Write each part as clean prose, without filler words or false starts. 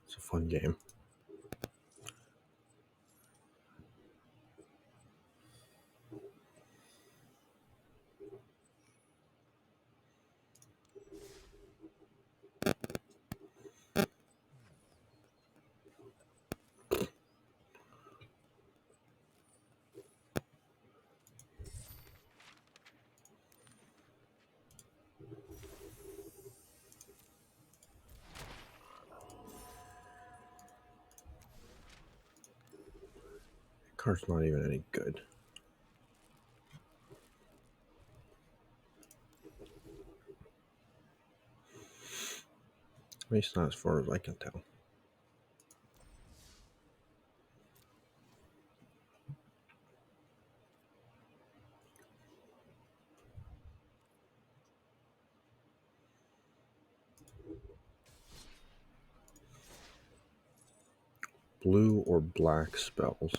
It's a fun game. Card's not even any good. At least not as far as I can tell. Blue or black spells.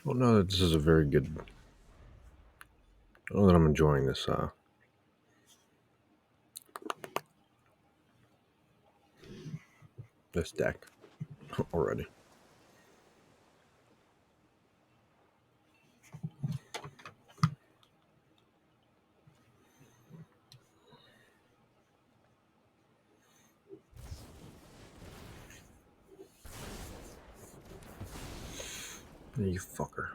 I don't know that this is a very good. I don't know that I'm enjoying this this deck already. You fucker.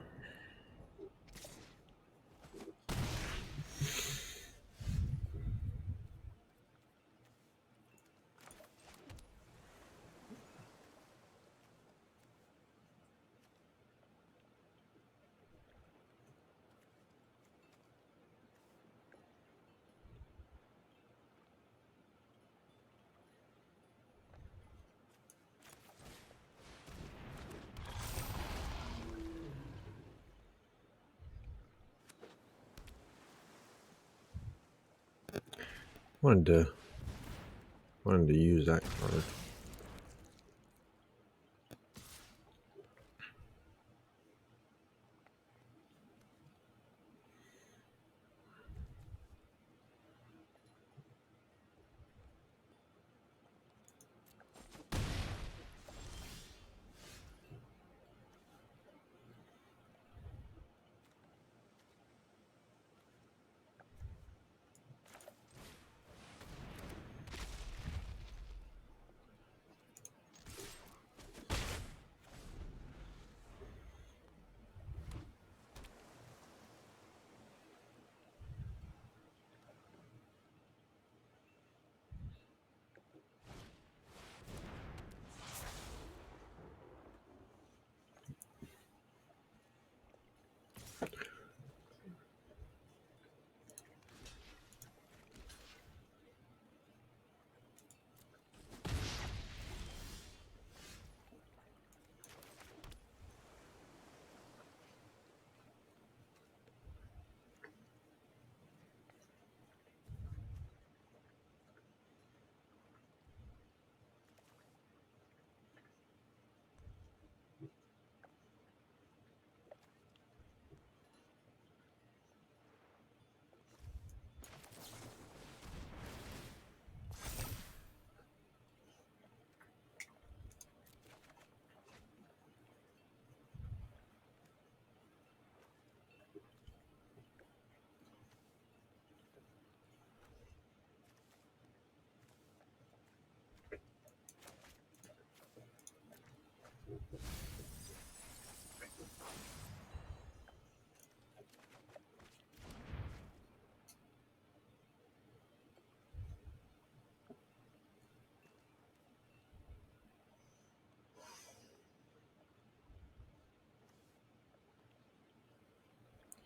Wanted to use that card.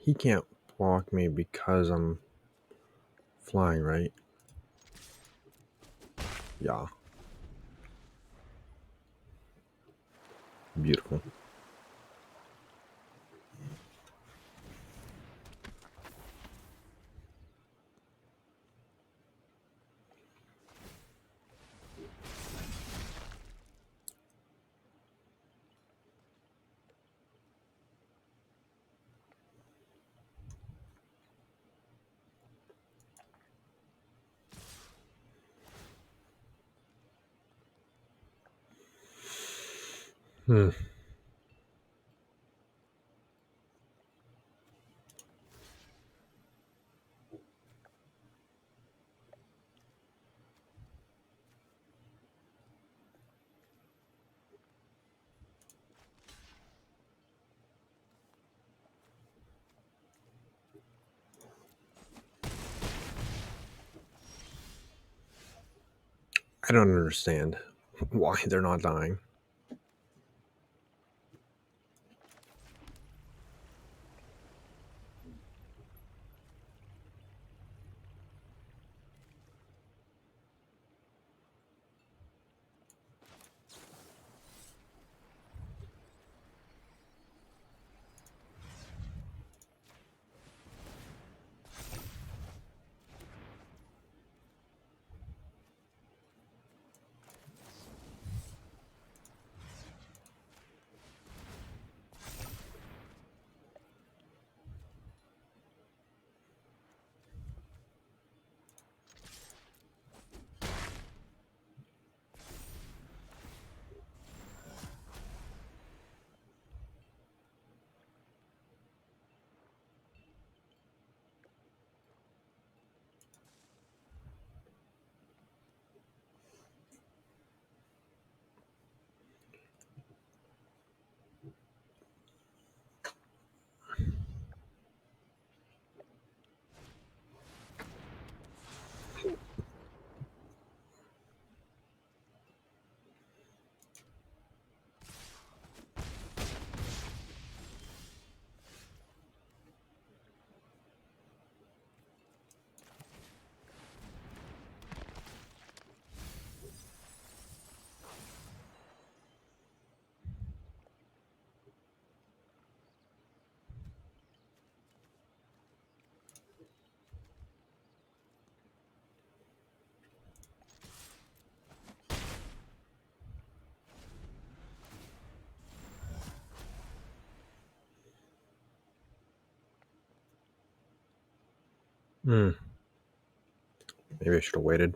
He can't block me because I'm flying, right? Yeah. Beautiful. Hmm. I don't understand why they're not dying. Hmm. Maybe I should have waited.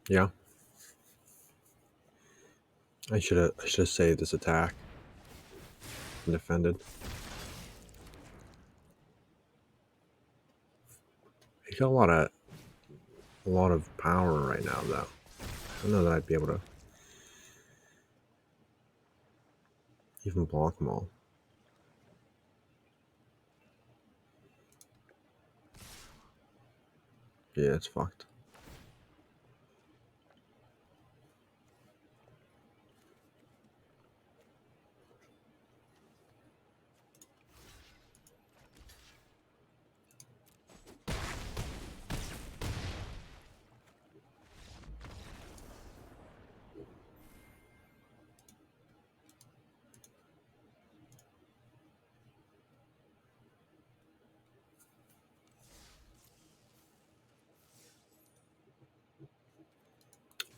Yeah. I should have saved this attack and defended. He's got a lot of power right now, though. I don't know that I'd be able to even block them all. Yeah, it's fucked.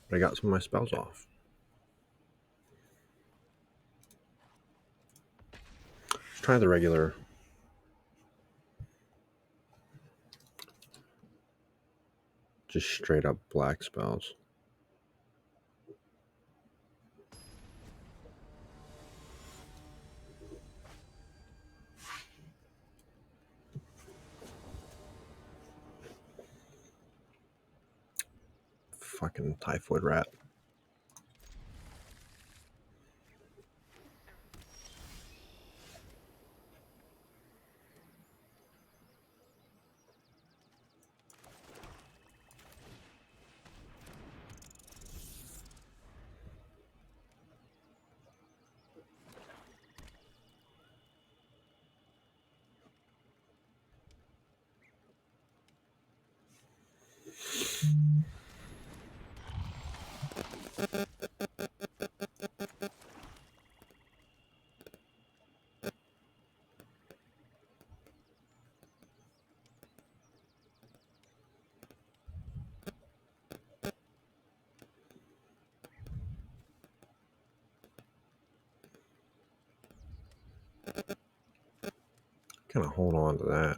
But I got some of my spells off. Let's try the regular. Just straight up black spells. Fucking typhoid rat. Kind of hold on to that.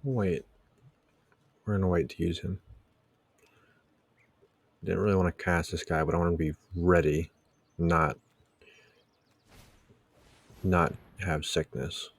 Wait. We're gonna wait to use him. Didn't really want to cast this guy, but I want to be ready, not have sickness.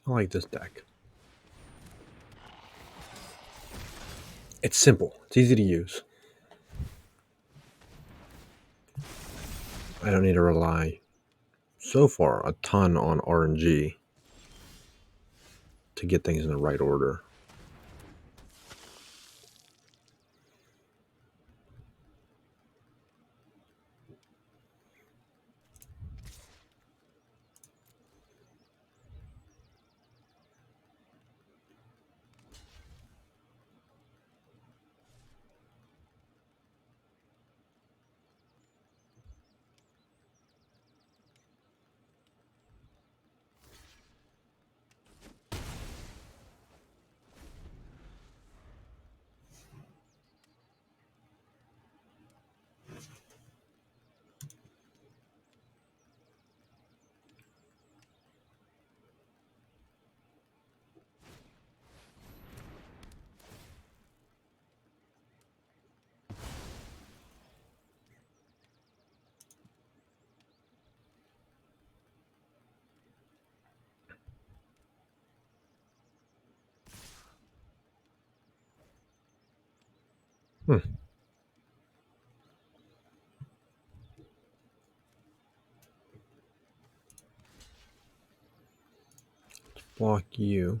I like this deck. It's simple. It's easy to use. I don't need to rely, so far, a ton on RNG to get things in the right order. Hmm. Block you.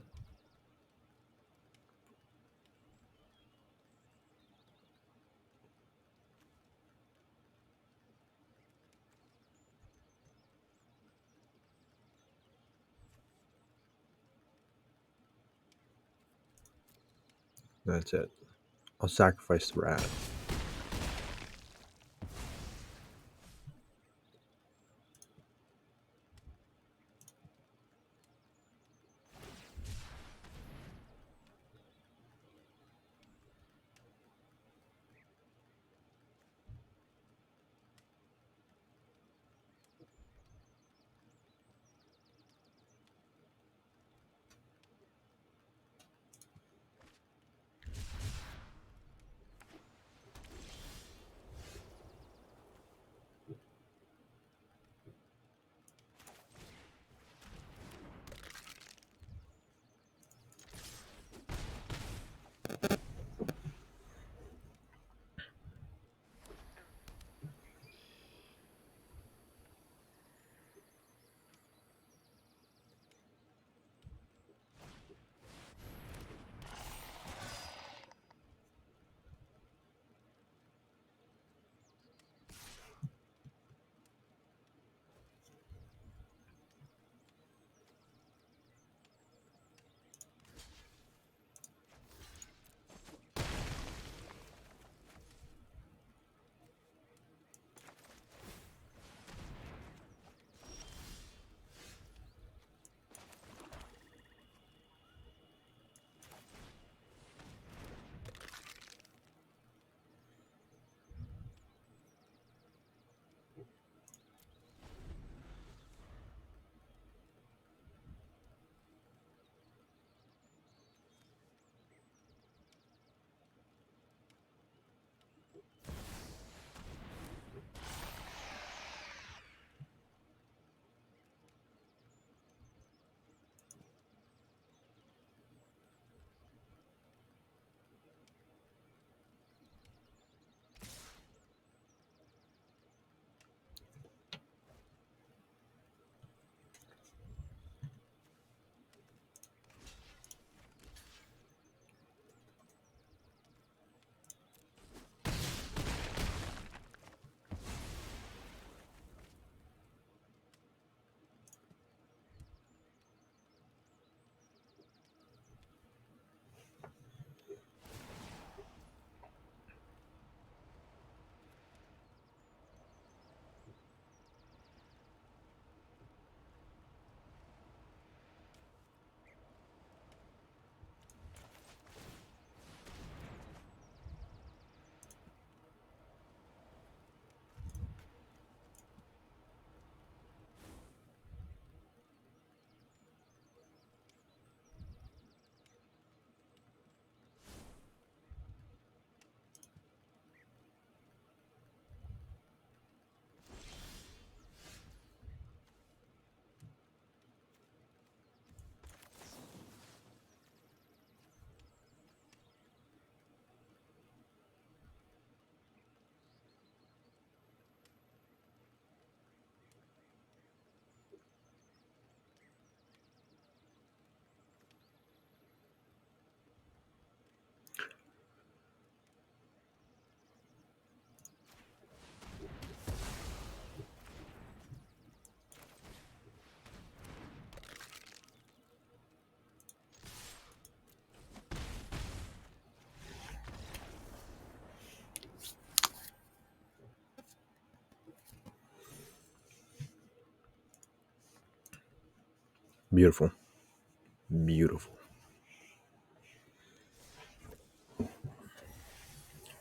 That's it. I'll sacrifice the rat. Beautiful. Beautiful.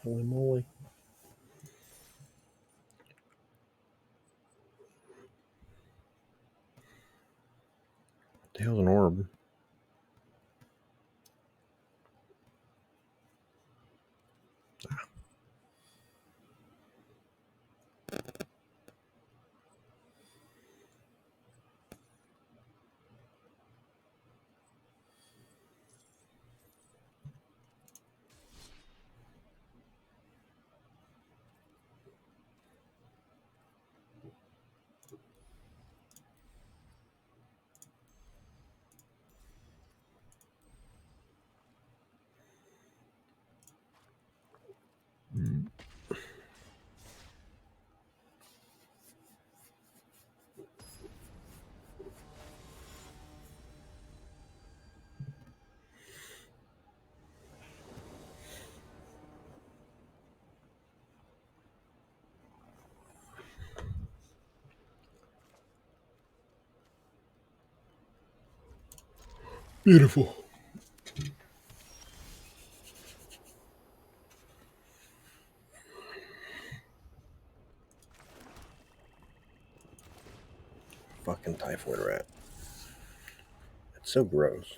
Holy moly. What the hell's an orb? Beautiful. Fucking typhoid rat. It's so gross.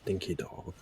Stinky dog.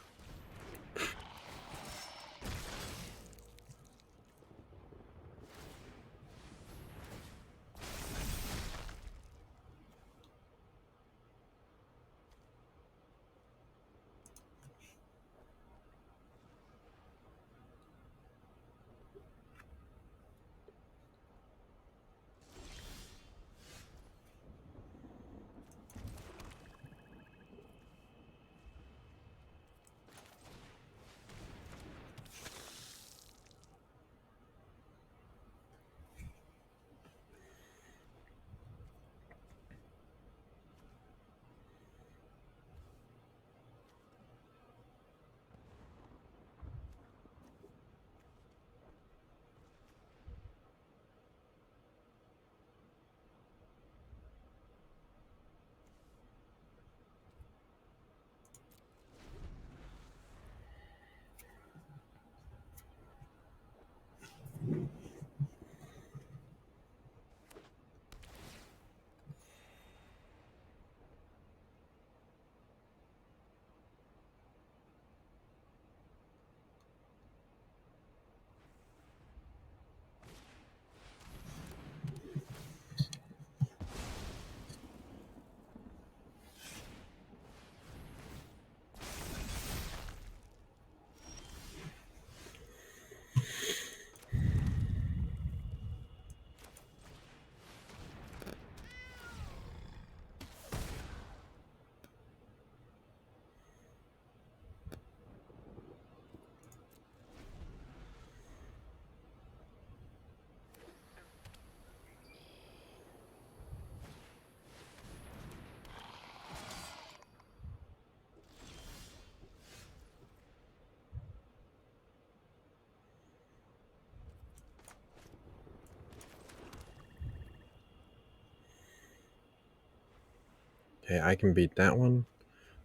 Okay, I can beat that one.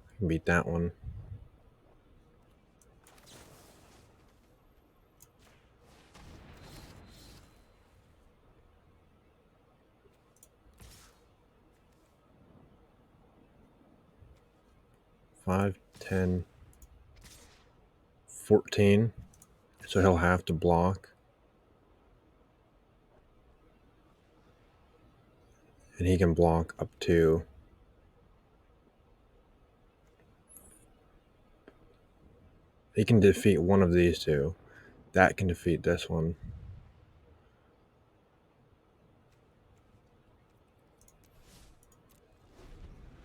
I can beat that one. Five, 10, 14. So he'll have to block. And he can block up to... He can defeat one of these two. That can defeat this one.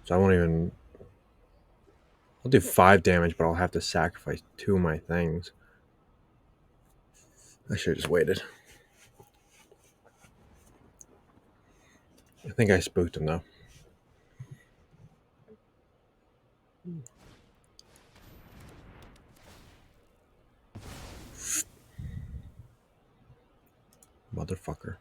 So I won't even... I'll do 5 damage, but I'll have to sacrifice 2 of my things. I should have just waited. I think I spooked him, though. Motherfucker.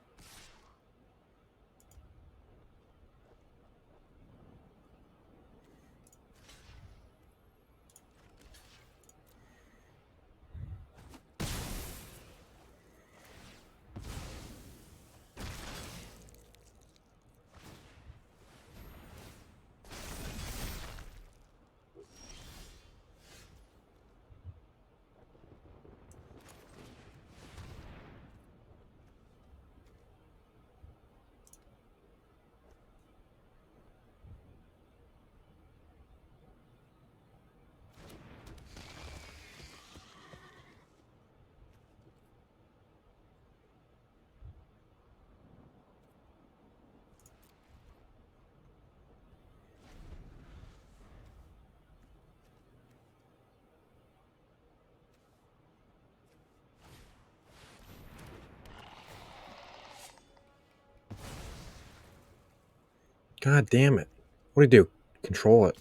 God damn it. What do you do? Control it.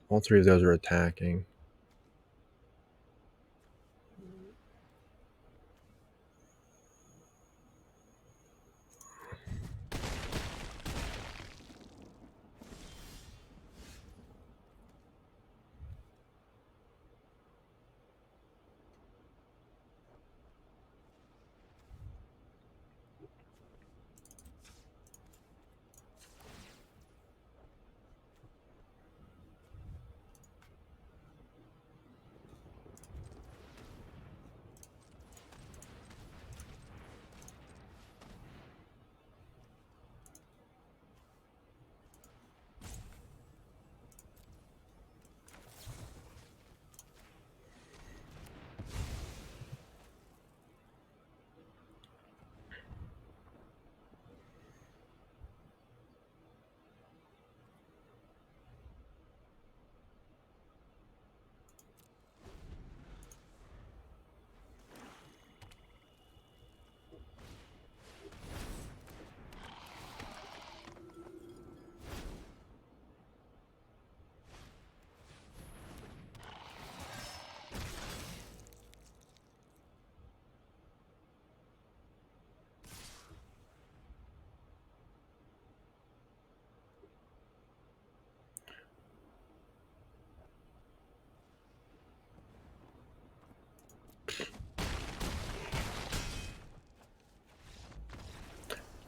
All three of those are attacking.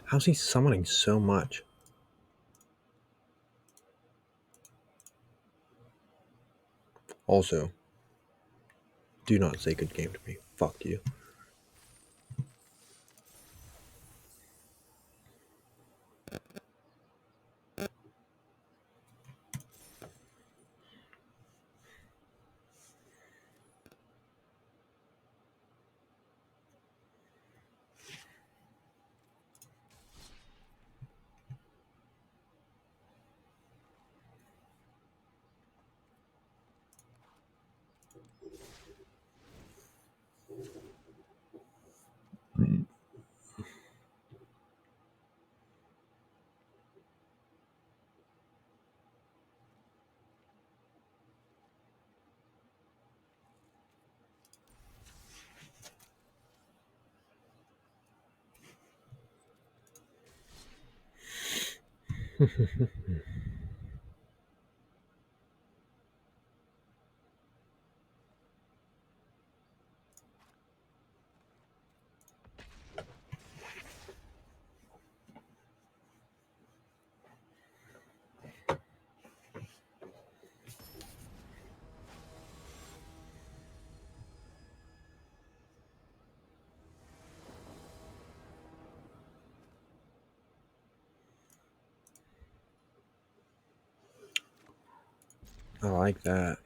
How's he summoning so much? Also, do not say good game to me. Fuck you. I like that.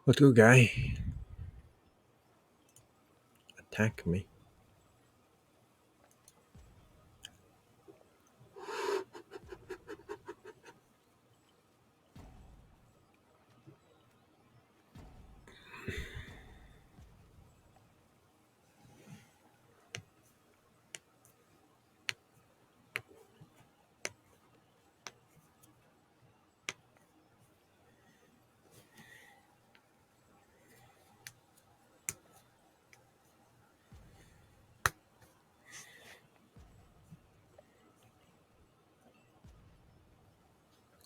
Let's go, guy. Attack me.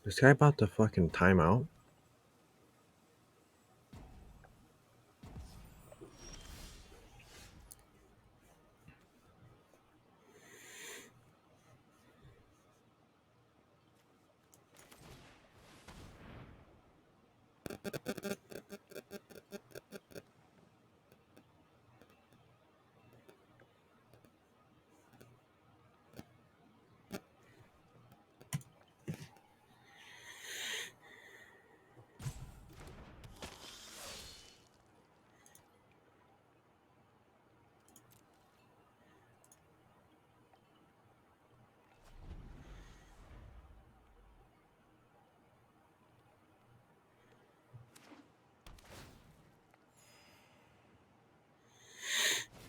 This guy about to fucking time out?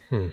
Hmm.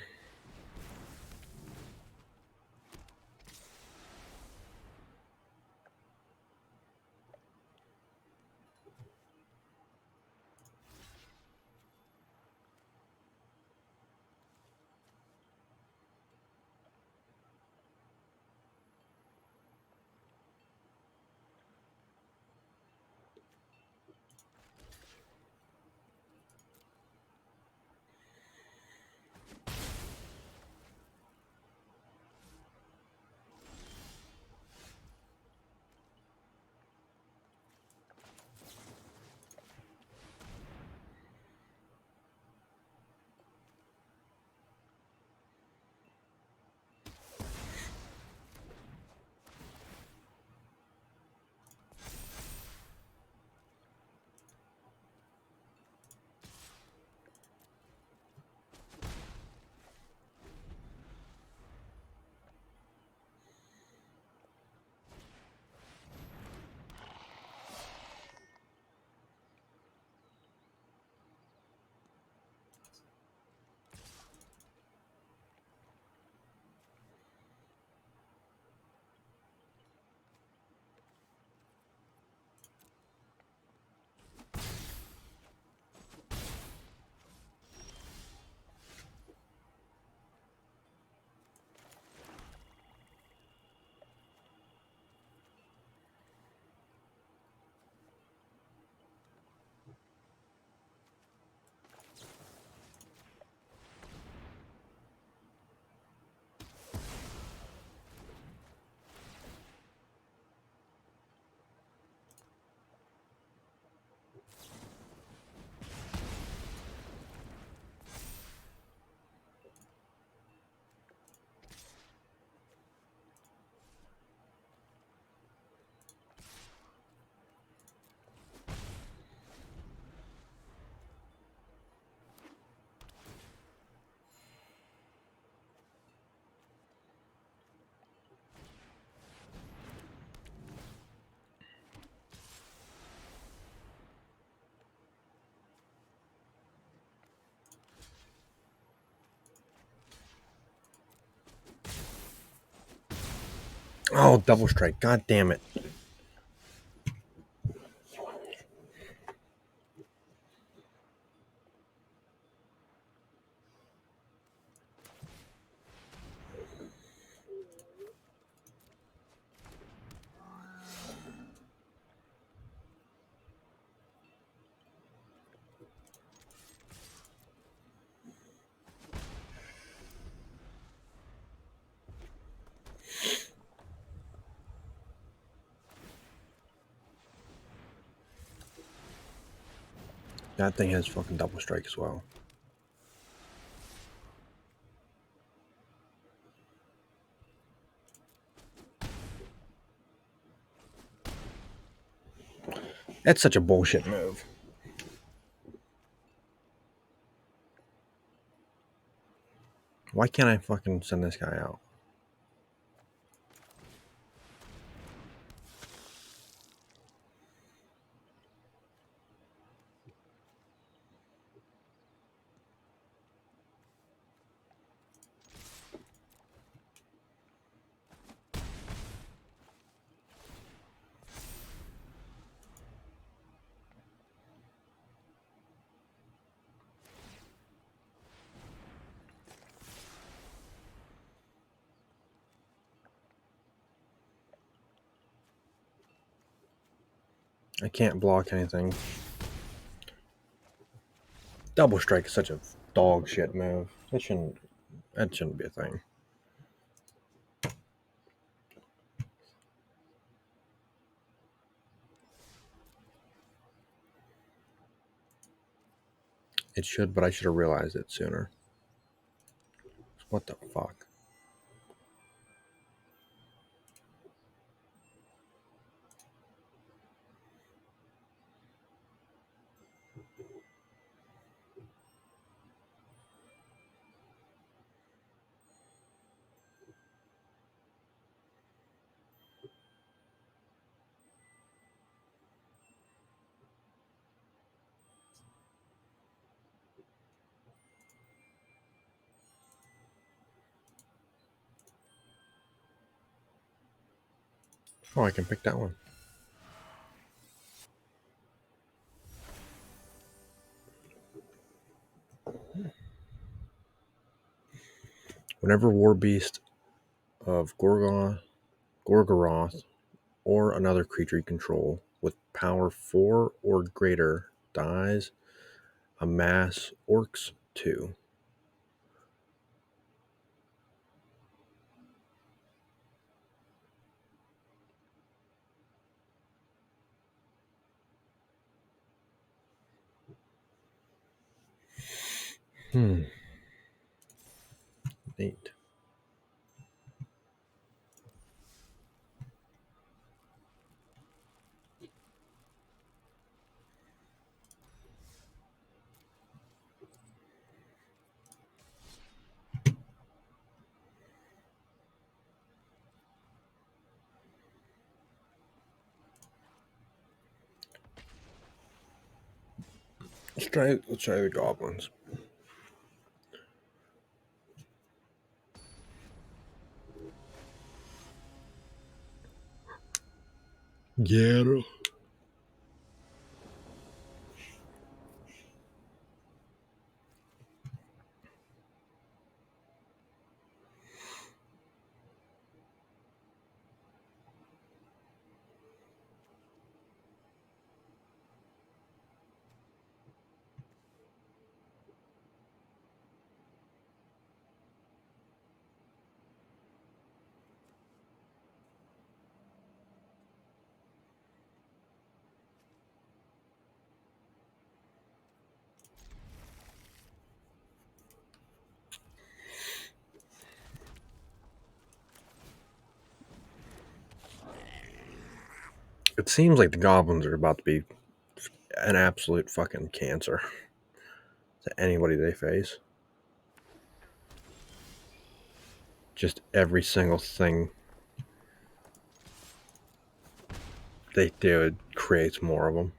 Oh, double strike. God damn it. That thing has fucking double strike as well. That's such a bullshit move. Why can't I fucking send this guy out? I can't block anything. Double strike is such a dog shit move. That shouldn't be a thing. It should, but I should have realized it sooner. What the fuck? Oh, I can pick that one. Whenever War Beast of Gorgoroth or another creature you control with power 4 or greater dies, amass Orcs 2. Neat. Let's try the goblins. Yeah. It seems like the goblins are about to be an absolute fucking cancer to anybody they face. Just every single thing they do creates more of them.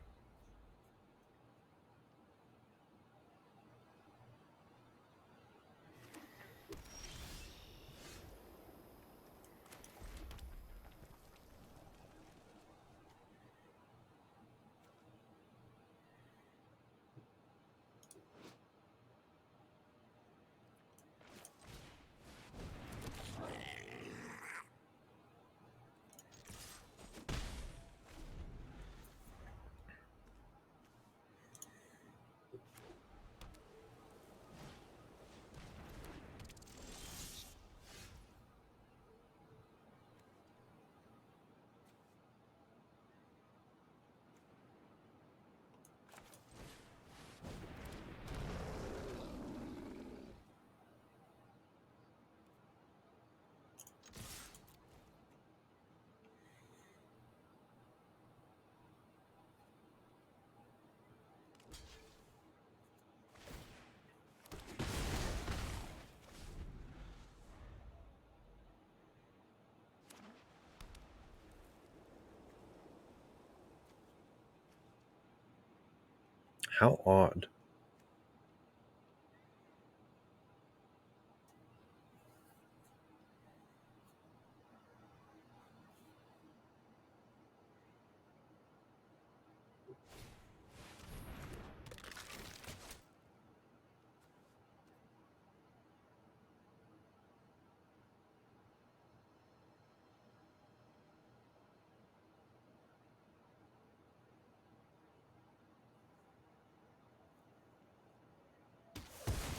How odd.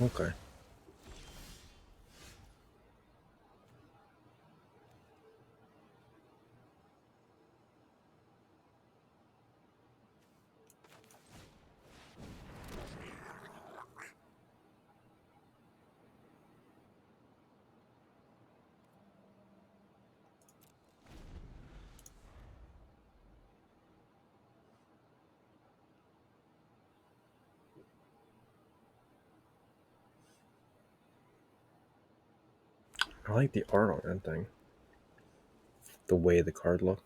Okay. I like the art on that thing. The way the card looks.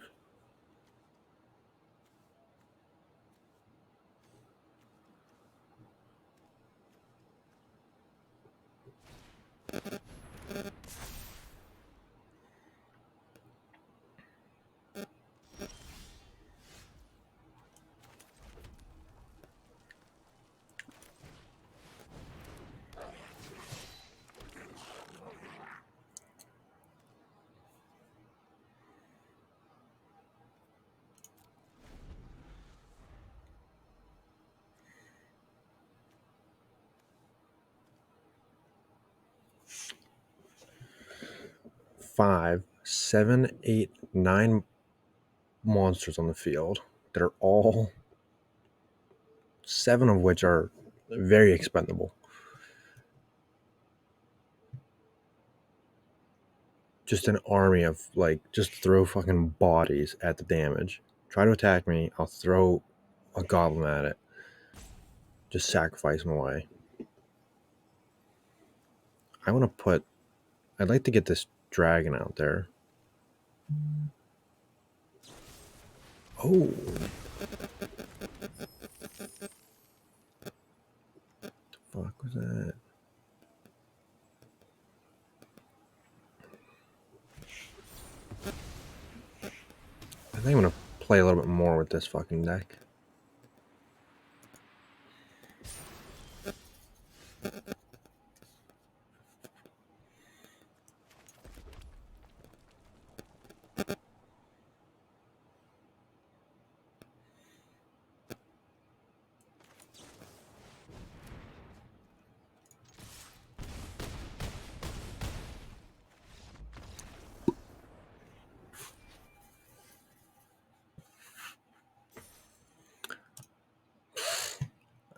Five, seven, eight, nine monsters on the field that are all, seven of which are very expendable. Just an army of, like, just throw fucking bodies at the damage. Try to attack me, I'll throw a goblin at it. Just sacrifice them away. I want to put. I'd like to get this dragon out there. Oh. The fuck was that? I think I'm gonna play a little bit more with this fucking deck.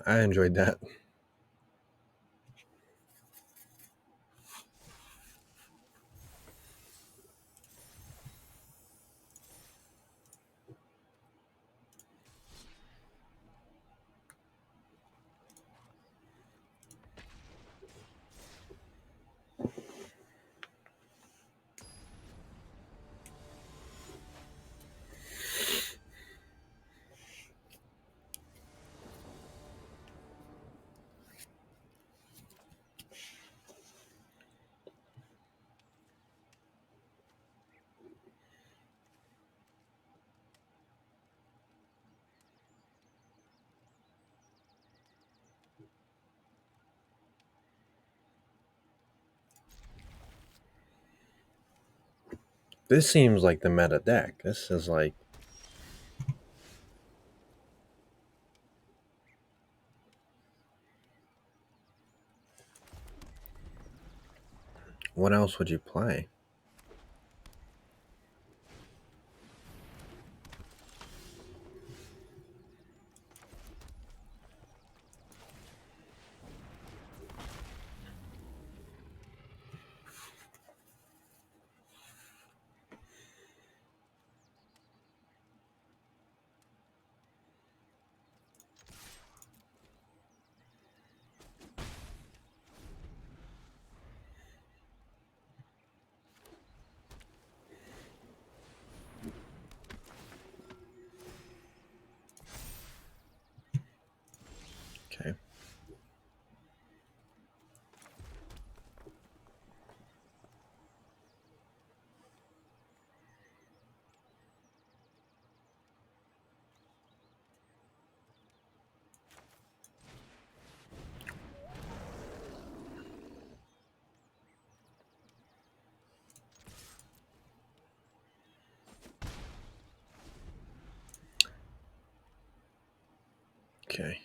I enjoyed that. This seems like the meta deck. This is like. What else would you play? Okay.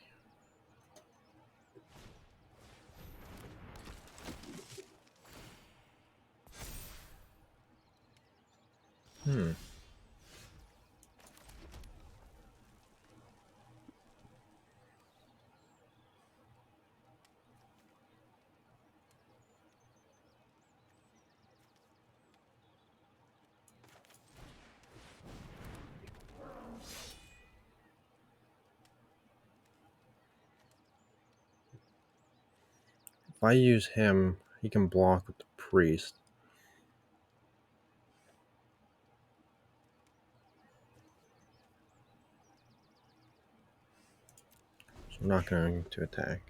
Hmm. If I use him, he can block with the priest. So I'm not going to attack.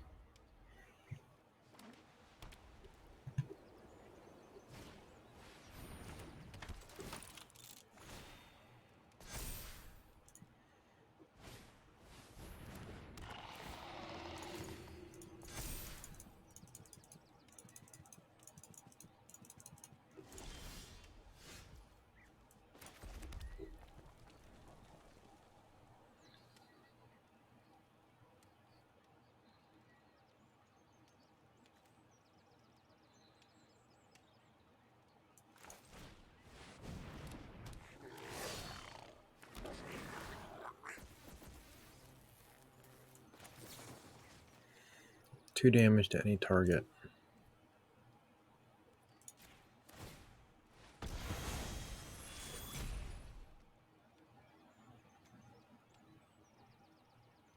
Two damage to any target.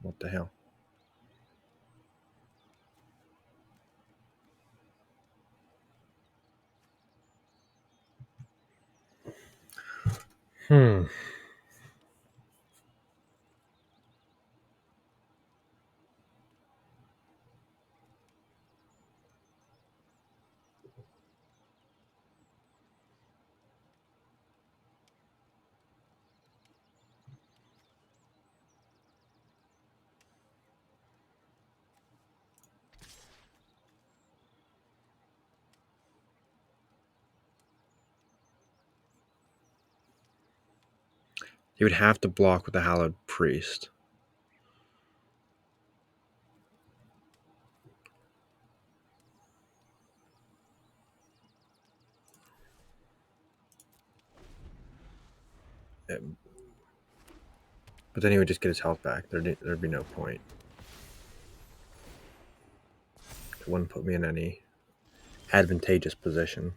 What the hell? Hmm. He would have to block with the Hallowed Priest. But then he would just get his health back. There'd be no point. It wouldn't put me in any advantageous position.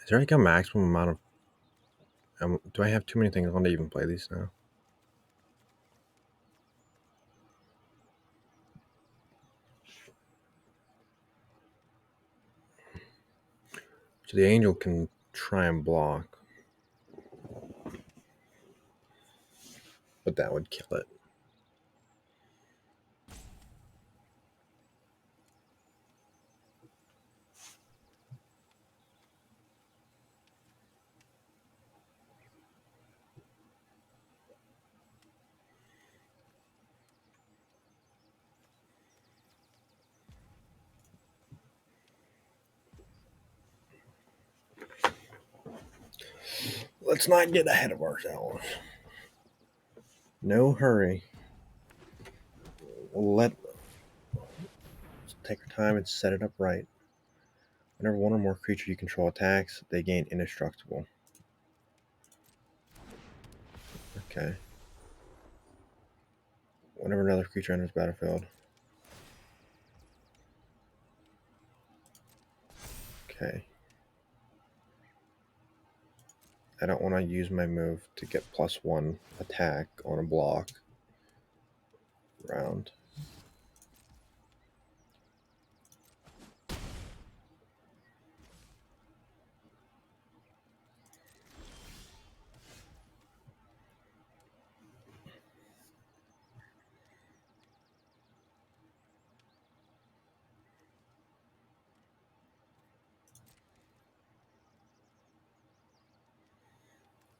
Is there like a maximum amount of... do I have too many things on to even play these now? So the angel can try and block, but that would kill it. Let's not get ahead of ourselves. No hurry. Let's take our time and set it up right. Whenever one or more creature you control attacks, they gain indestructible. Okay. Whenever another creature enters battlefield. Okay. I don't want to use my move to get +1 attack on a block round.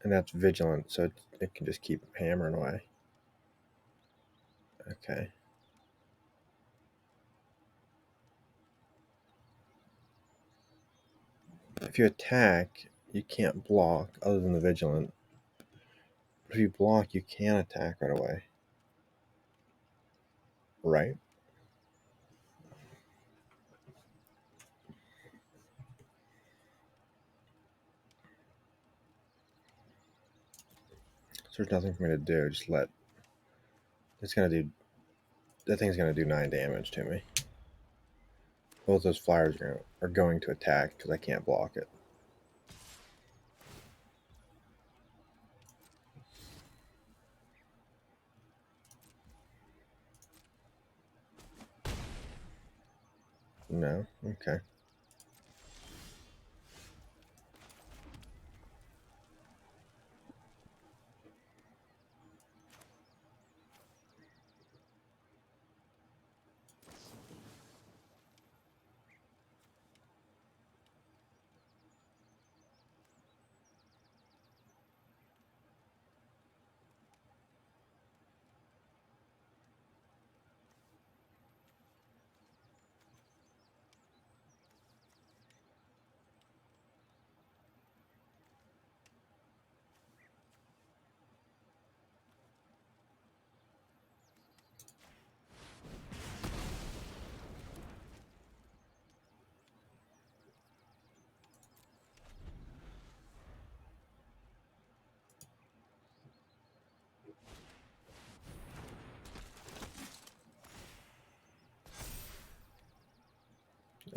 And that's vigilant, so it can just keep hammering away. Okay. If you attack, you can't block other than the vigilant. If you block, you can attack right away. Right? So there's nothing for me to do. Just let. It's gonna do. That thing's gonna do 9 damage to me. Both those flyers are going to attack because I can't block it. No? Okay.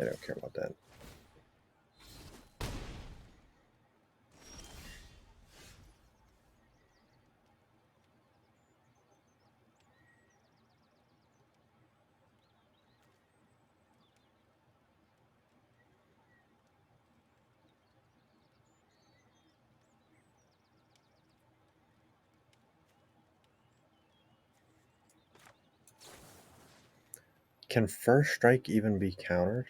I don't care about that. Can first strike even be countered?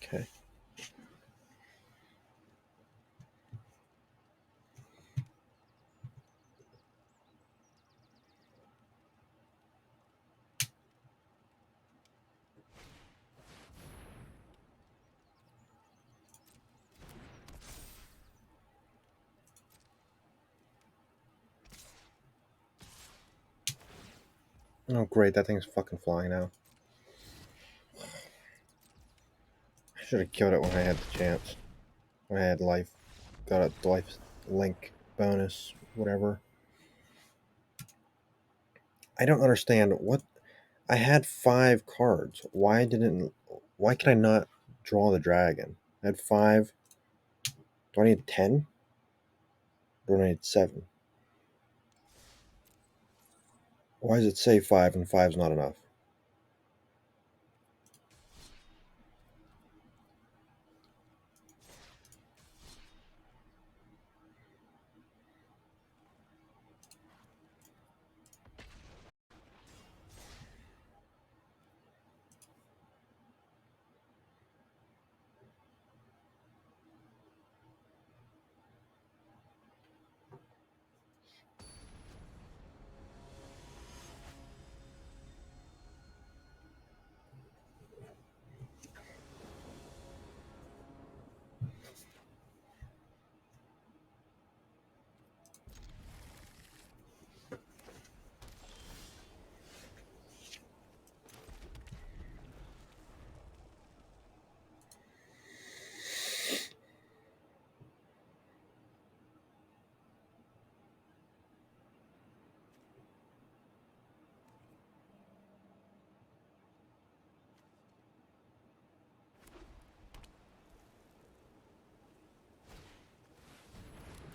Okay. Oh, great. That thing's fucking flying now. I should have killed it when I had the chance. When I had life. Got a life link bonus, whatever. I don't understand what. I had 5 cards. Why could I not draw the dragon? I had 5. Do I need 10? Or do I need 7? Why does it say 5 and 5's not enough?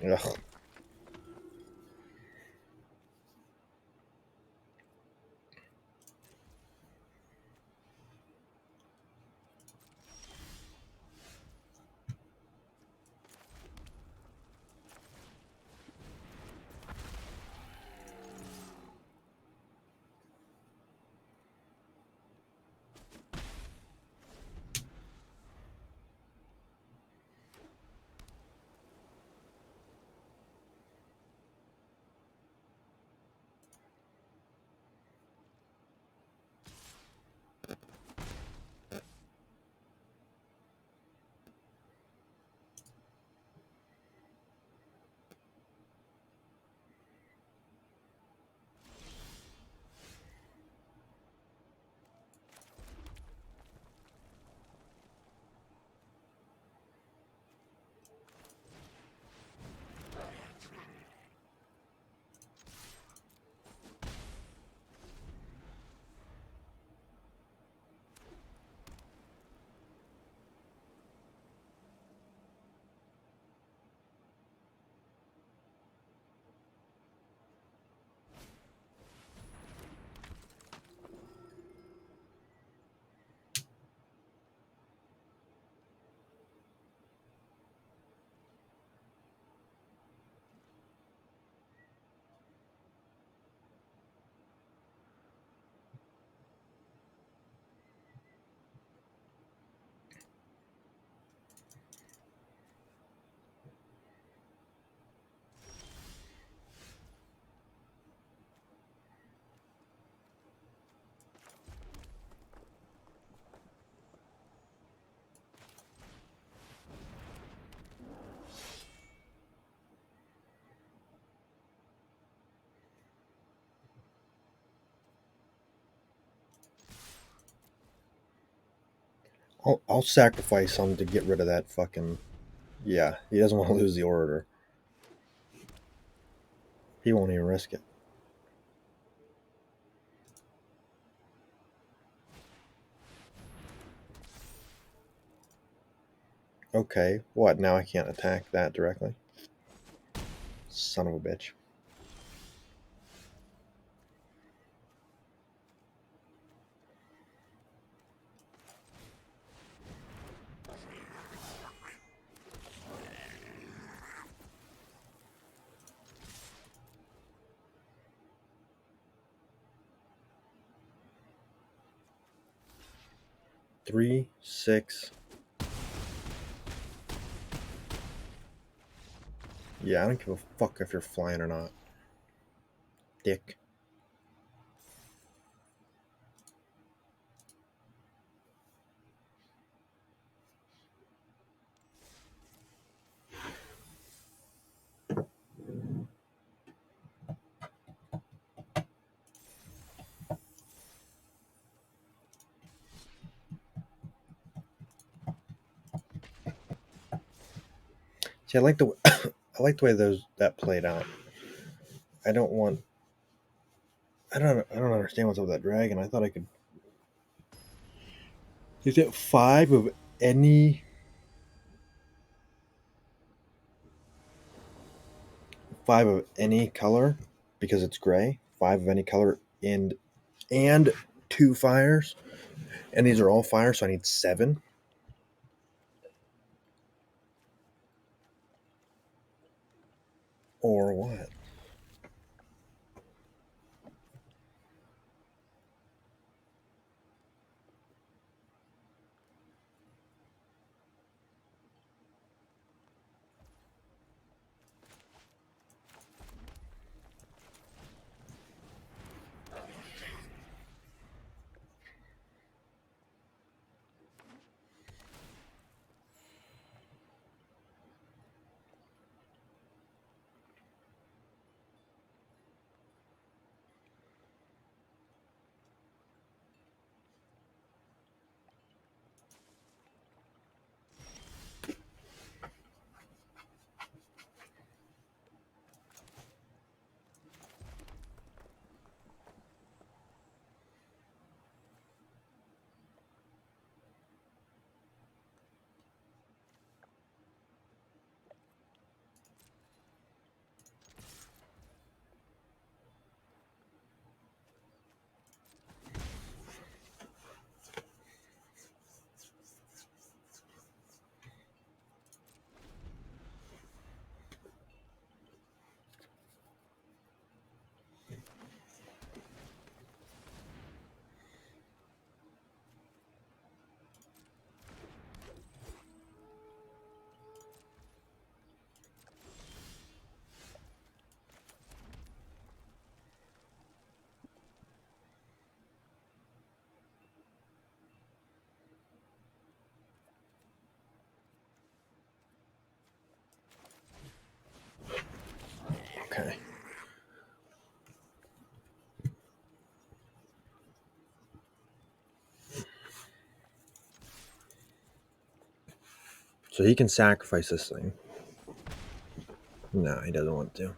Ugh. I'll sacrifice some to get rid of that fucking. Yeah, he doesn't want to lose the orator. He won't even risk it. Okay, what? Now I can't attack that directly? Son of a bitch. Three, 6. Yeah, I don't give a fuck if you're flying or not. Dick. See, I like the I like the way that played out. I don't want. I don't understand what's up with that dragon. I thought I could. Is it 5 of any color because it's gray? 5 of any color and 2 fires, and these are all fire, so I need 7. Or what? So he can sacrifice this thing. No, he doesn't want to.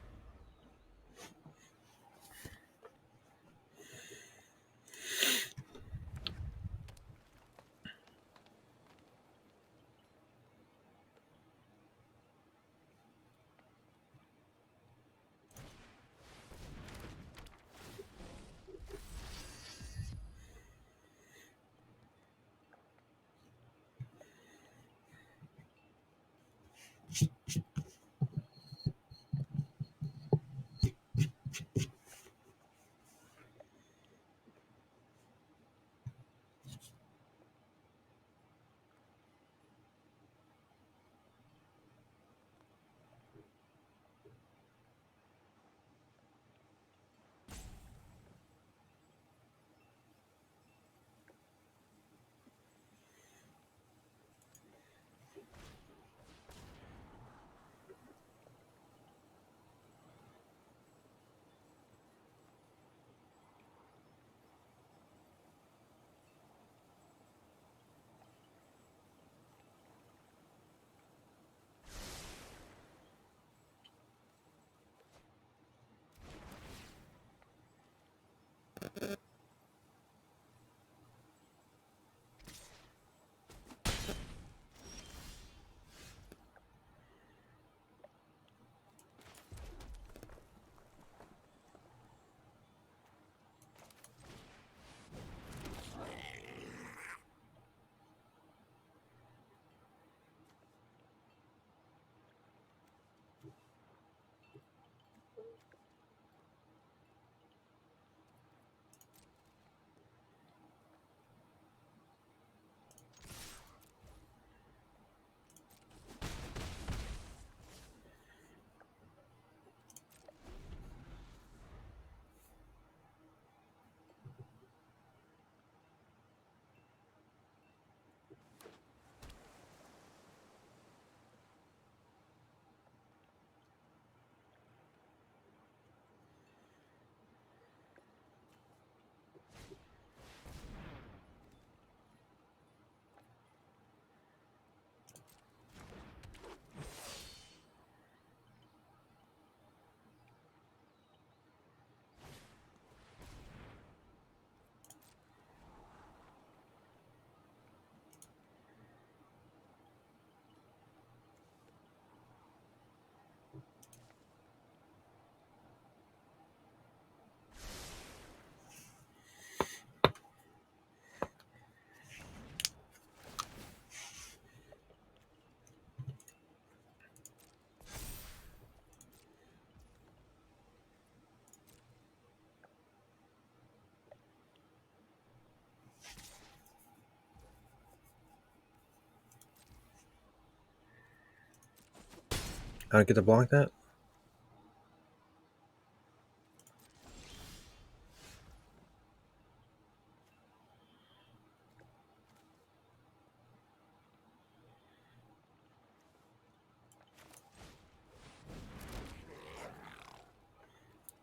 I don't get to block that?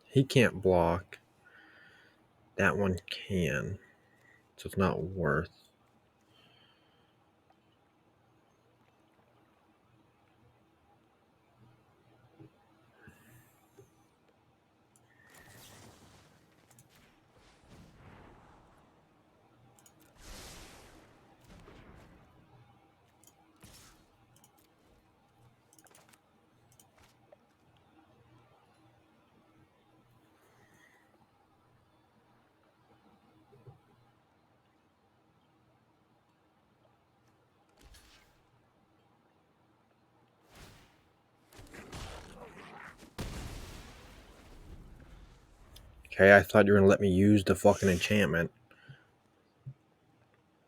He can't block. That one can. So it's not worth. Okay, I thought you were going to let me use the fucking enchantment.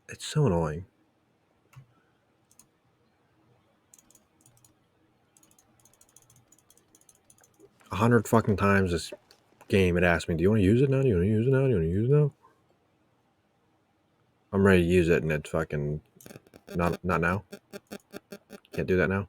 It's so annoying. 100 fucking times this game it asked me, do you want to use it now? Do you want to use it now? Do you want to use it now? I'm ready to use it and it's fucking not now. Can't do that now.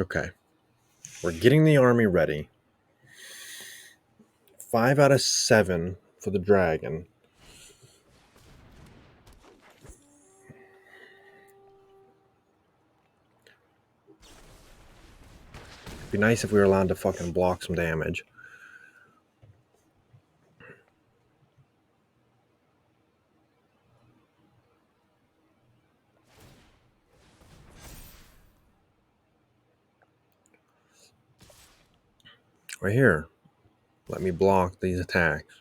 Okay. We're getting the army ready. 5 out of 7 for the dragon. It'd be nice if we were allowed to fucking block some damage. Right here. Let me block these attacks.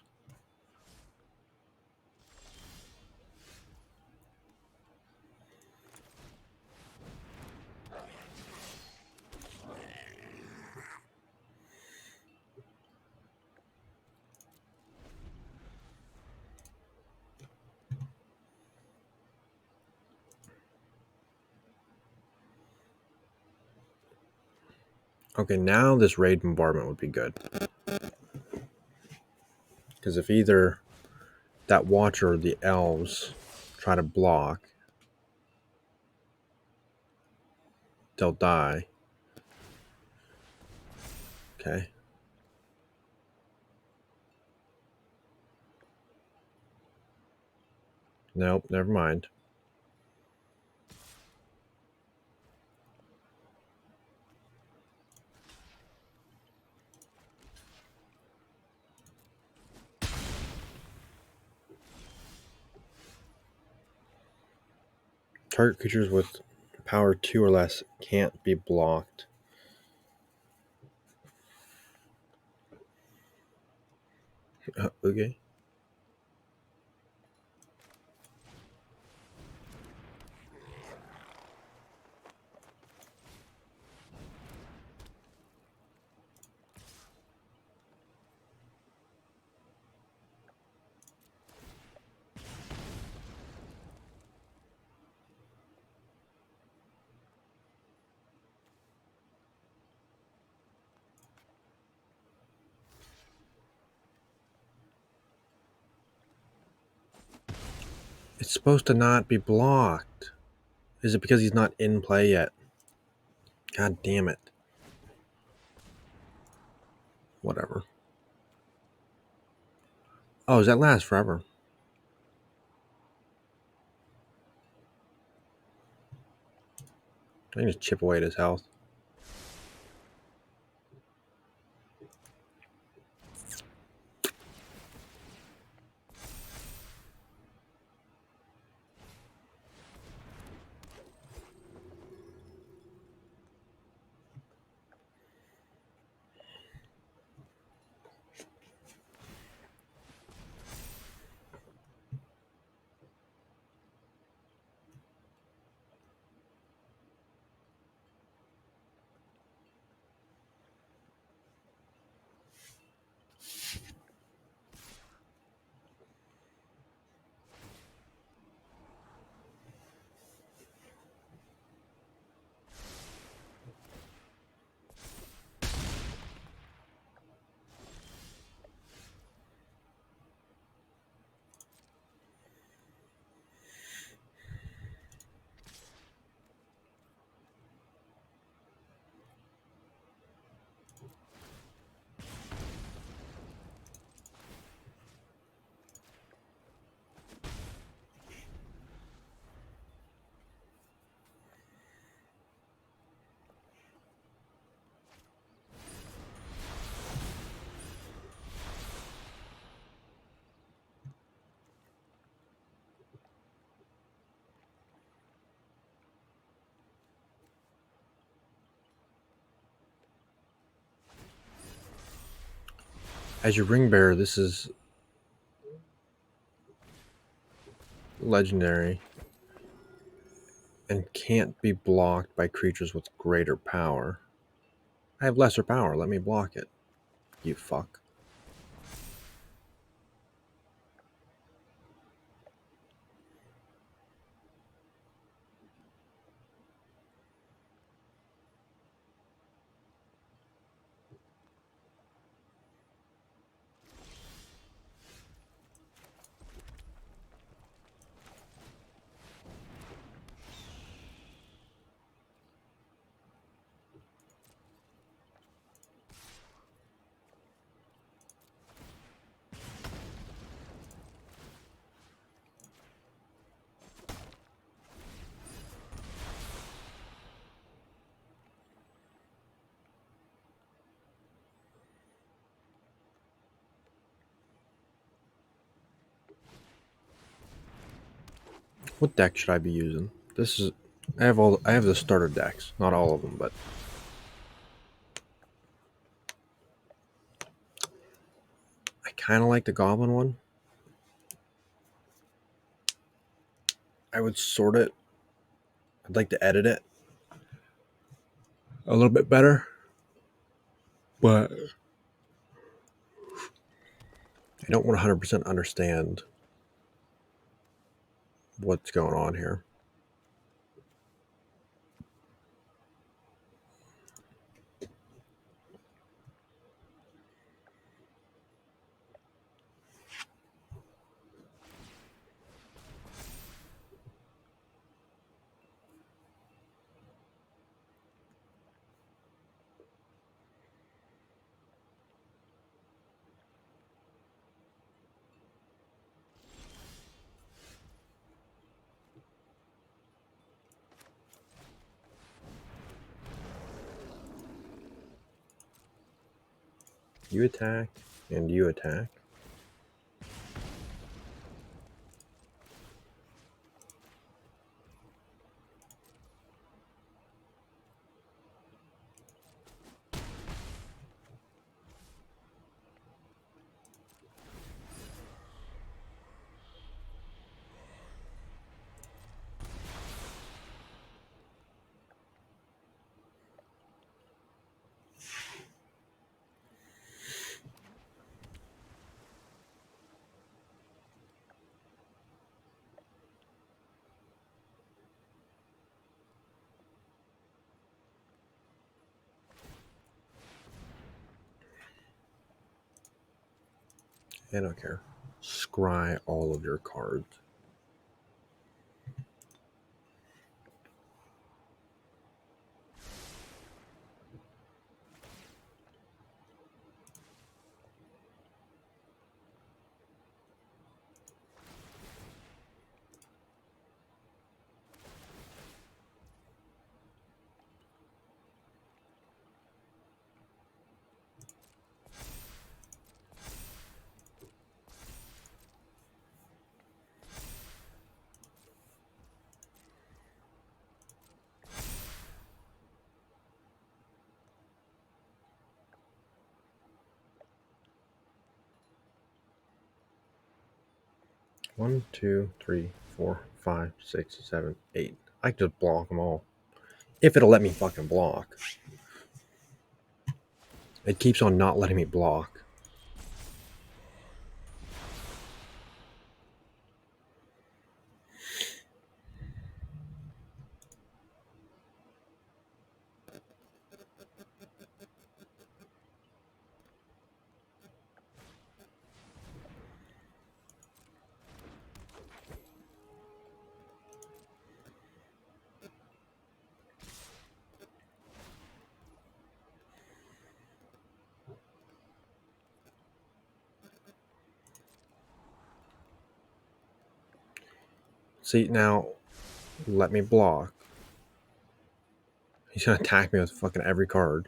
Okay, now this raid bombardment would be good. Because if either that watcher or the elves try to block, they'll die. Okay. Nope, never mind. Target creatures with power 2 or less can't be blocked. Okay. It's supposed to not be blocked. Is it because he's not in play yet? God damn it. Whatever. Oh, does that last forever? I can just chip away at his health. As your ring bearer, this is legendary and can't be blocked by creatures with greater power. I have lesser power. Let me block it. You fuck. What deck should I be using? This is I have the starter decks, not all of them, but I kind of like the Goblin one. I would sort it. I'd like to edit it a little bit better, but I don't 100% understand what's going on here. You attack, and you attack. I don't care. Scry all of your cards. One, two, three, four, 5, 6, 7, 8. I could just block them all. If it'll let me fucking block. It keeps on not letting me block. See, now, let me block. He's gonna attack me with fucking every card.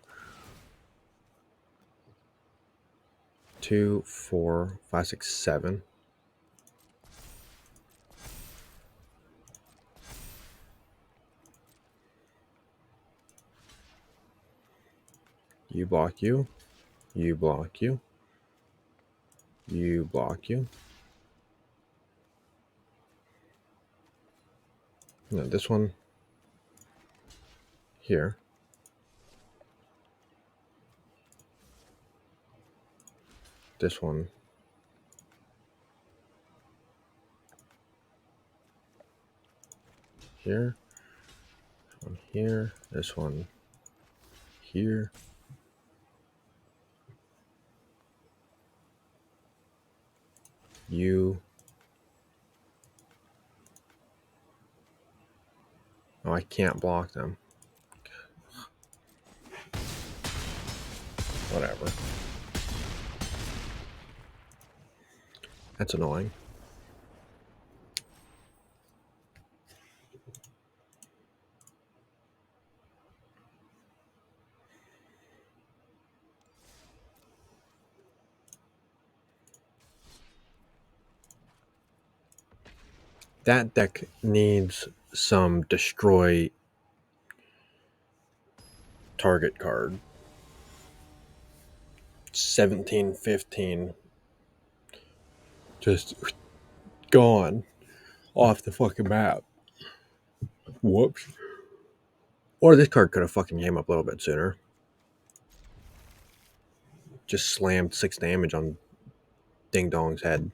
2, 4, 5, 6, 7. You block you. You block you. You block you. No, this one here. This one here. This one here. This one here. You. Oh, I can't block them. Whatever. That's annoying. That deck needs some destroy target card. 17-15. Just gone off the fucking map. Whoops. Or this card could have fucking came up a little bit sooner. Just slammed 6 damage on Ding Dong's head.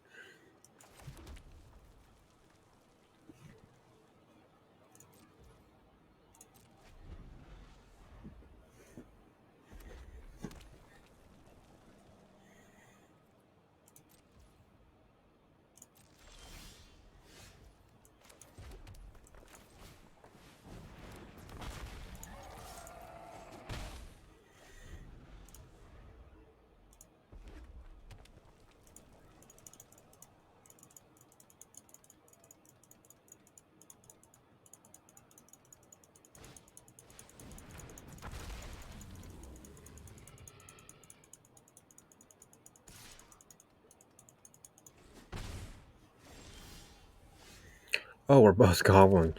Oh, we're both goblins.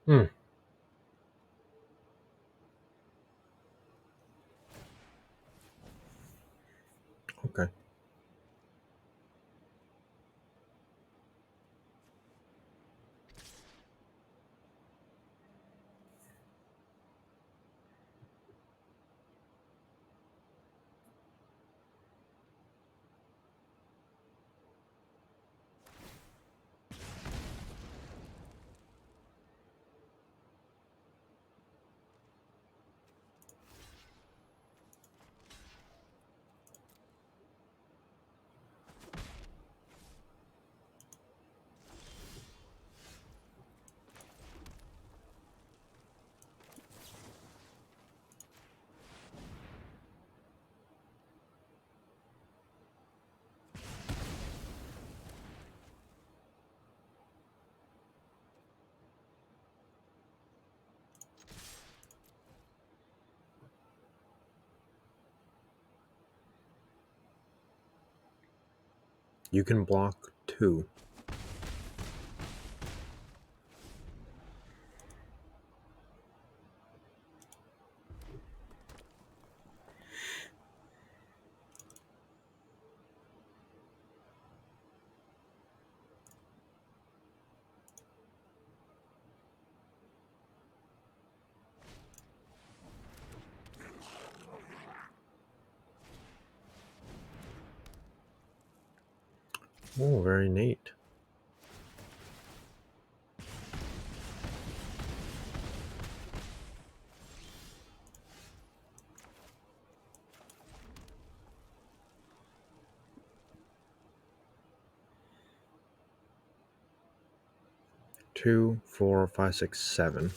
Hmm. Okay. You can block 2. Oh, very neat. 2, 4, 5, 6, 7.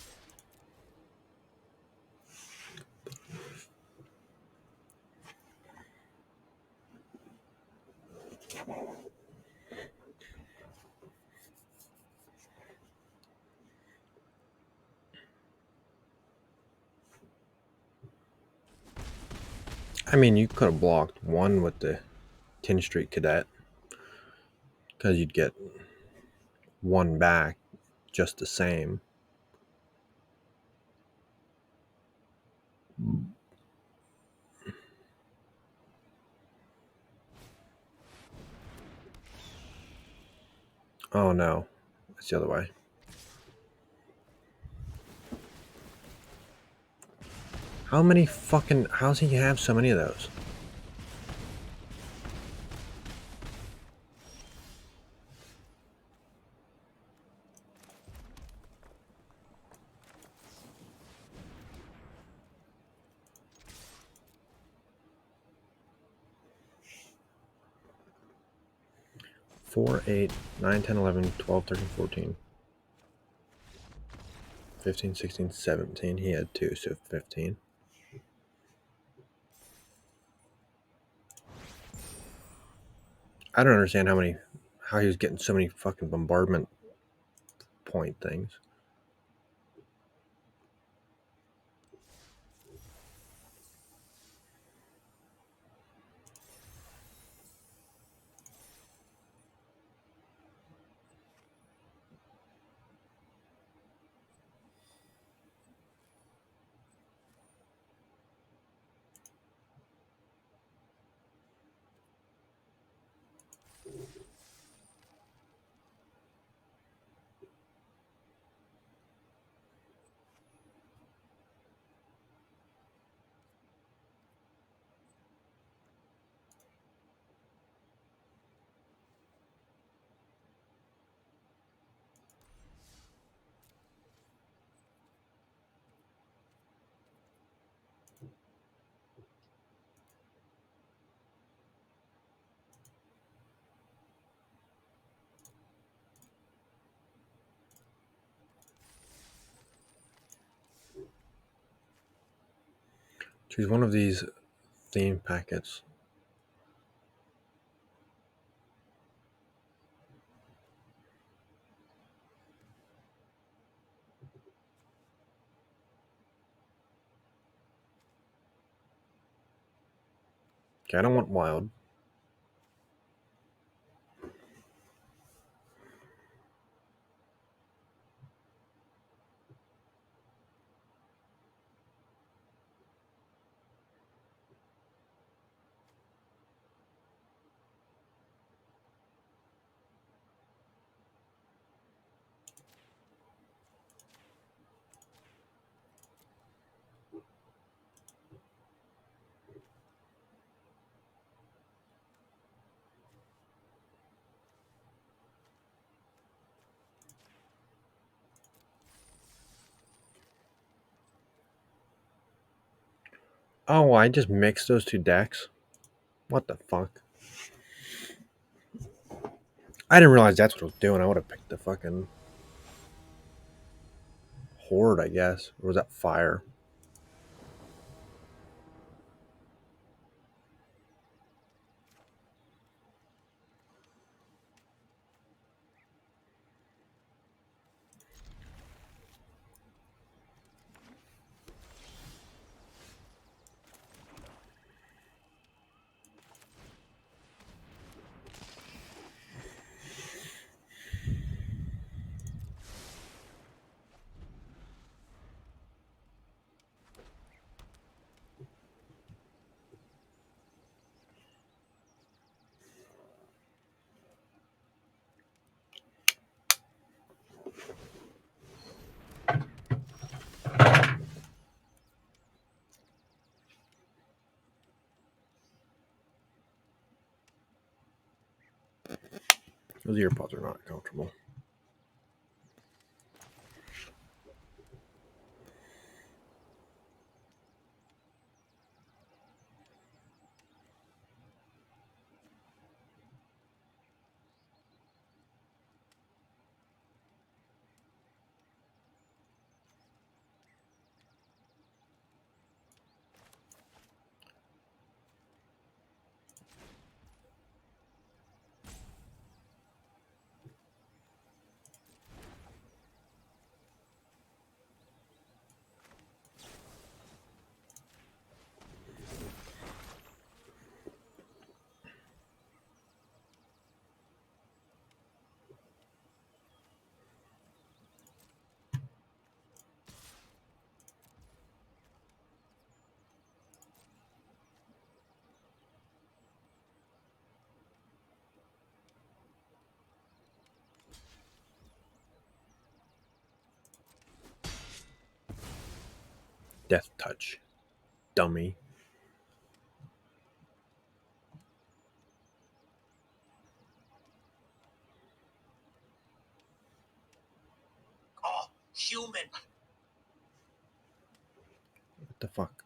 I mean, you could have blocked one with the 10th Street Cadet because you'd get one back just the same. Oh no, it's the other way. How's he have so many of those? Four, 8, 9, 10, 11, 12, 13, 14. 15, 16, 17. He had 2, so 15. I don't understand how he was getting so many fucking bombardment point things. Choose one of these theme packets. Okay, I don't want wild. Oh, I just mixed those two decks? What the fuck? I didn't realize that's what I was doing. I would have picked the fucking Horde, I guess. Or was that Fire? Those earpods are not comfortable. Death touch. Dummy. Oh, human. What the fuck?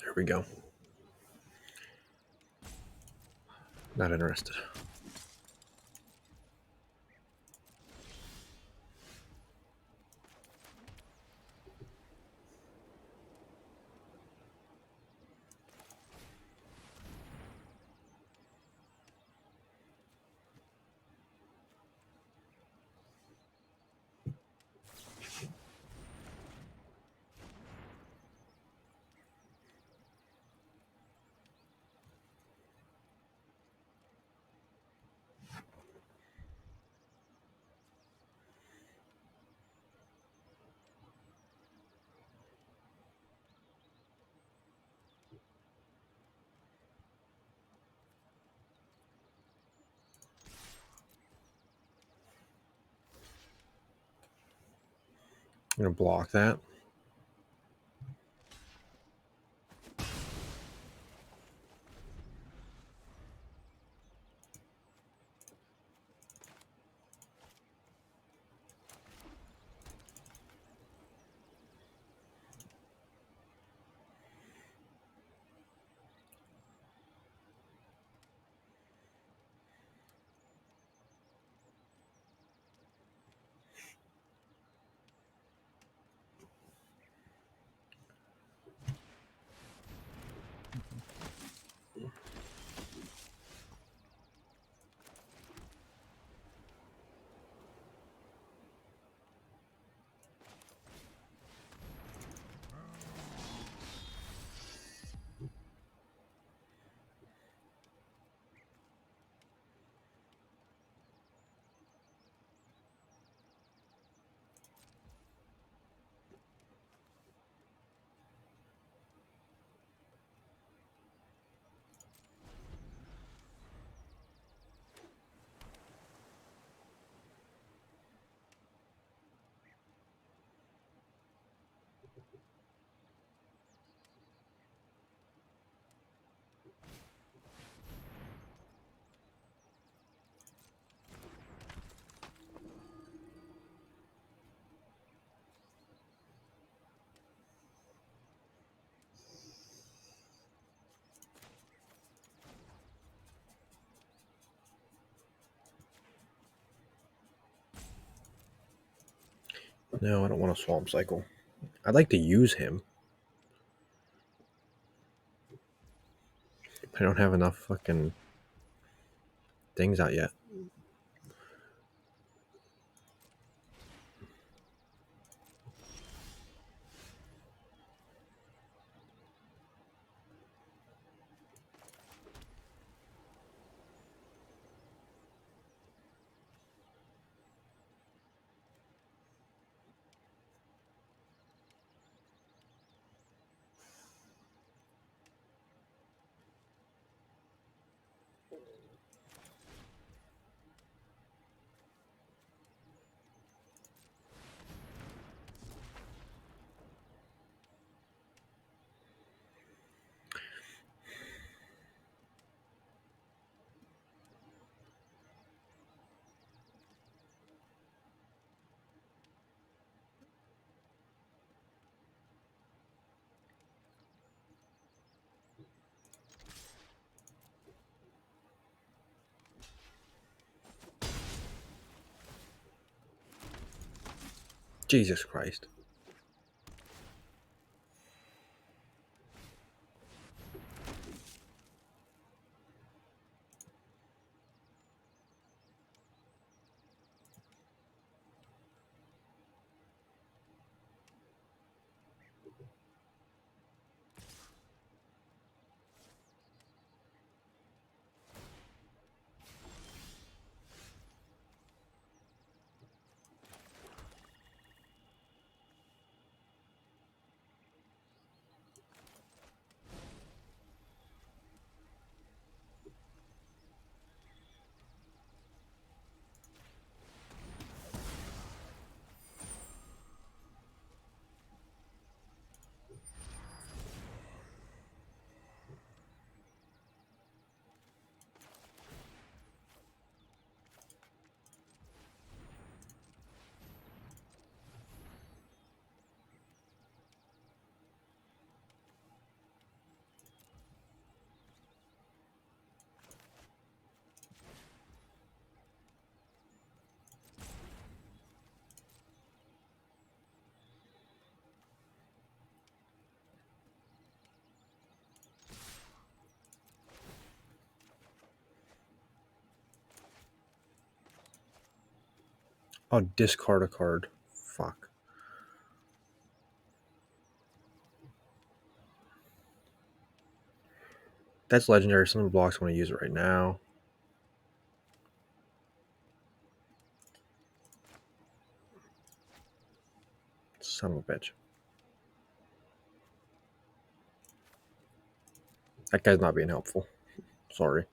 There we go. Not interested. I'm gonna block that. No, I don't want a swamp cycle. I'd like to use him. I don't have enough fucking things out yet. Jesus Christ. Oh, discard a card. Fuck. That's legendary. Some of the blocks want to use it right now. Son of a bitch. That guy's not being helpful. Sorry.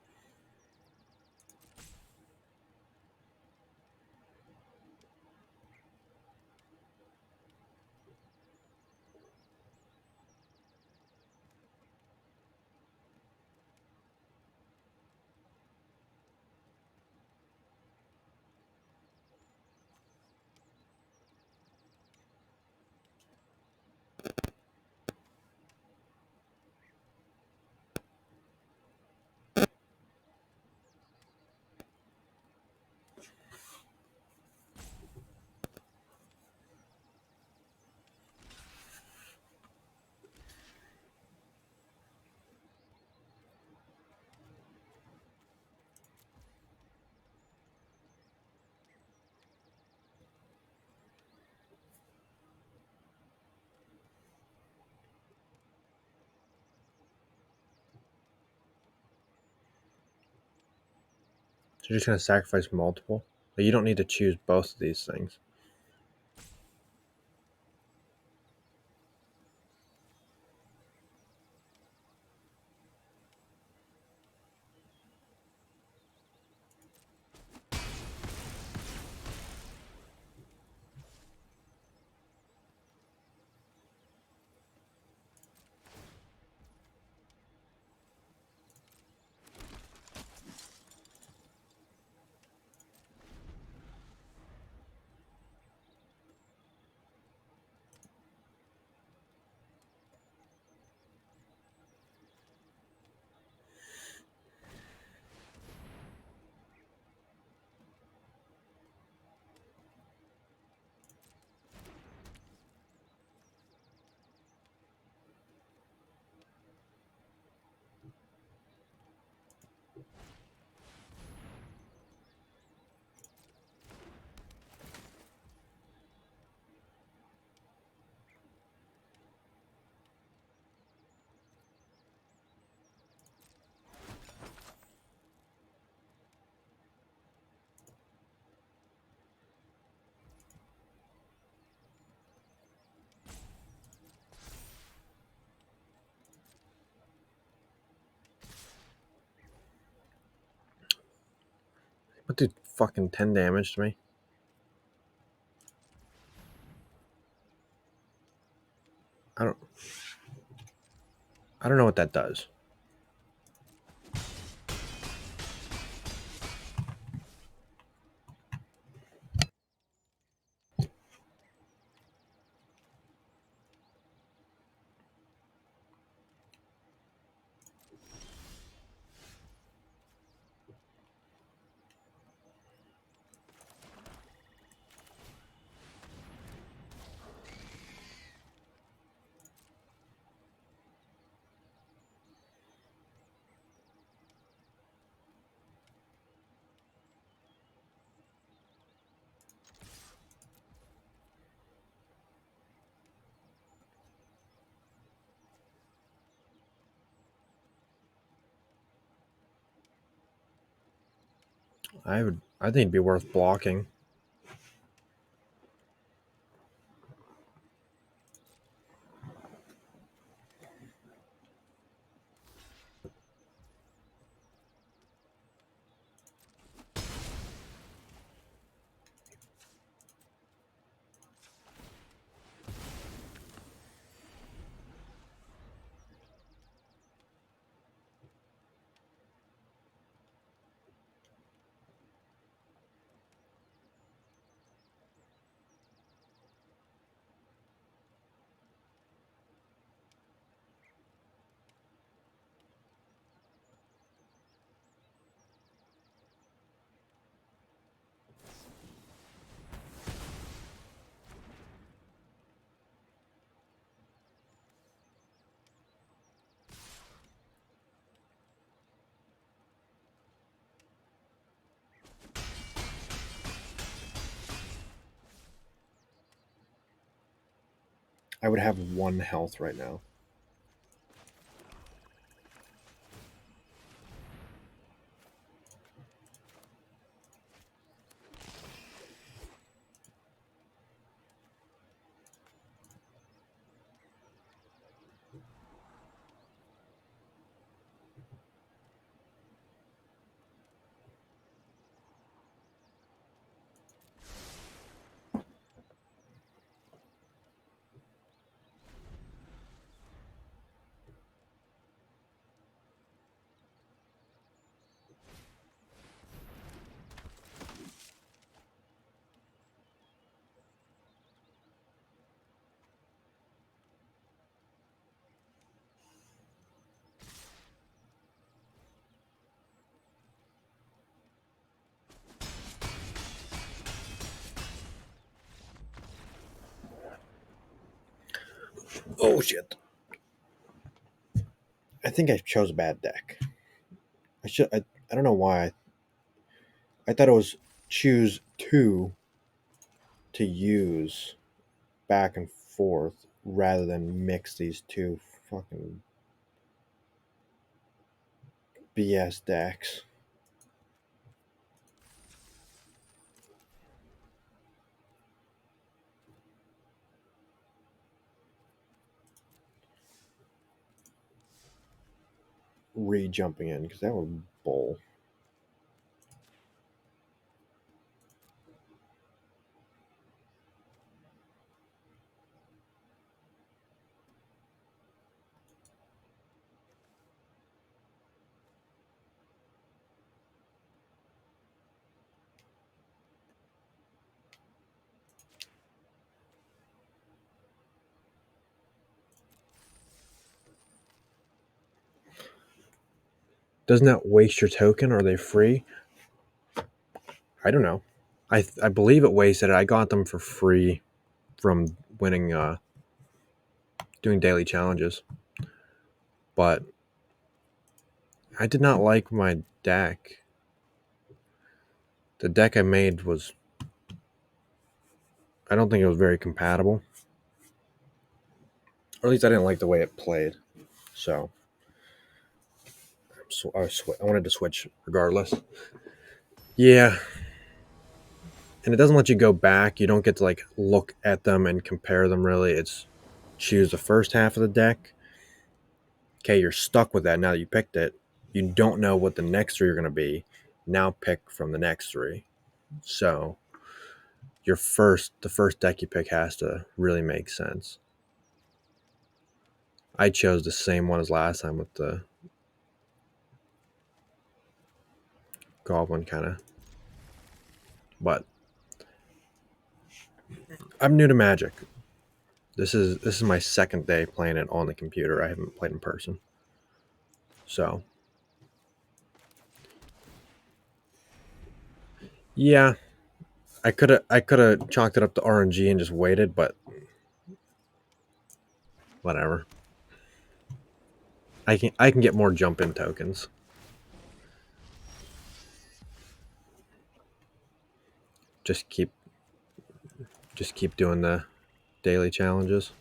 So you're just gonna sacrifice multiple. But you don't need to choose both of these things. What did fucking 10 damage to me? I don't I don't know what that does. I think it'd be worth blocking. I would have 1 health right now. Oh shit! I think I chose a bad deck. I should. I don't know why. I thought it was choose two to use back and forth rather than mix these two fucking BS decks. Re-jumping in because that was bull. Doesn't that waste your token? Are they free? I don't know. I believe it wasted it. I got them for free from winning doing daily challenges. But I did not like my deck. The deck I made was, I don't think it was very compatible. Or at least I didn't like the way it played. So I wanted to switch regardless. Yeah. And it doesn't let you go back. You don't get to like look at them and compare them really. It's choose the first half of the deck. Okay, you're stuck with that now that you picked it. You don't know what the next three are going to be. Now pick from the next three. So the first deck you pick has to really make sense. I chose the same one as last time with the goblin kind of. But I'm new to Magic. This is my second day playing it on the computer. I haven't played in person. So yeah, I could have chalked it up to RNG and just waited, but whatever. I can get more jump in tokens. Just keep doing the daily challenges.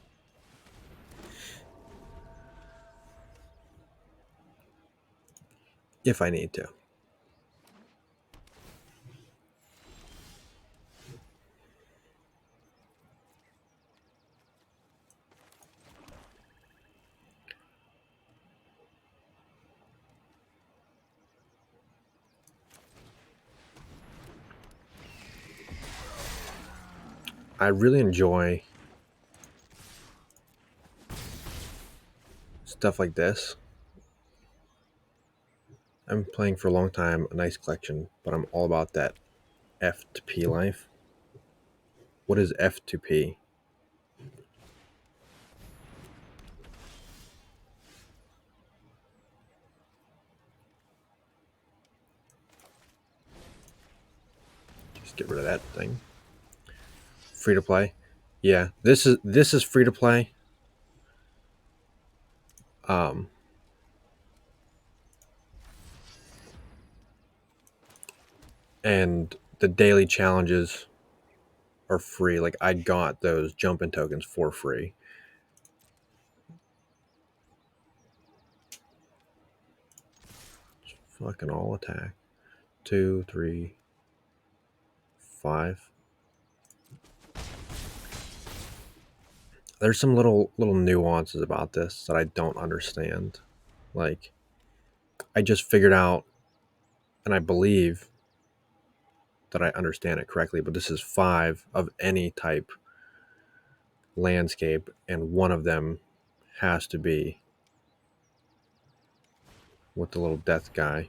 If I need to. I really enjoy stuff like this. I'm playing for a long time, a nice collection, but I'm all about that F to P life. What is F to P? Just get rid of that thing. Free to play. Yeah, this is free to play. Um, and the daily challenges are free. Like I got those jump in tokens for free. Fucking all attack. 2, 3, 5. There's some little nuances about this that I don't understand. Like, I just figured out, and I believe that I understand it correctly, but this is 5 of any type landscape, and one of them has to be with the little death guy.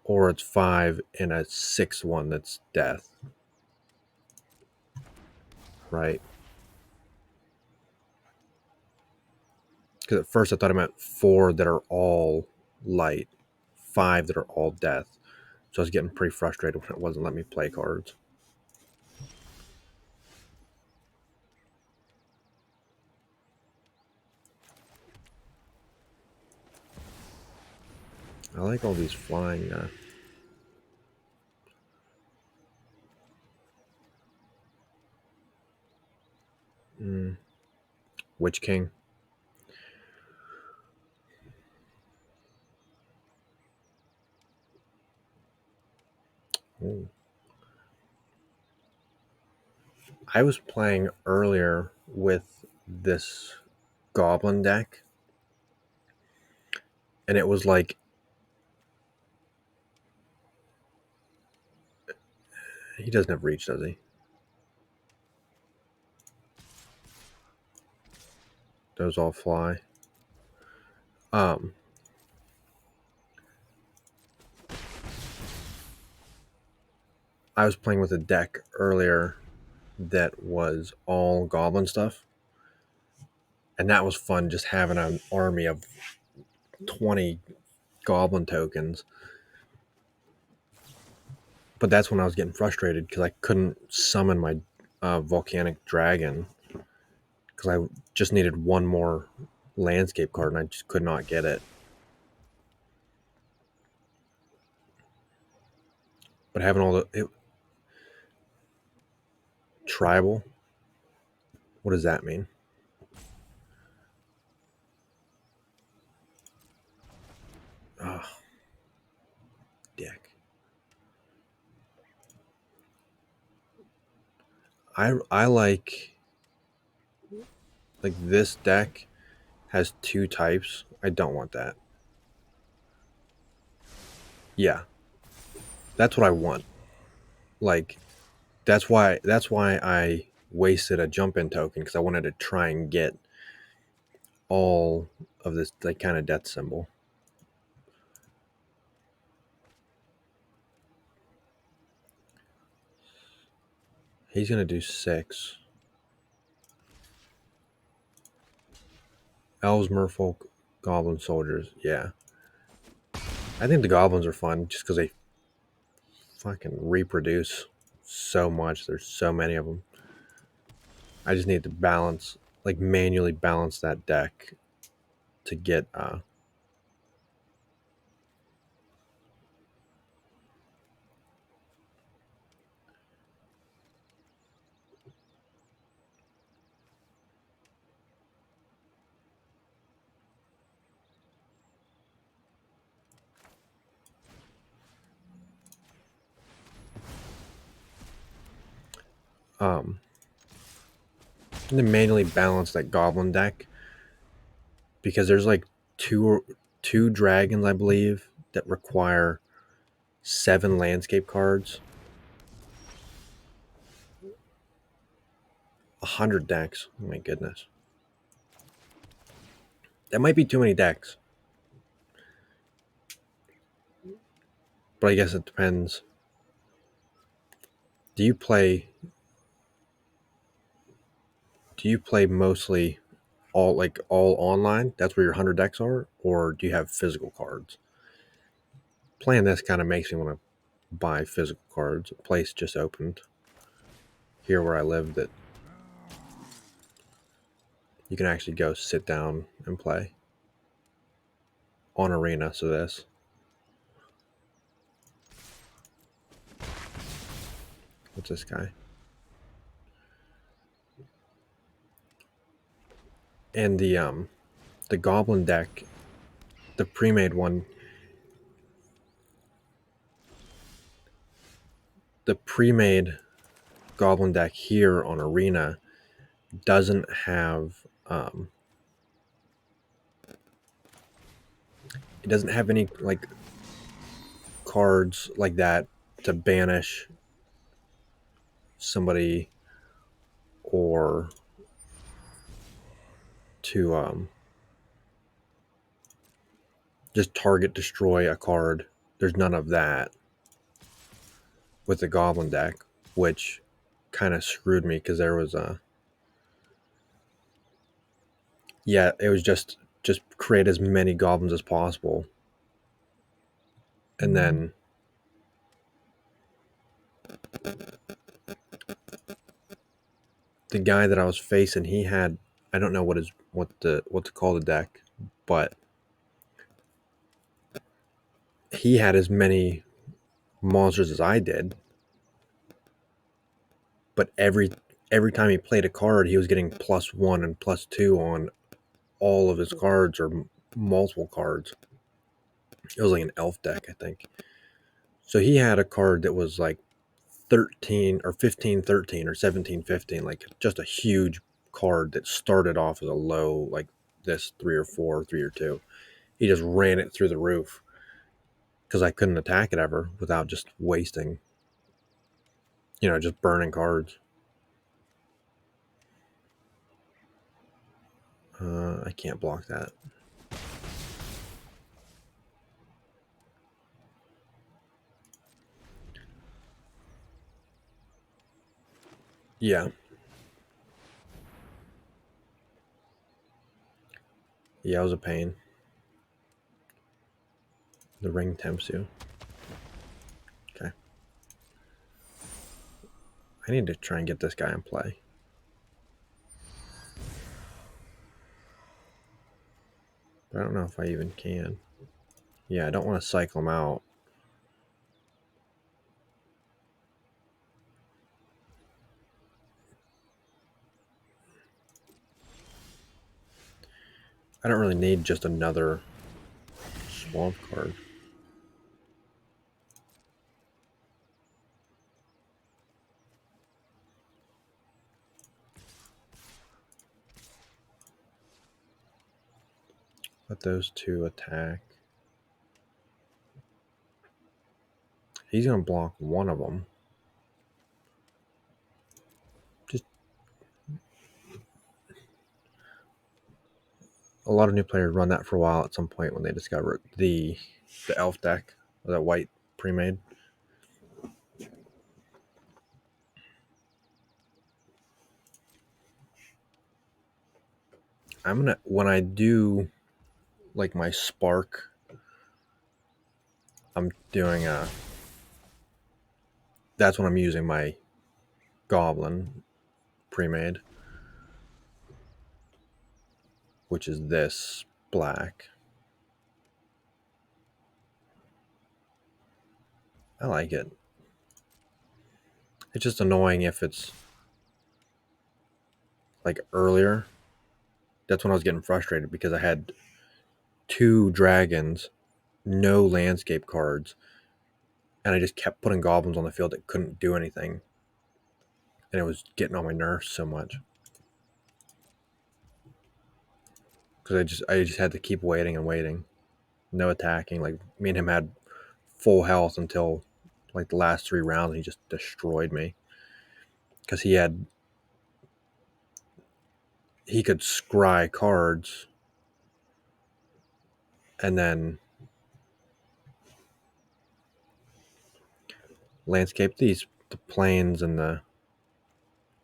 Or it's 5 and a 6th one that's death. Right? Because at first I thought it meant 4 that are all light, 5 that are all death. So I was getting pretty frustrated when it wasn't letting me play cards. I like all these flying. Witch King. Ooh. I was playing earlier with this goblin deck, and it was like he doesn't have reach, does he? Those all fly. I was playing with a deck earlier that was all goblin stuff, and that was fun. Just having an army of 20 goblin tokens. But that's when I was getting frustrated because I couldn't summon my volcanic dragon because I just needed one more landscape card and I just could not get it. But having all the tribal, what does that mean? Oh, dick. I like this deck has 2 types. I don't want that. Yeah, that's what I want. Like that's why I wasted a jump in token because I wanted to try and get all of this like kind of death symbol. He's gonna do 6. Elves, merfolk, goblin soldiers. Yeah, I think the goblins are fun just because they fucking reproduce so much. There's so many of them. I just need to balance, like manually balance that deck to get um to manually balance that goblin deck because there's like two dragons I believe that require 7 landscape cards. 100 decks. Oh my goodness. That might be too many decks. But I guess it depends. Do you play mostly all online? That's where your 100 decks are, or do you have physical cards? Playing this kind of makes me want to buy physical cards. A place just opened here where I live that you can actually go sit down and play on arena. So this, what's this guy? And the goblin deck, the pre-made one, the pre-made goblin deck here on Arena doesn't have it doesn't have any like cards like that to banish somebody or to just target destroy a card. There's none of that with the goblin deck, which kind of screwed me because there was a it was just create as many goblins as possible, and then the guy that I was facing, he had, I don't know what to call the deck, but he had as many monsters as I did, but every time he played a card, he was getting +1 and +2 on all of his cards or multiple cards. It was like an elf deck, I think. So he had a card that was like 13 or 15 13 or 17 15, like just a huge card that started off as a low, like this 3 or 4, 3 or 2. He just ran it through the roof because I couldn't attack it ever without just wasting, just burning cards. I can't block that. Yeah. Yeah, it was a pain. The ring tempts you. Okay. I need to try and get this guy in play. But I don't know if I even can. Yeah, I don't want to cycle him out. I don't really need just another swamp card. Let those two attack. He's going to block one of them. Just a lot of new players run that for a while at some point when they discover the elf deck, or that white pre-made. When I do like my spark, I'm doing that's when I'm using my goblin pre-made, which is this black. I like it. It's just annoying if it's like earlier. That's when I was getting frustrated because I had 2 dragons, no landscape cards, and I just kept putting goblins on the field that couldn't do anything. And it was getting on my nerves so much. Because I just had to keep waiting and waiting. No attacking. Like me and him had full health until like the last 3 rounds, and he just destroyed me. Because he could scry cards and then landscape the plains and the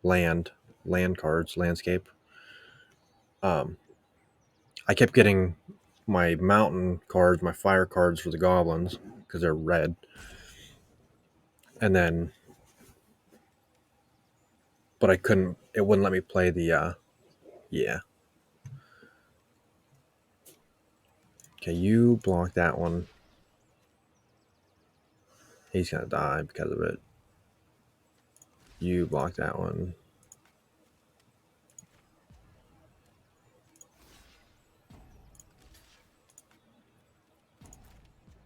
land cards, landscape. I kept getting my mountain cards, my fire cards for the goblins because they're red, and then, but I couldn't. It wouldn't let me play the. Yeah. Okay, you block that one. He's gonna die because of it. You block that one.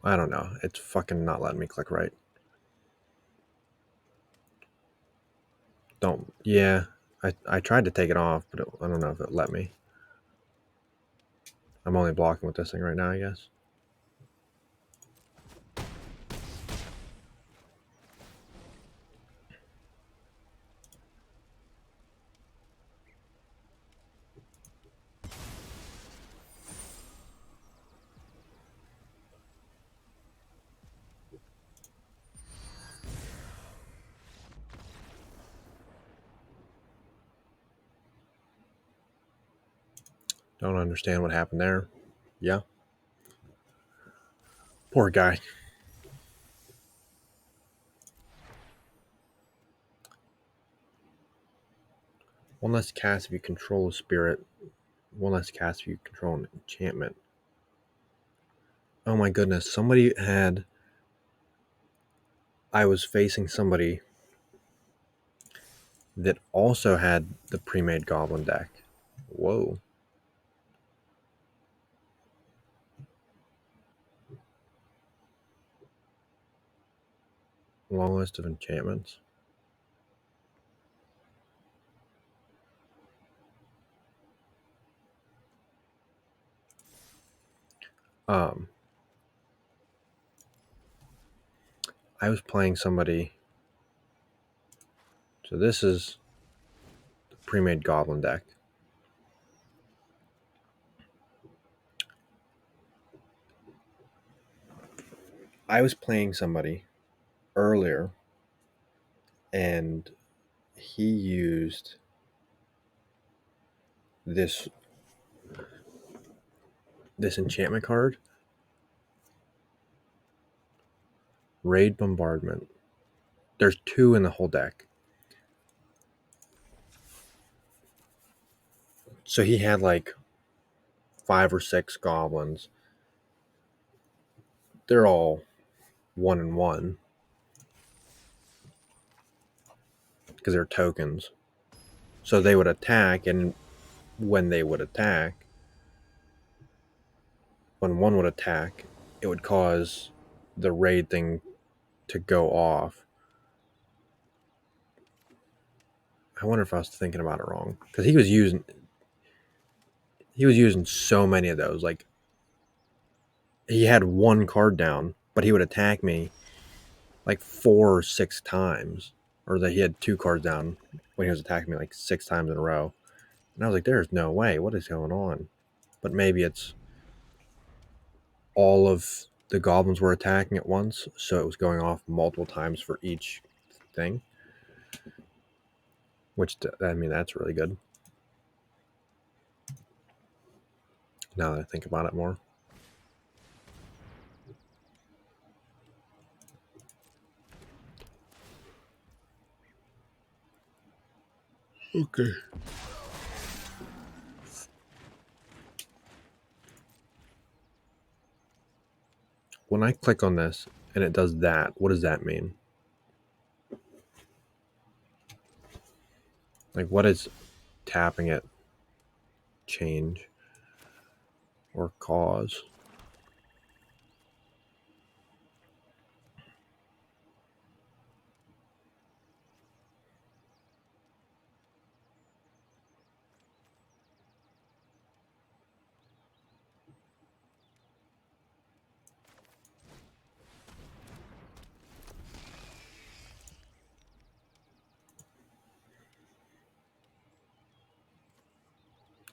I don't know. It's fucking not letting me click right. Don't. Yeah. I tried to take it off, but I don't know if it let me. I'm only blocking with this thing right now, I guess. Don't understand what happened there. Yeah. Poor guy. One less cast if you control a spirit. One less cast if you control an enchantment. Oh my goodness. Somebody had. I was facing somebody that also had the pre-made goblin deck. Whoa. Long list of enchantments. Um, I was playing somebody. So this is the pre-made goblin deck. I was playing somebody earlier, and he used this enchantment card, Raid Bombardment. There's 2 in the whole deck. So he had like 5 or 6 goblins. They're all 1/1 because they're tokens. So they would attack, and when they would attack, when one would attack, it would cause the raid thing to go off. I wonder if I was thinking about it wrong, because he was using so many of those. Like, he had 1 card down, but he would attack me like 4 or 6 times, or that he had 2 cards down when he was attacking me like 6 times in a row. And I was like, there's no way. What is going on? But maybe it's all of the goblins were attacking at once, so it was going off multiple times for each thing. Which, I mean, that's really good. Now that I think about it more. Okay. When I click on this and it does that, what does that mean? Like, what does tapping it change or cause?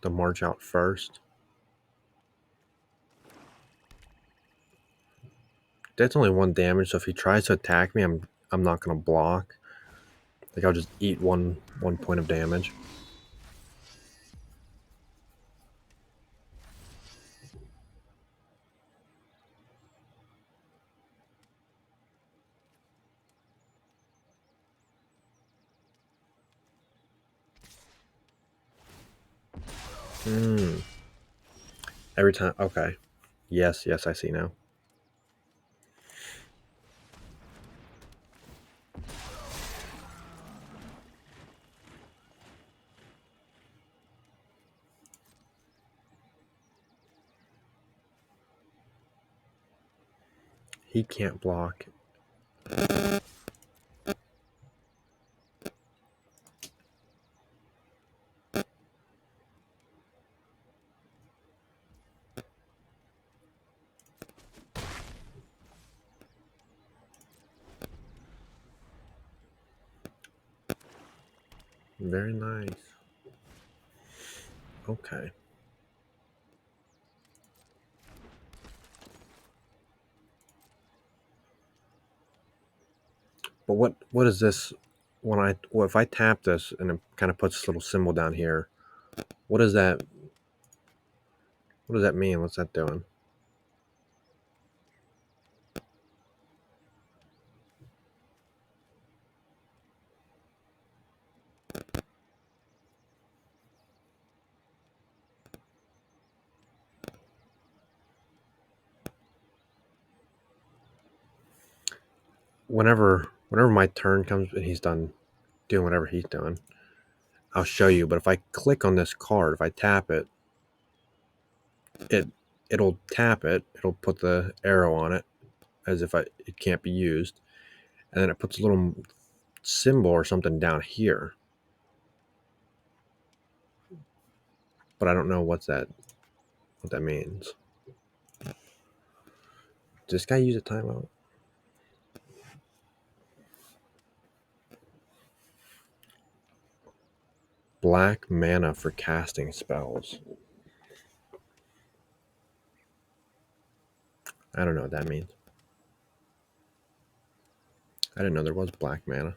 To march out first? That's only 1 damage, so if he tries to attack me, I'm not gonna block. Like, I'll just eat one point of damage. Every time. Okay. Yes, I see now. He can't block. Very nice. Okay. But what is this? If I tap this and it kind of puts this little symbol down here, what does that mean? What's that doing? Whenever my turn comes and he's done doing whatever he's doing, I'll show you. But if I click on this card, if I tap it, it'll tap it. It'll put the arrow on it as if it can't be used, and then it puts a little symbol or something down here. But I don't know what that means. Does this guy use a timeout? Black mana for casting spells. I don't know what that means. I didn't know there was black mana.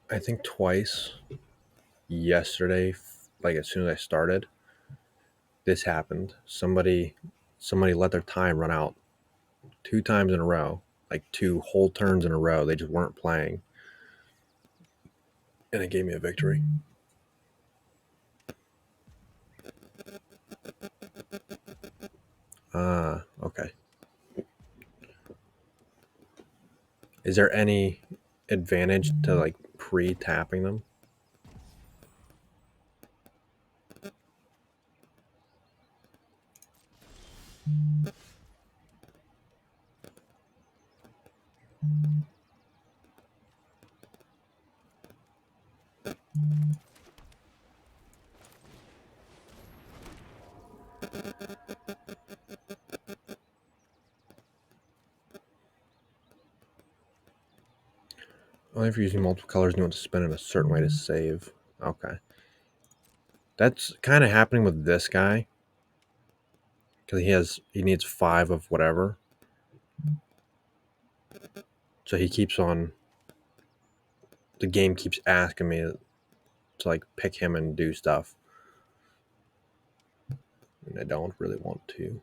I think twice yesterday, like as soon as I started, this happened. Somebody let their time run out 2 times in a row, like 2 whole turns in a row. They just weren't playing, and it gave me a victory. Okay. Is there any advantage to like pre-tapping them? Only if you're using multiple colors and you want to spin in a certain way to save. Okay. That's kind of happening with this guy. Because he needs 5 of whatever. So he keeps on, the game keeps asking me to like pick him and do stuff. And I don't really want to.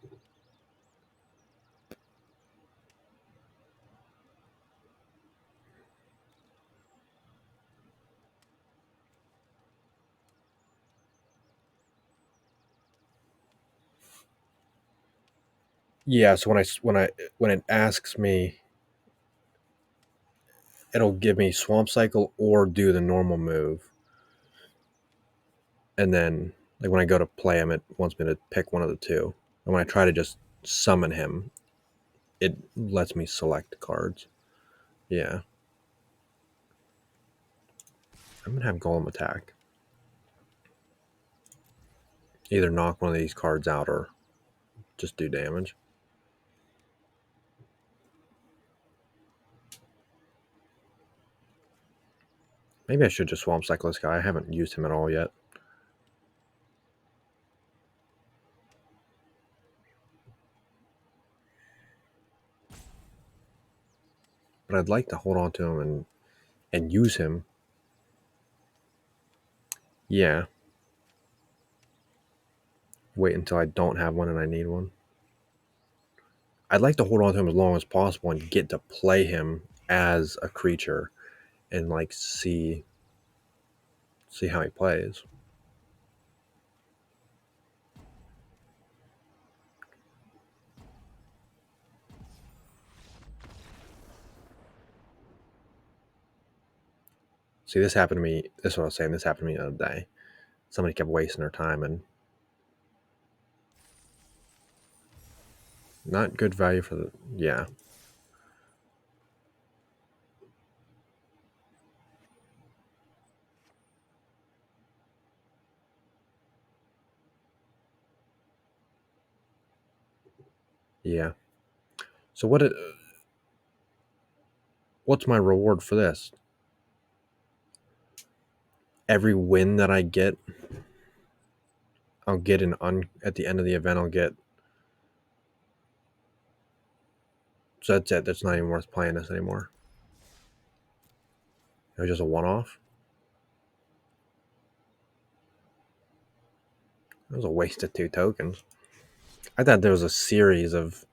Yeah, so when it asks me, it'll give me Swamp Cycle or do the normal move. And then like when I go to play him, it wants me to pick one of the two. And when I try to just summon him, it lets me select cards. Yeah. I'm gonna have Golem attack. Either knock one of these cards out or just do damage. Maybe I should just Swamp Cycle this guy. I haven't used him at all yet. But I'd like to hold on to him and use him. Yeah. Wait until I don't have one and I need one. I'd like to hold on to him as long as possible and get to play him as a creature and like see how he plays. See, this happened to me. This is what I was saying. This happened to me the other day. Somebody kept wasting their time and not good value for the. Yeah. Yeah. So what's my reward for this? Every win that I get, I'll get at the end of the event. I'll get. So that's it. That's not even worth playing this anymore. It was just a one-off. It was a waste of 2 tokens. I thought there was a series of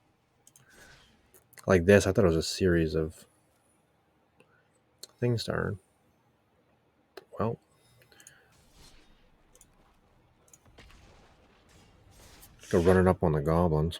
like this. I thought it was a series of things to earn. Well, go run it up on the goblins.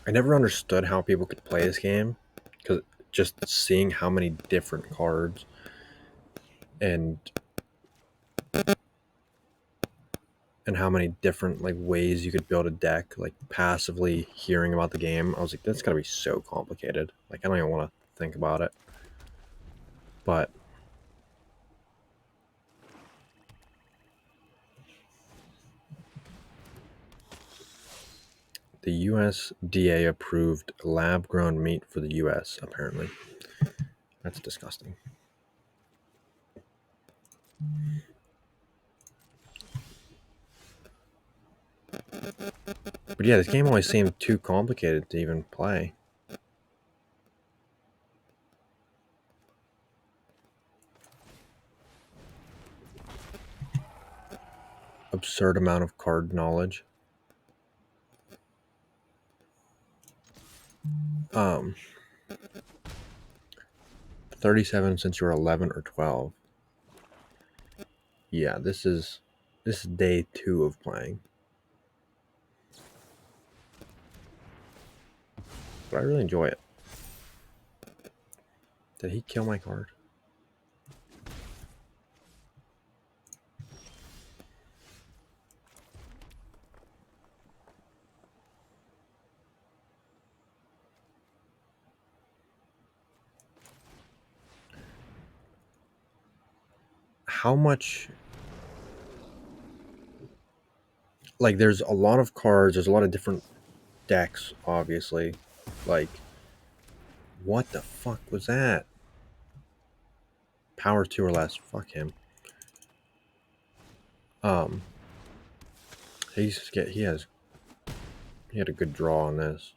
I never understood how people could play this game because just seeing how many different cards and how many different like ways you could build a deck, like passively hearing about the game, I was like, that's gotta be so complicated. Like I don't even want to think about it. But the USDA approved lab-grown meat for the US, apparently. That's disgusting. But yeah, this game always seemed too complicated to even play. Absurd amount of card knowledge. 37 since you were 11 or 12. Yeah, this is day 2 of playing. But I really enjoy it. Did he kill my card? How much? Like, there's a lot of cards. There's a lot of different decks, obviously. Like, what the fuck was that? Power 2 or less. Fuck him. He had a good draw on this.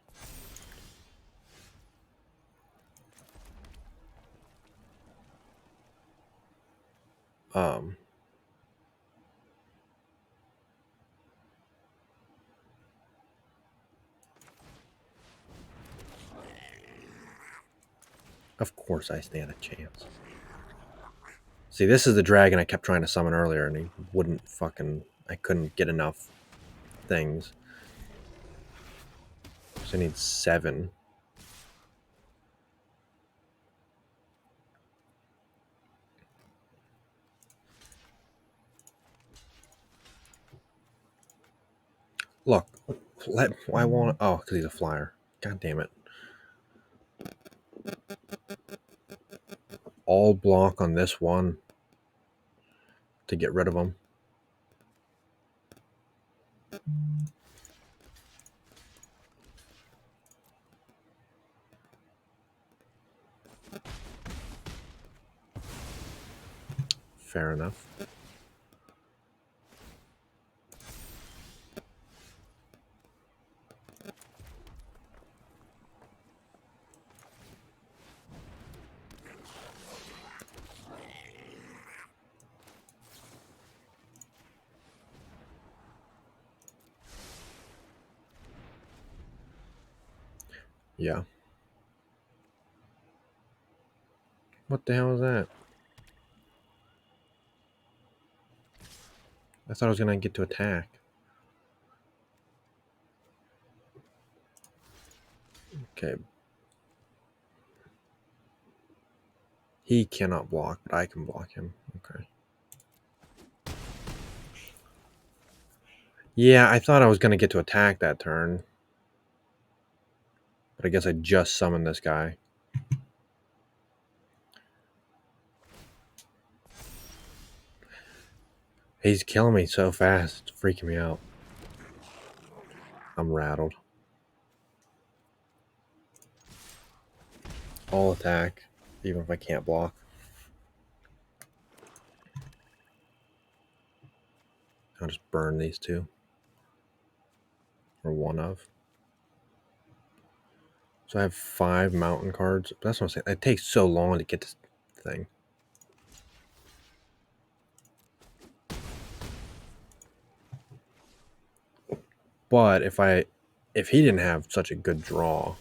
Of course I stand a chance. See, this is the dragon I kept trying to summon earlier, and he wouldn't fucking. I couldn't get enough things. So I need 7. Look, why won't? Oh, because he's a flyer. God damn it! All block on this one to get rid of him. Fair enough. Yeah. What the hell was that? I thought I was gonna get to attack. Okay. He cannot block, but I can block him. Okay. Yeah, I thought I was gonna get to attack that turn. But I guess I just summoned this guy. He's killing me so fast. It's freaking me out. I'm rattled. I'll attack, even if I can't block. I'll just burn these two. Or one of. So I have 5 mountain cards. That's what I'm saying. It takes so long to get this thing. But if he didn't have such a good draw,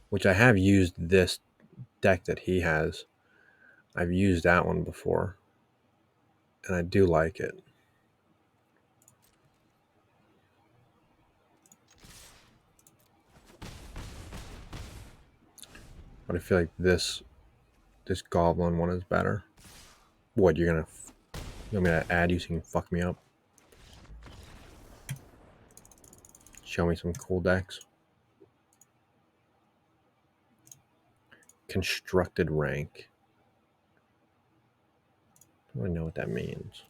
which I have used this deck that he has, I've used that one before, and I do like it. But I feel like this goblin one is better. What, you want me to add you so you can fuck me up? Show me some cool decks. Constructed rank. I don't know what that means.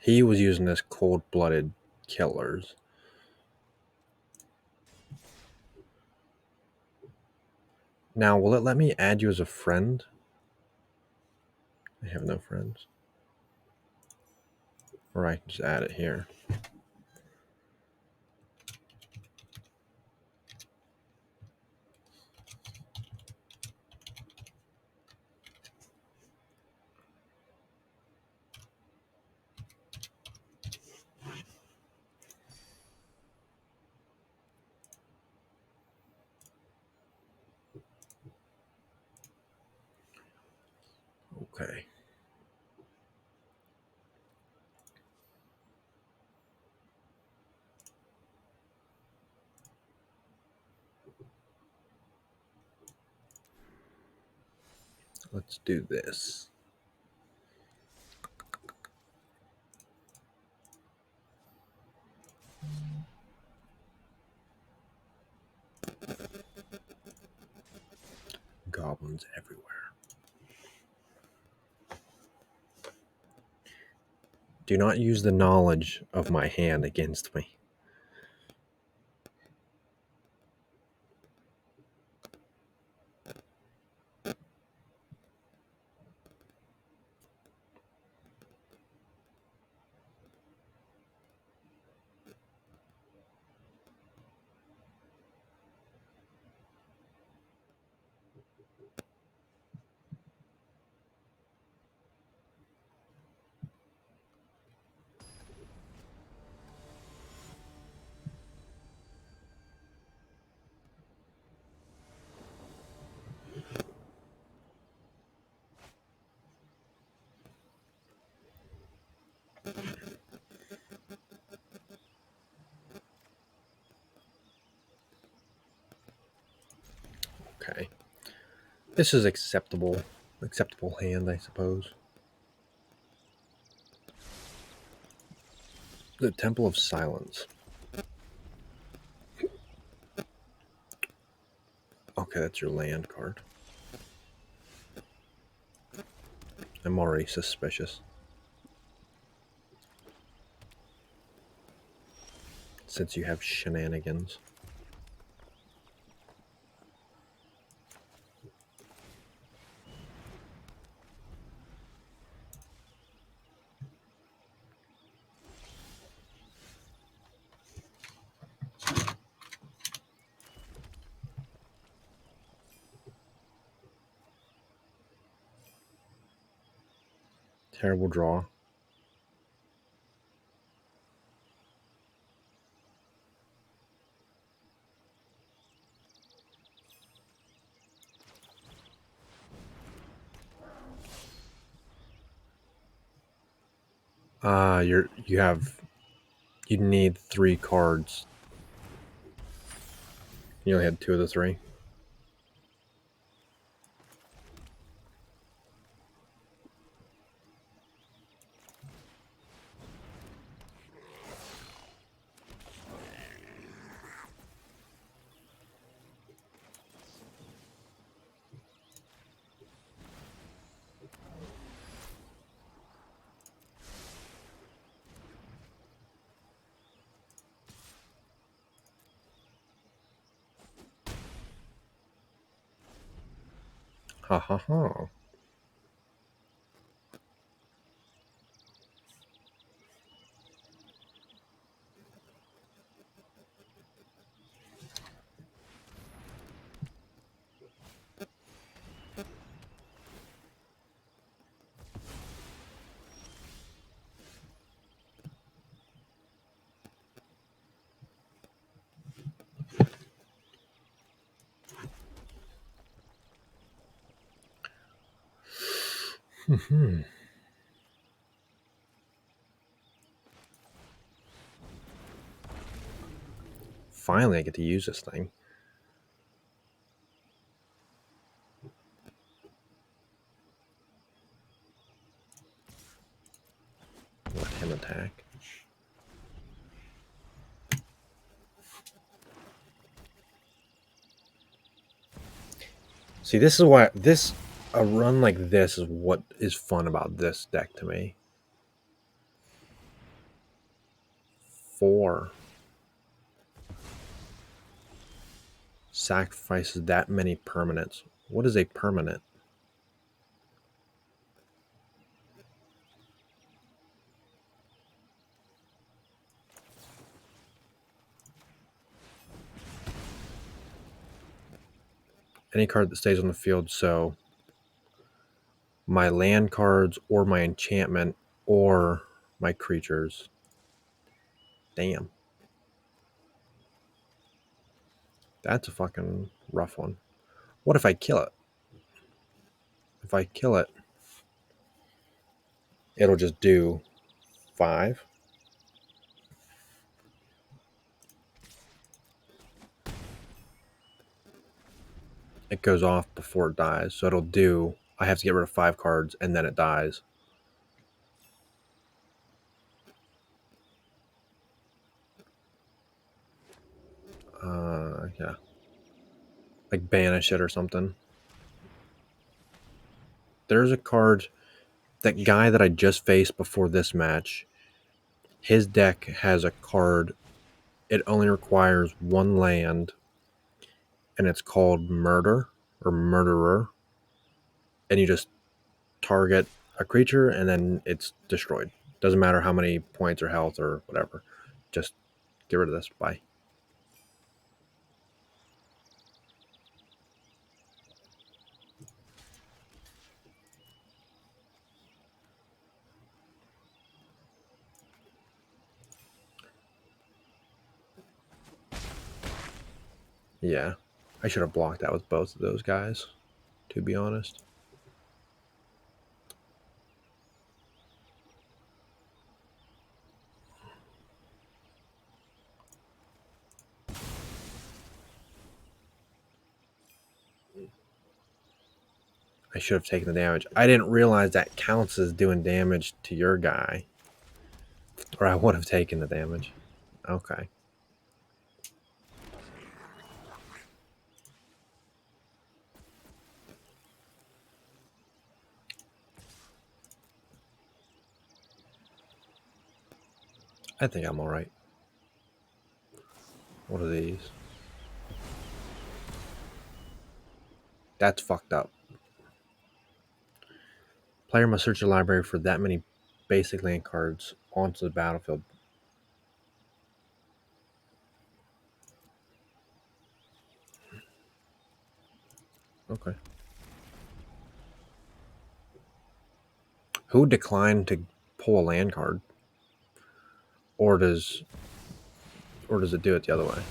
He was using this cold-blooded killers. Now, will it let me add you as a friend? I have no friends. Or I can just add it here. Okay. Let's do this. Goblins everywhere. Do not use the knowledge of my hand against me. Okay. This is acceptable. Acceptable hand, I suppose. The Temple of Silence. Okay, that's your land card. I'm already suspicious. Since you have shenanigans. Terrible draw. You need 3 cards. You only had 2 of the 3. Ha ha ha. Finally, I get to use this thing. Let him attack. See, this is why a run like this is what is fun about this deck to me. 4 sacrifices that many permanents. What is a permanent? Any card that stays on the field, so my land cards or my enchantment or my creatures. Damn. That's a fucking rough one. What if I kill it? If I kill it, it'll just do 5. It goes off before it dies, so it'll do. I have to get rid of 5 cards and then it dies. Yeah. Like banish it or something. There's a card. That guy that I just faced before this match, his deck has a card. It only requires 1 land, and it's called Murder or Murderer. And you just target a creature, and then it's destroyed. Doesn't matter how many points or health or whatever. Just get rid of this. Bye. Yeah. I should have blocked that with both of those guys, to be honest. I should have taken the damage. I didn't realize that counts as doing damage to your guy. Or I would have taken the damage. Okay. I think I'm alright. What are these? That's fucked up. Player must search the library for that many basic land cards onto the battlefield. Okay. Who declined to pull a land card? Or does it do it the other way?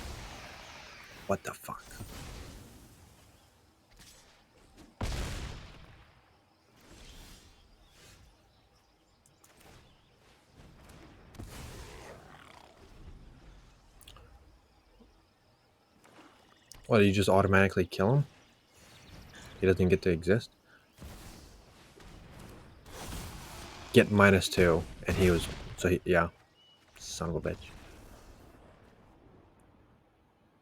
What the fuck? What, do you just automatically kill him? He doesn't get to exist? Get -2, and he was... So, yeah. Son of a bitch.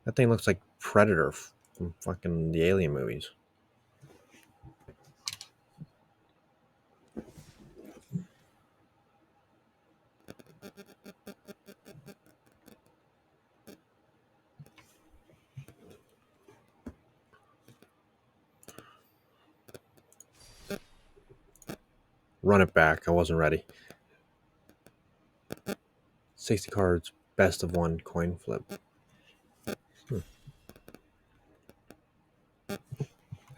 That thing looks like Predator from fucking the Alien movies. Run it back. I wasn't ready. 60 cards, best of one, coin flip.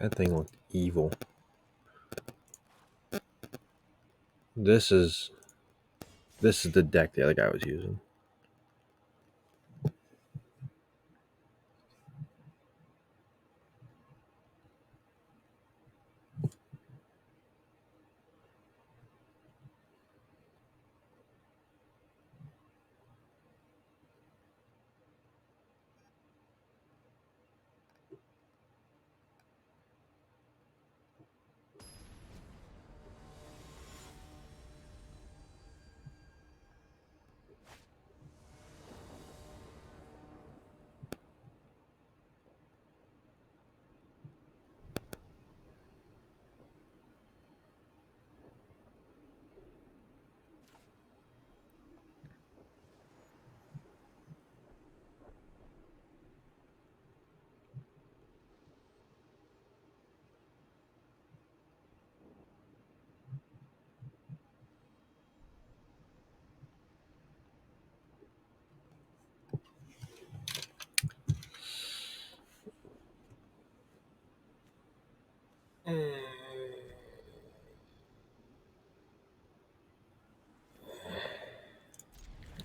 That thing looked evil. This is the deck the other guy was using.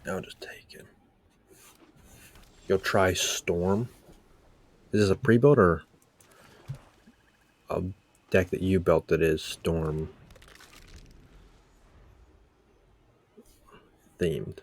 I'll just take it. You'll try Storm. Is this a pre-built or a deck that you built that is Storm themed?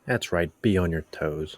That's right. Be on your toes.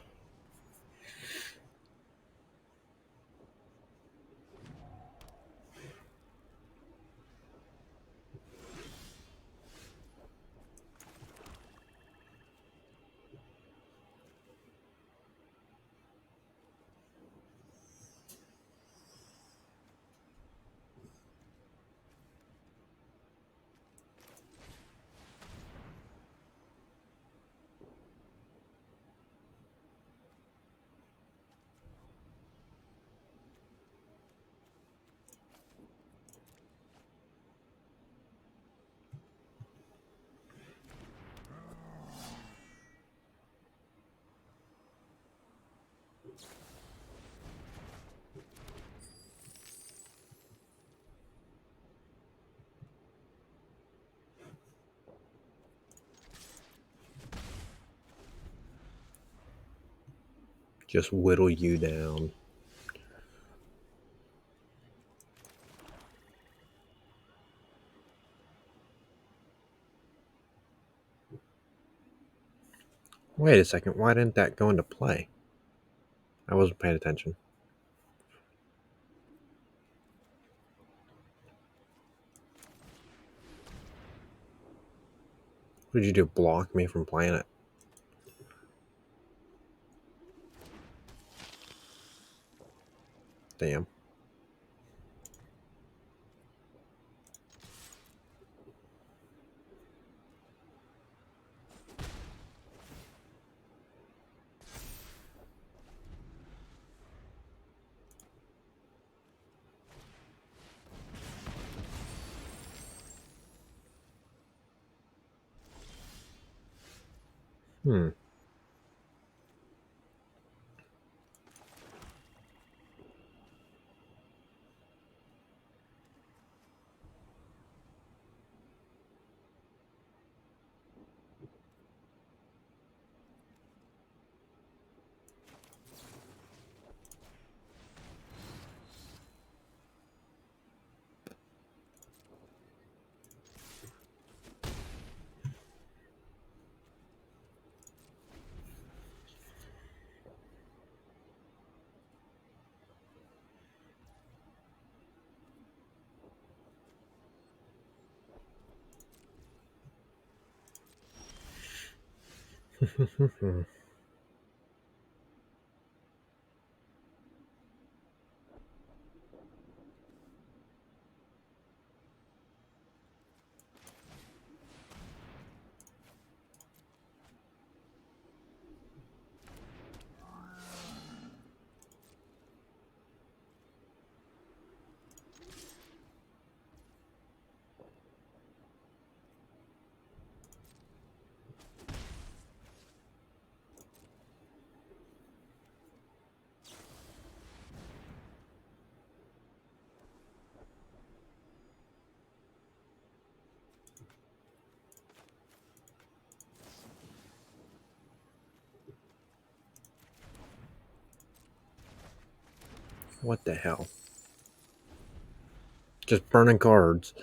Just whittle you down. Wait a second. Why didn't that go into play? I wasn't paying attention. What did you do? Block me from playing it? Damn. Hmm. What the hell? Just burning cards.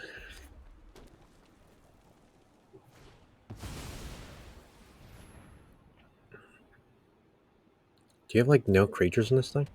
Do you have like no creatures in this thing?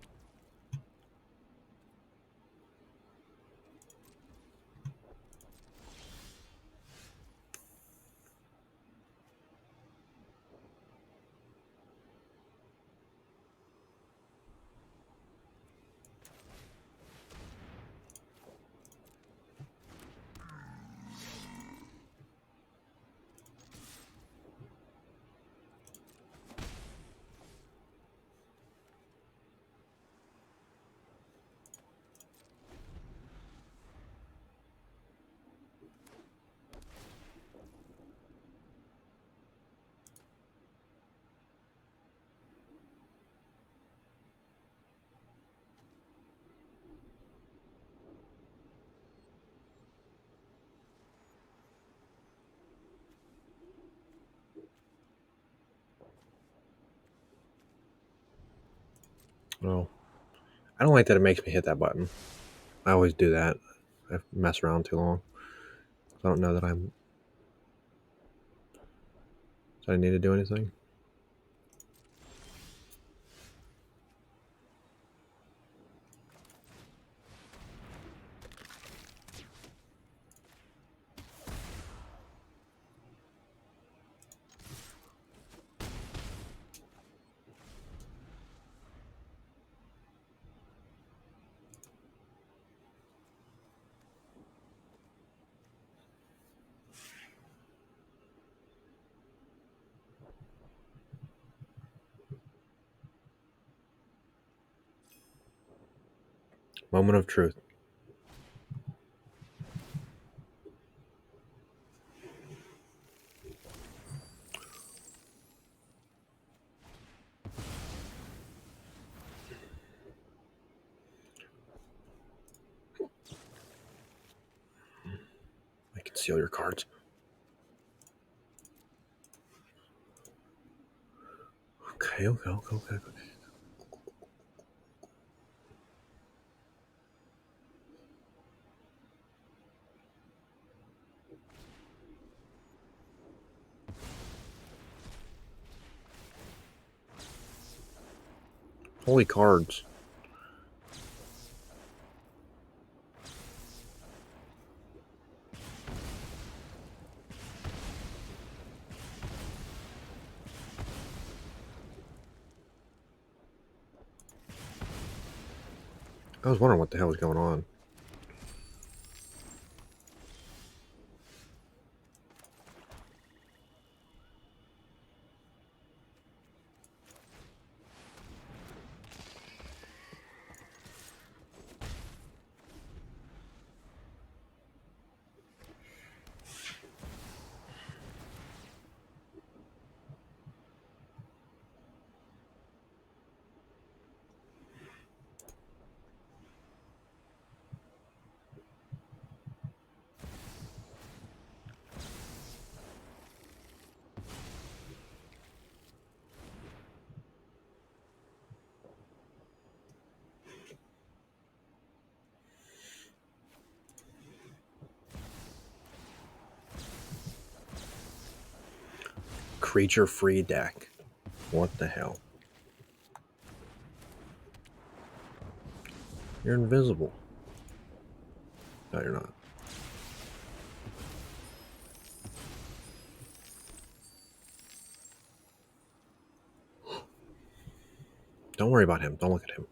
Oh. I don't like that it makes me hit that button. I always do that. I mess around too long. I don't know that I'm. Do I need to do anything? Moment of truth. I can seal your cards. Okay. Holy cards. I was wondering what the hell was going on. Creature free deck. What the hell? You're invisible. No, you're not. Don't worry about him. Don't look at him.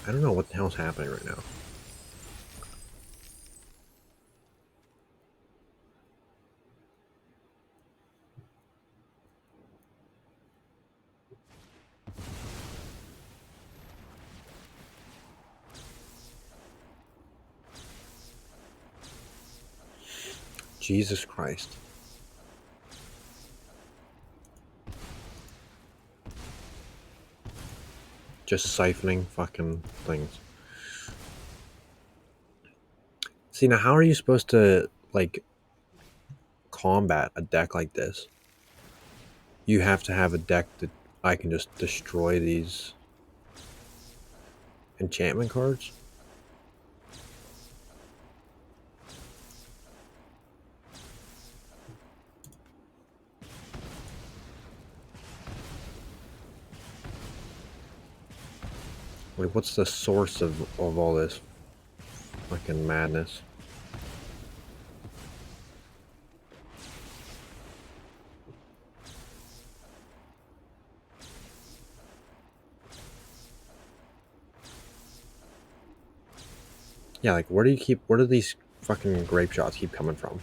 I don't know what the hell's happening right now. Jesus Christ. Just siphoning fucking things. See, now how are you supposed to, like, combat a deck like this? You have to have a deck that I can just destroy these enchantment cards? Like, what's the source of all this fucking madness? Yeah, like, where do these fucking grape shots keep coming from?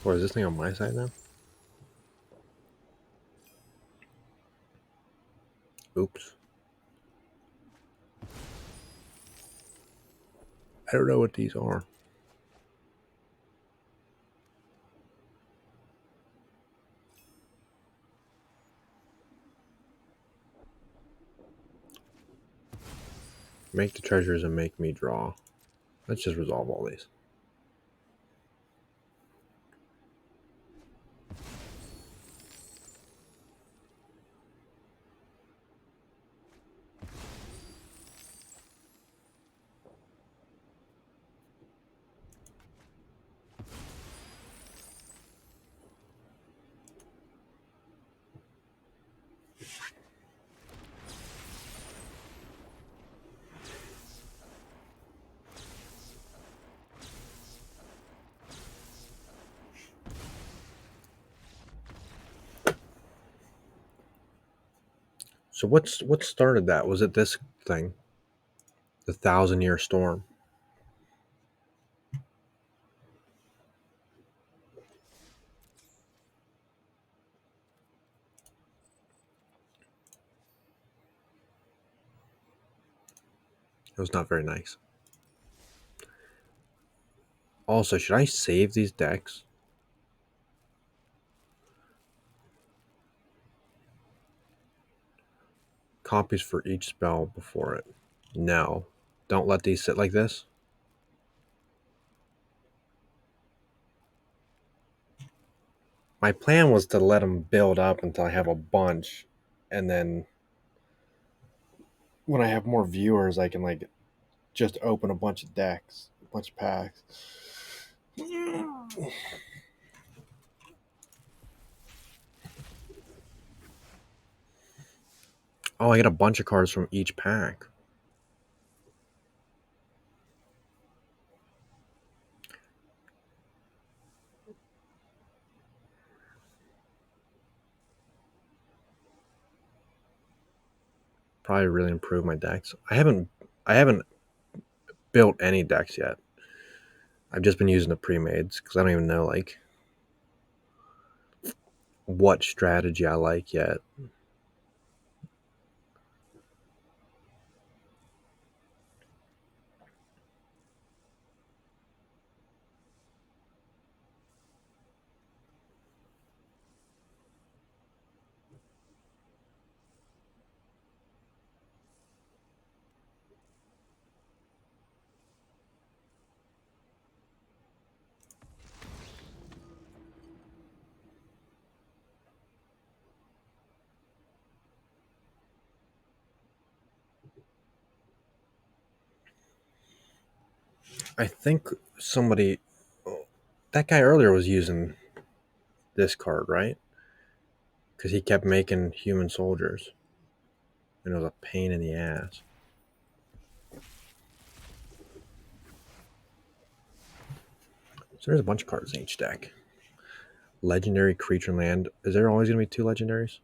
Or is this thing on my side now? Oops. I don't know what these are. Make the treasures and make me draw. Let's just resolve all these. So what started that? Was it this thing? The 1,000-year storm? It was not very nice. Also, should I save these decks? Copies for each spell before it. No. Don't let these sit like this. My plan was to let them build up until I have a bunch, and then when I have more viewers, I can like just open a bunch of decks, a bunch of packs. Oh, I get a bunch of cards from each pack. Probably really improve my decks. I haven't built any decks yet. I've just been using the pre-mades because I don't even know like what strategy I like yet. I think somebody, that guy earlier was using this card, right? Because he kept making human soldiers, and it was a pain in the ass. So there's a bunch of cards in each deck. Legendary creature land. Is there always going to be 2 legendaries?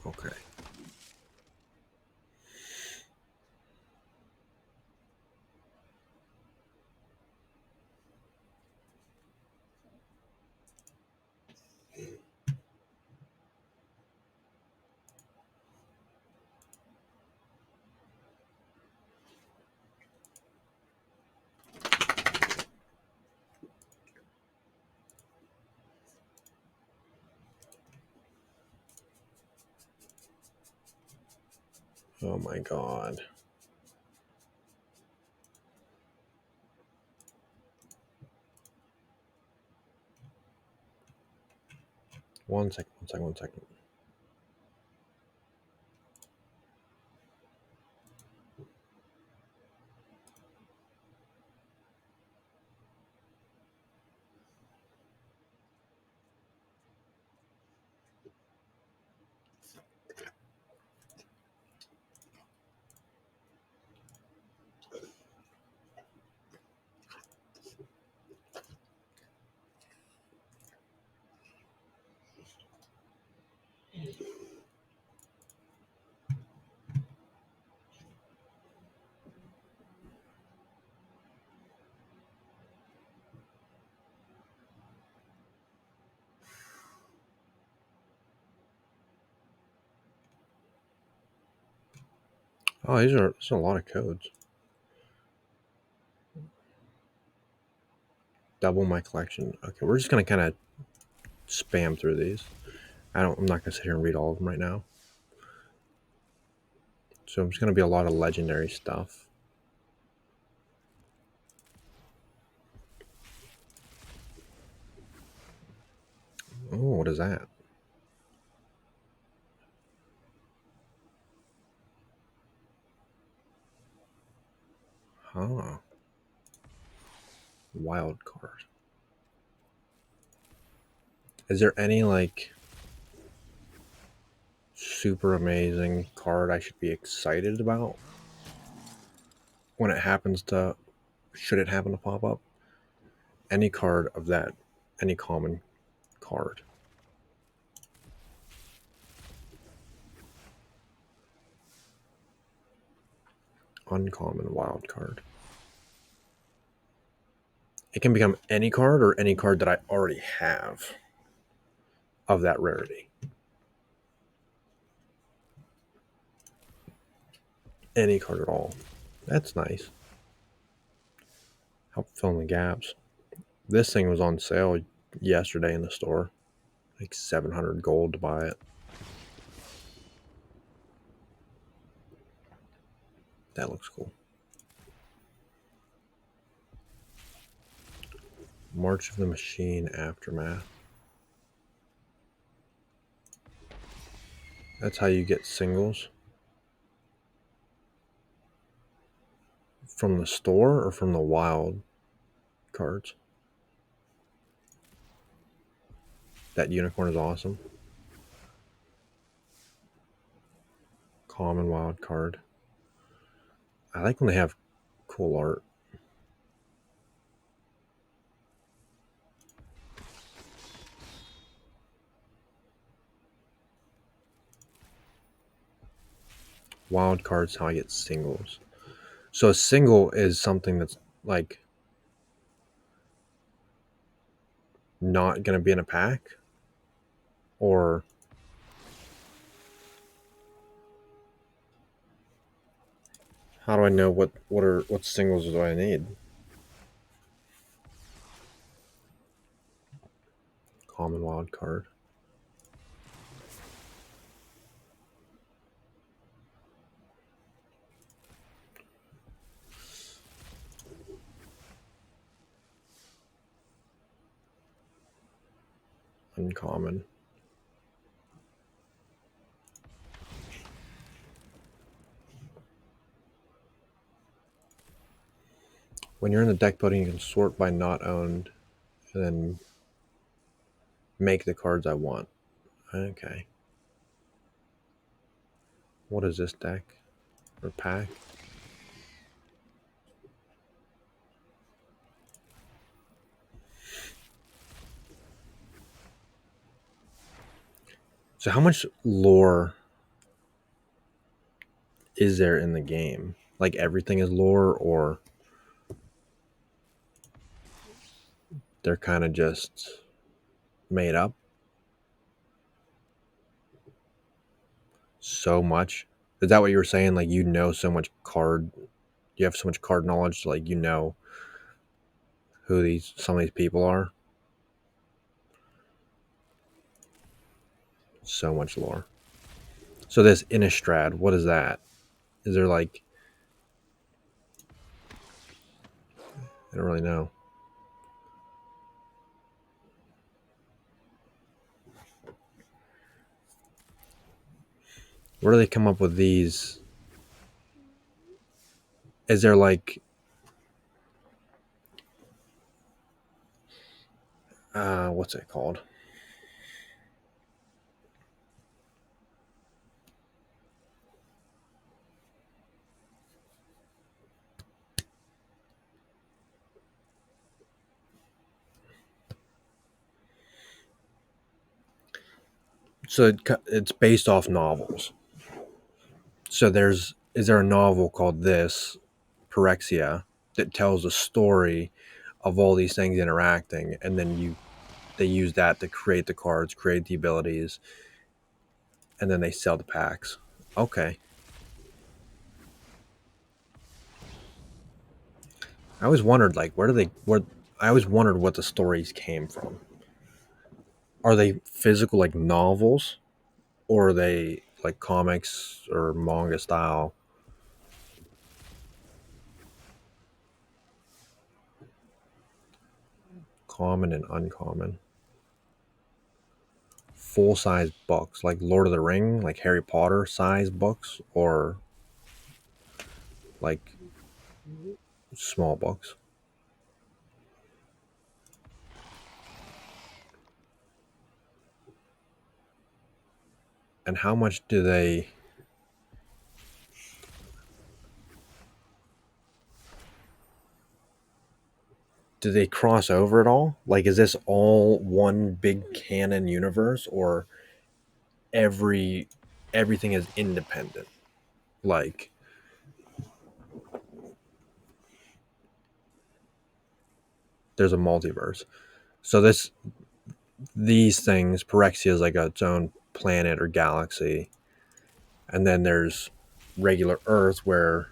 Okay. Oh my god. One second, one second, one second. Oh, these are a lot of codes. Double my collection. Okay, we're just gonna kind of spam through these. I'm not gonna sit here and read all of them right now. So it's gonna be a lot of legendary stuff. Oh, what is that? Oh. Wild card. Is there any like super amazing card I should be excited about when it happens to, should it happen to pop up? Any card of that, any common card. Uncommon wild card. It can become any card or any card that I already have of that rarity. Any card at all. That's nice. Help fill in the gaps. This thing was on sale yesterday in the store. Like 700 gold to buy it. That looks cool. March of the Machine Aftermath. That's how you get singles. From the store or from the wild cards? That unicorn is awesome. Common wild card. I like when they have cool art. Wild cards, how I get singles. So a single is something that's like not going to be in a pack, or how do I know what singles do I need? Common wild card. Uncommon. When you're in the deck building, you can sort by not owned and then make the cards I want. Okay. What is this deck or pack? So how much lore is there in the game? Like everything is lore, or they're kind of just made up? So much. Is that what you were saying? Like you know so much card, you have so much card knowledge, like you know who some of these people are. So much lore. So this Innistrad, what is that? Is there like, I don't really know. Where do they come up with these? Is there like what's it called? So it's based off novels. So is there a novel called this Pyrexia that tells a story of all these things interacting, and then they use that to create the cards, create the abilities, and then they sell the packs. Okay. I always wondered like where I always wondered what the stories came from. Are they physical like novels, or are they like comics or manga style? Common and uncommon. Full size books, like Lord of the Ring, like Harry Potter size books, or like small books. And how much do they cross over at all? Like, is this all one big canon universe, or everything is independent? Like, there's a multiverse. So these things, Pyrexia is like its own planet or galaxy, and then there's regular Earth where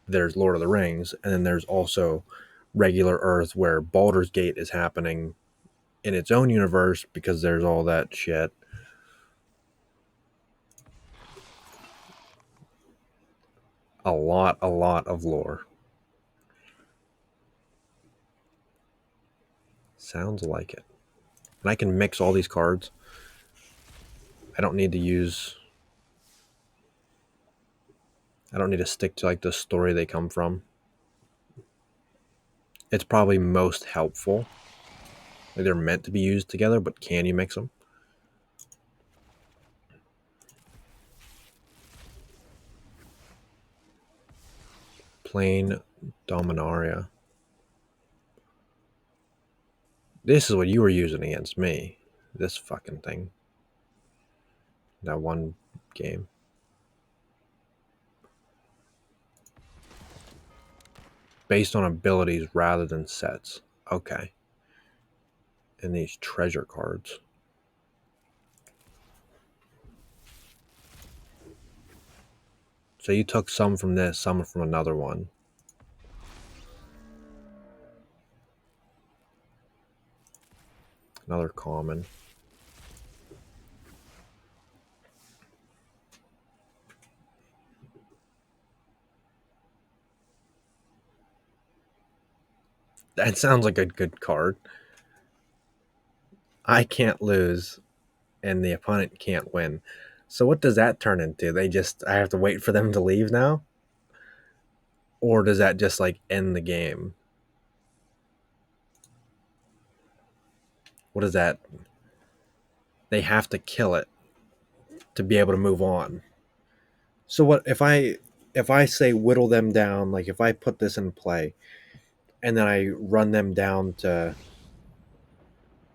there's Lord of the Rings, and then there's also regular Earth where Baldur's Gate is happening in its own universe because there's all that shit. A lot of lore. Sounds like it. And I can mix all these cards. I don't need to use. I don't need to stick to like the story they come from. It's probably most helpful. Like they're meant to be used together, but can you mix them? Plain Dominaria. This is what you were using against me. This fucking thing. That one game. Based on abilities rather than sets. Okay. And these treasure cards. So you took some from this, some from another one. Another common. That sounds like a good card. I can't lose, and the opponent can't win. So what does that turn into? I have to wait for them to leave now? Or does that just like end the game? What is that? They have to kill it to be able to move on. So what if I say whittle them down, like if I put this in play and then I run them down to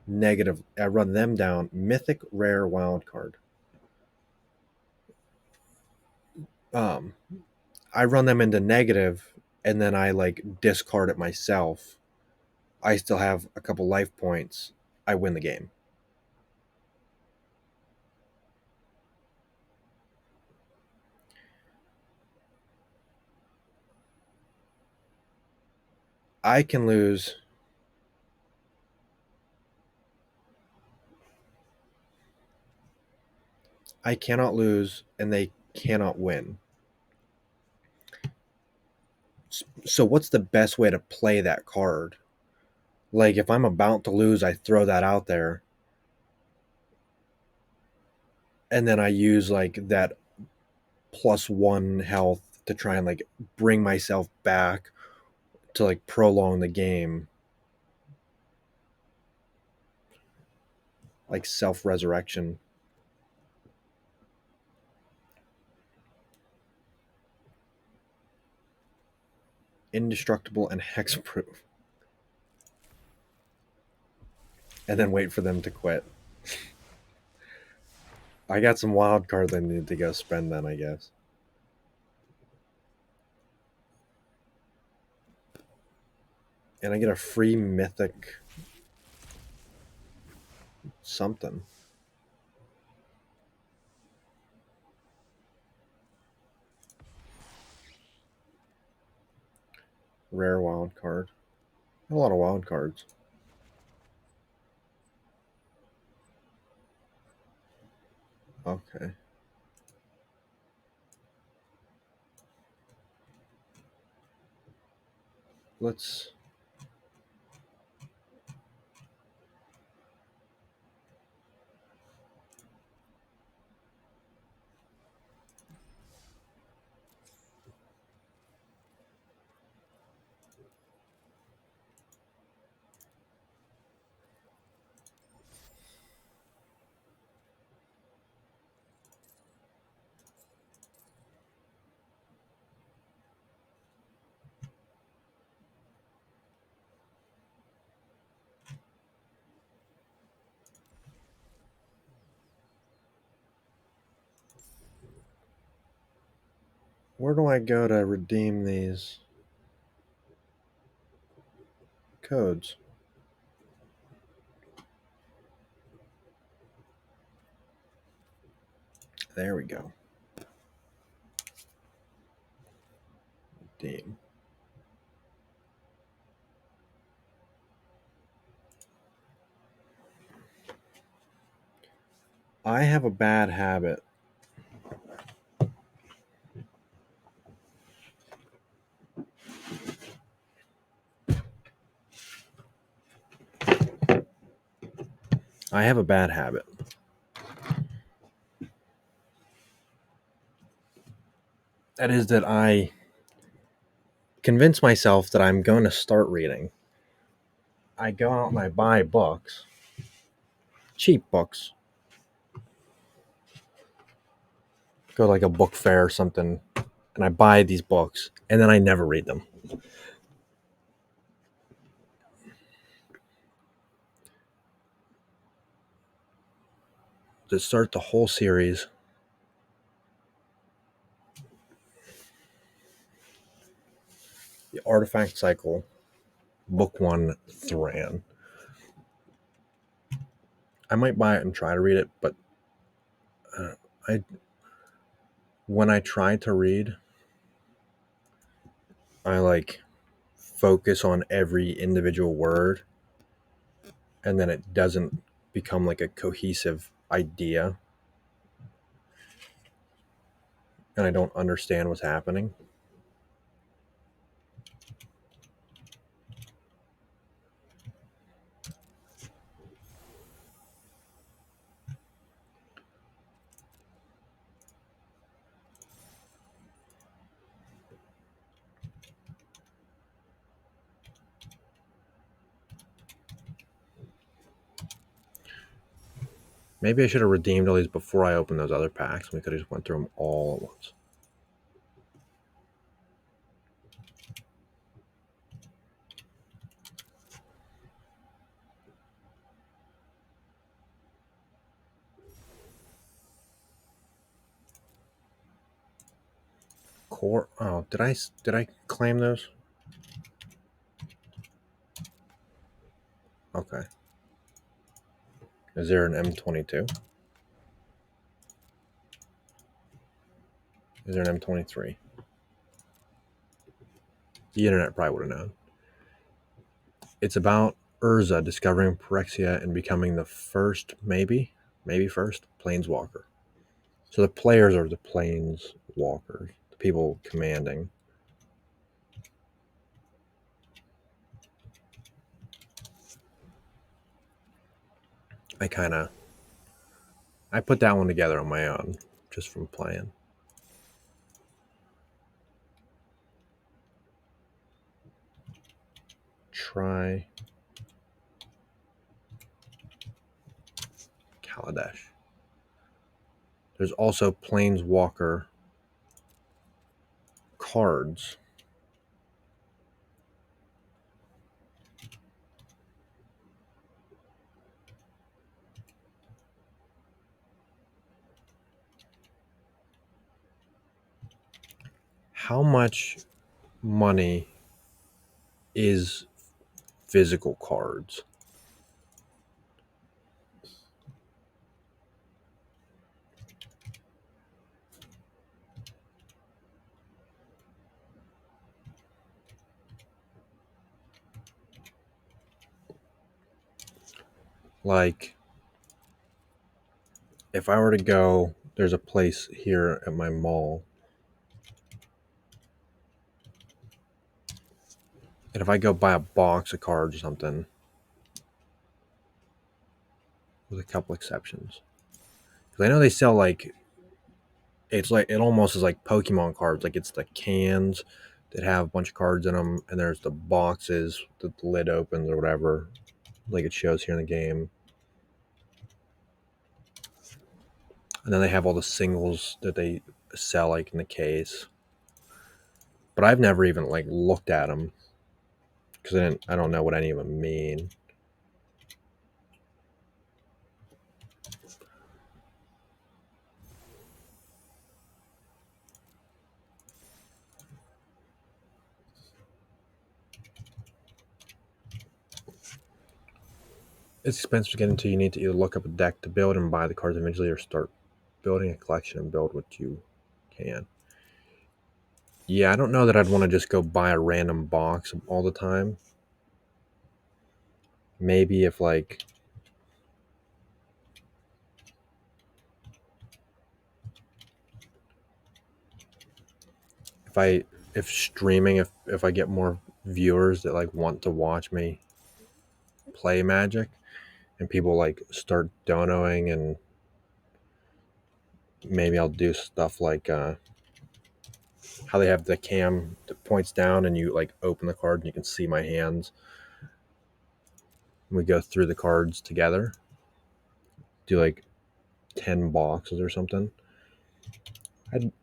negative, I run them down mythic rare wild card. Um I run them into negative and then I like discard it myself. I still have a couple life points. I win the game. I can lose. I cannot lose and they cannot win. So what's the best way to play that card? Like if I'm about to lose, I throw that out there and then I use like that +1 health to try and like bring myself back to like prolong the game, like self resurrection. Indestructible and hexproof. And then wait for them to quit. I got some wild cards I need to go spend then, I guess. And I get a free mythic something. Rare wild card. A lot of wild cards. Okay. Let's. Where do I go to redeem these codes? There we go. Redeem. I have a bad habit. I have a bad habit. That is that I convince myself that I'm going to start reading. I go out and I buy books, cheap books. Go to like a book fair or something, and I buy these books, and then I never read them. To start the whole series, the Artifact Cycle, Book 1, Thran. I might buy it and try to read it, but I when I try to read, I like focus on every individual word, and then it doesn't become like a cohesive idea, and I don't understand what's happening. Maybe I should have redeemed all these before I opened those other packs. We could have just went through them all at once. Core. Oh, did I claim those? Okay. Is there an M22? Is there an M23? The internet probably would have known. It's about Urza discovering Pyrexia and becoming the first, maybe first, planeswalker. So the players are the planeswalkers, the people commanding. I put that one together on my own, just from playing. Try Kaladesh. There's also planeswalker cards. How much money is physical cards? Like, if I were to go, there's a place here at my mall. And if I go buy a box of cards or something, with a couple exceptions, because I know they sell like it almost is like Pokemon cards. Like it's the cans that have a bunch of cards in them, and there's the boxes that the lid opens or whatever, like it shows here in the game. And then they have all the singles that they sell like in the case. But I've never even like looked at them because I don't know what any of them mean. It's expensive to get into. You need to either look up a deck to build and buy the cards eventually, or start building a collection and build what you can. Yeah, I don't know that I'd want to just go buy a random box all the time. Maybe if like if I if streaming if I get more viewers that like want to watch me play Magic, and people like start donoing, and maybe I'll do stuff like how they have the cam that points down and you like open the card and you can see my hands. We go through the cards together. Do like 10 boxes or something.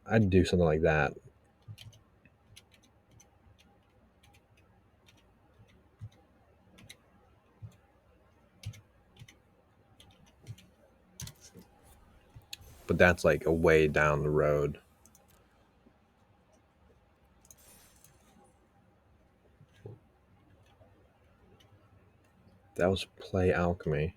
I'd do something like that. But that's like a way down the road. That was Play Alchemy.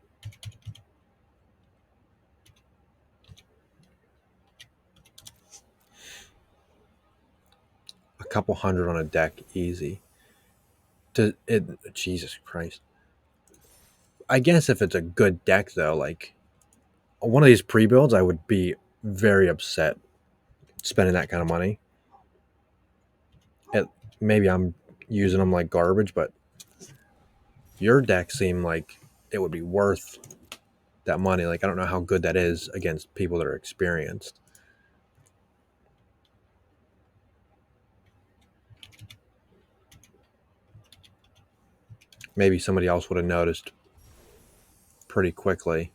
A couple hundred on a deck, easy. Jesus Christ. I guess if it's a good deck though, like one of these pre-builds, I would be very upset spending that kind of money. Maybe I'm using them like garbage, but your deck seemed like it would be worth that money. Like I don't know how good that is against people that are experienced. Maybe somebody else would have noticed pretty quickly.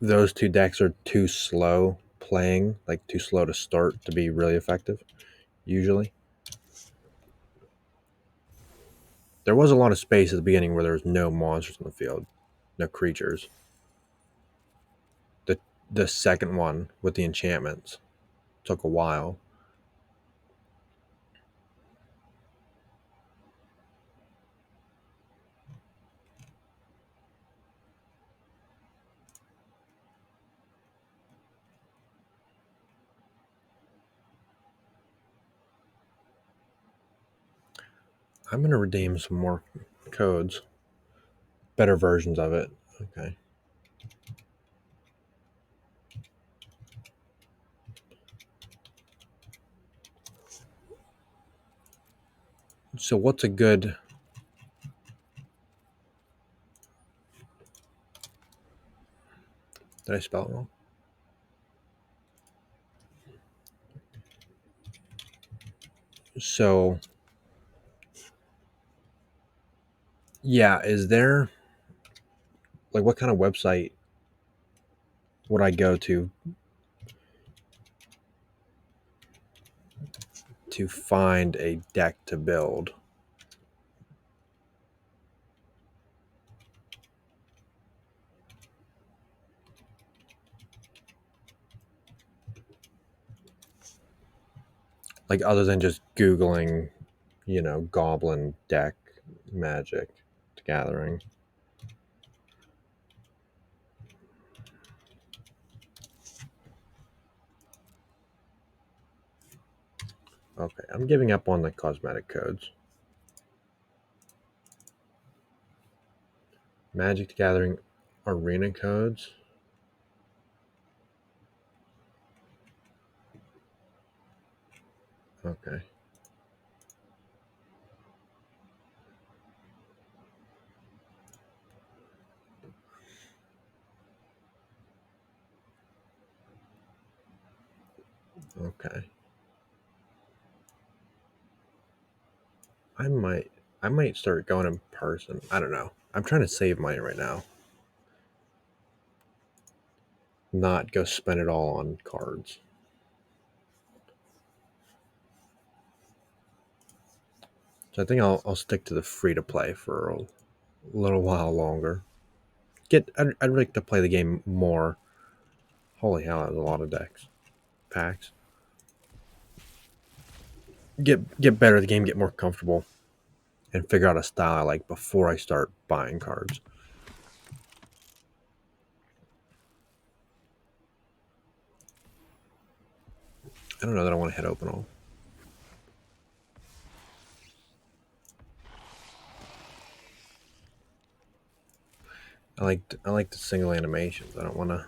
Those two decks are too slow playing, like too slow to start to be really effective, usually. There was a lot of space at the beginning where there was no monsters in the field, no creatures. The second one with the enchantments took a while. I'm going to redeem some more codes, better versions of it. Okay. So, what's a good. Did I spell it wrong? So, yeah, is there. Like, what kind of website would I go to find a deck to build? Like, other than just Googling, Goblin deck Magic Gathering. Okay, I'm giving up on the cosmetic codes. Magic the Gathering arena codes. Okay. Okay. I might start going in person. I don't know. I'm trying to save money right now. Not go spend it all on cards. So I think I'll stick to the free to play for a little while longer. I'd like to play the game more. Holy hell, that's a lot of decks. Packs. get better at the game, get more comfortable, and figure out a style I like before I start buying cards. I don't know that I want to hit open all. I like the single animations. I don't want to.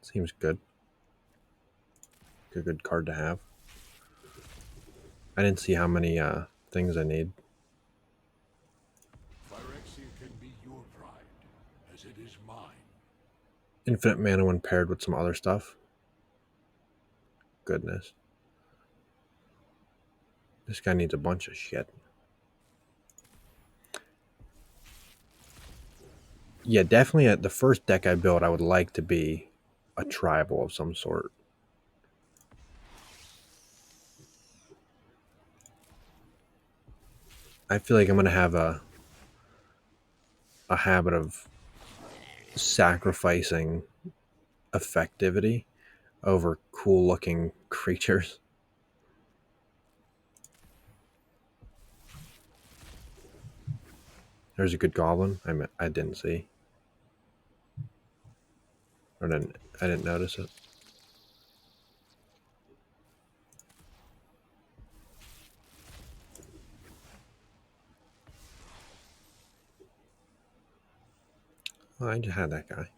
Seems good. A good card to have. I didn't see how many things I need. Phyrexia can be your pride, as it is mine. Infinite mana when paired with some other stuff. Goodness. This guy needs a bunch of shit. Yeah, definitely at the first deck I built, I would like to be a tribal of some sort. I feel like I'm going to have a habit of sacrificing effectivity over cool looking creatures. There's a good goblin I didn't see. Or I didn't notice it. Oh, I just had that guy.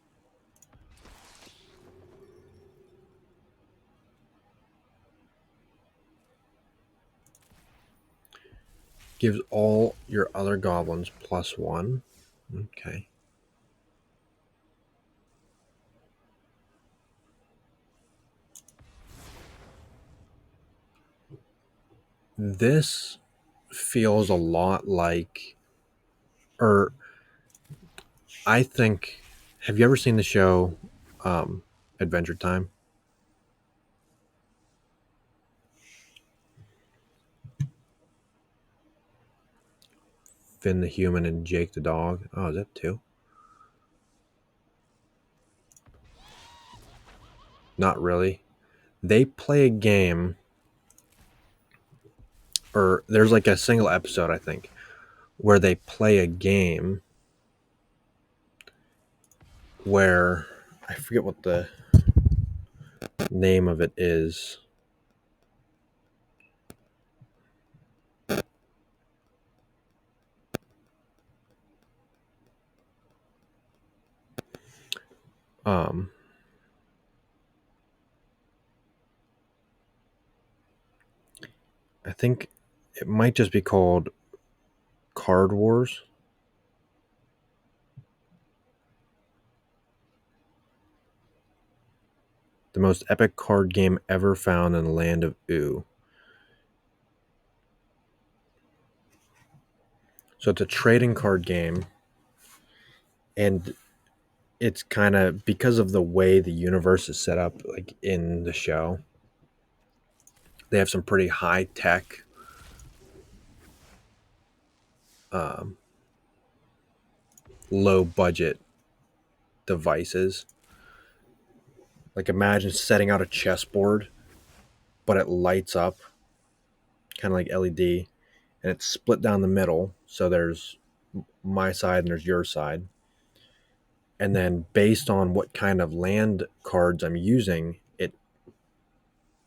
Gives all your other goblins +1. Okay. This feels a lot like, or I think, have you ever seen the show Adventure Time? Finn the human and Jake the dog. Oh, is that two? Not really. They play a game, or there's like a single episode, I think, where they play a game where I forget what the name of it is. Um, I think it might just be called Card Wars. The most epic card game ever found in the land of Oo. So it's a trading card game, and it's kind of because of the way the universe is set up, like in the show. They have some pretty high tech um, low budget devices. Like imagine setting out a chessboard, but it lights up, kind of like LED, and it's split down the middle. So there's my side and there's your side. And then based on what kind of land cards I'm using,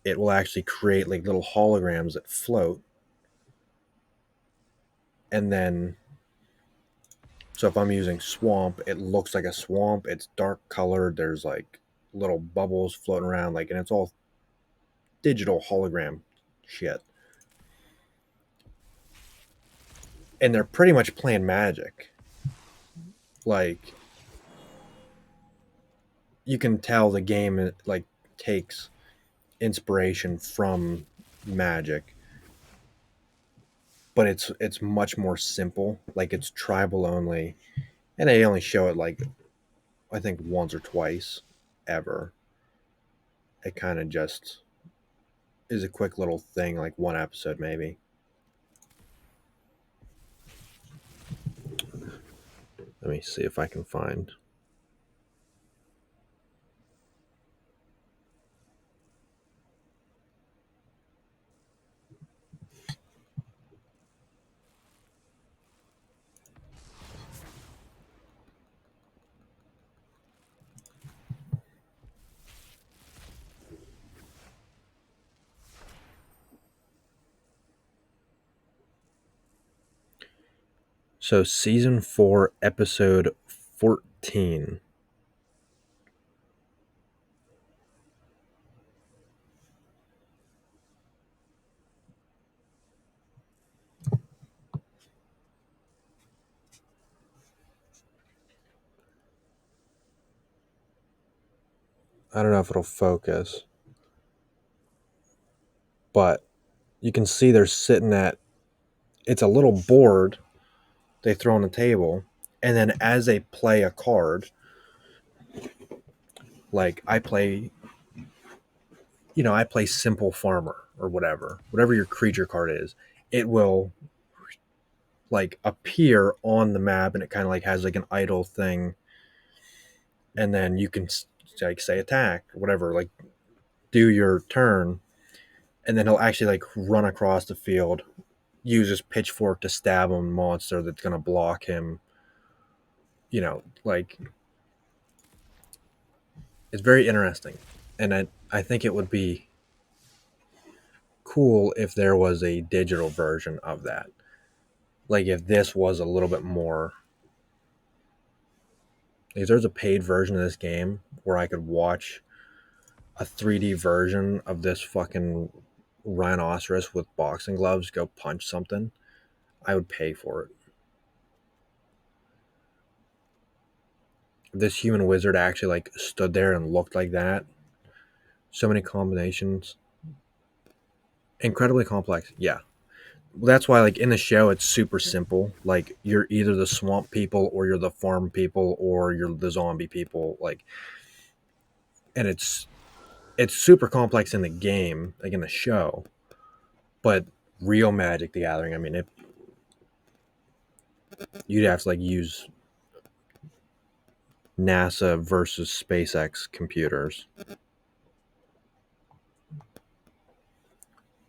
it will actually create like little holograms that float. And then so if I'm using swamp, it looks like a swamp. It's dark colored. There's like little bubbles floating around, like, and it's all digital hologram shit. And they're pretty much playing Magic. Like, you can tell the game like takes inspiration from Magic, but it's much more simple. Like it's tribal only, and they only show it like I think once or twice ever. It kind of just is a quick little thing, like one episode maybe. Let me see if I can find. So, season 4, episode 14. I don't know if it'll focus, but you can see they're sitting at, it's a little board they throw on the table, and then as they play a card, like I play, I play Simple Farmer or whatever your creature card is, it will like appear on the map, and it kind of like has like an idle thing, and then you can like say attack or whatever, like do your turn, and then he'll actually like run across the field, use his pitchfork to stab a monster that's gonna block him. Like it's very interesting, and I think it would be cool if there was a digital version of that. Like if this was a little bit more, if there's a paid version of this game where I could watch a 3D version of this fucking rhinoceros with boxing gloves go punch something, I would pay for it. If this human wizard actually like stood there and looked like that, so many combinations, incredibly complex. Yeah, that's why like in the show it's super simple. Like you're either the swamp people or you're the farm people or you're the zombie people. Like, and it's super complex in the game, like in the show, but real Magic the Gathering, I mean, you'd have to like use NASA versus SpaceX computers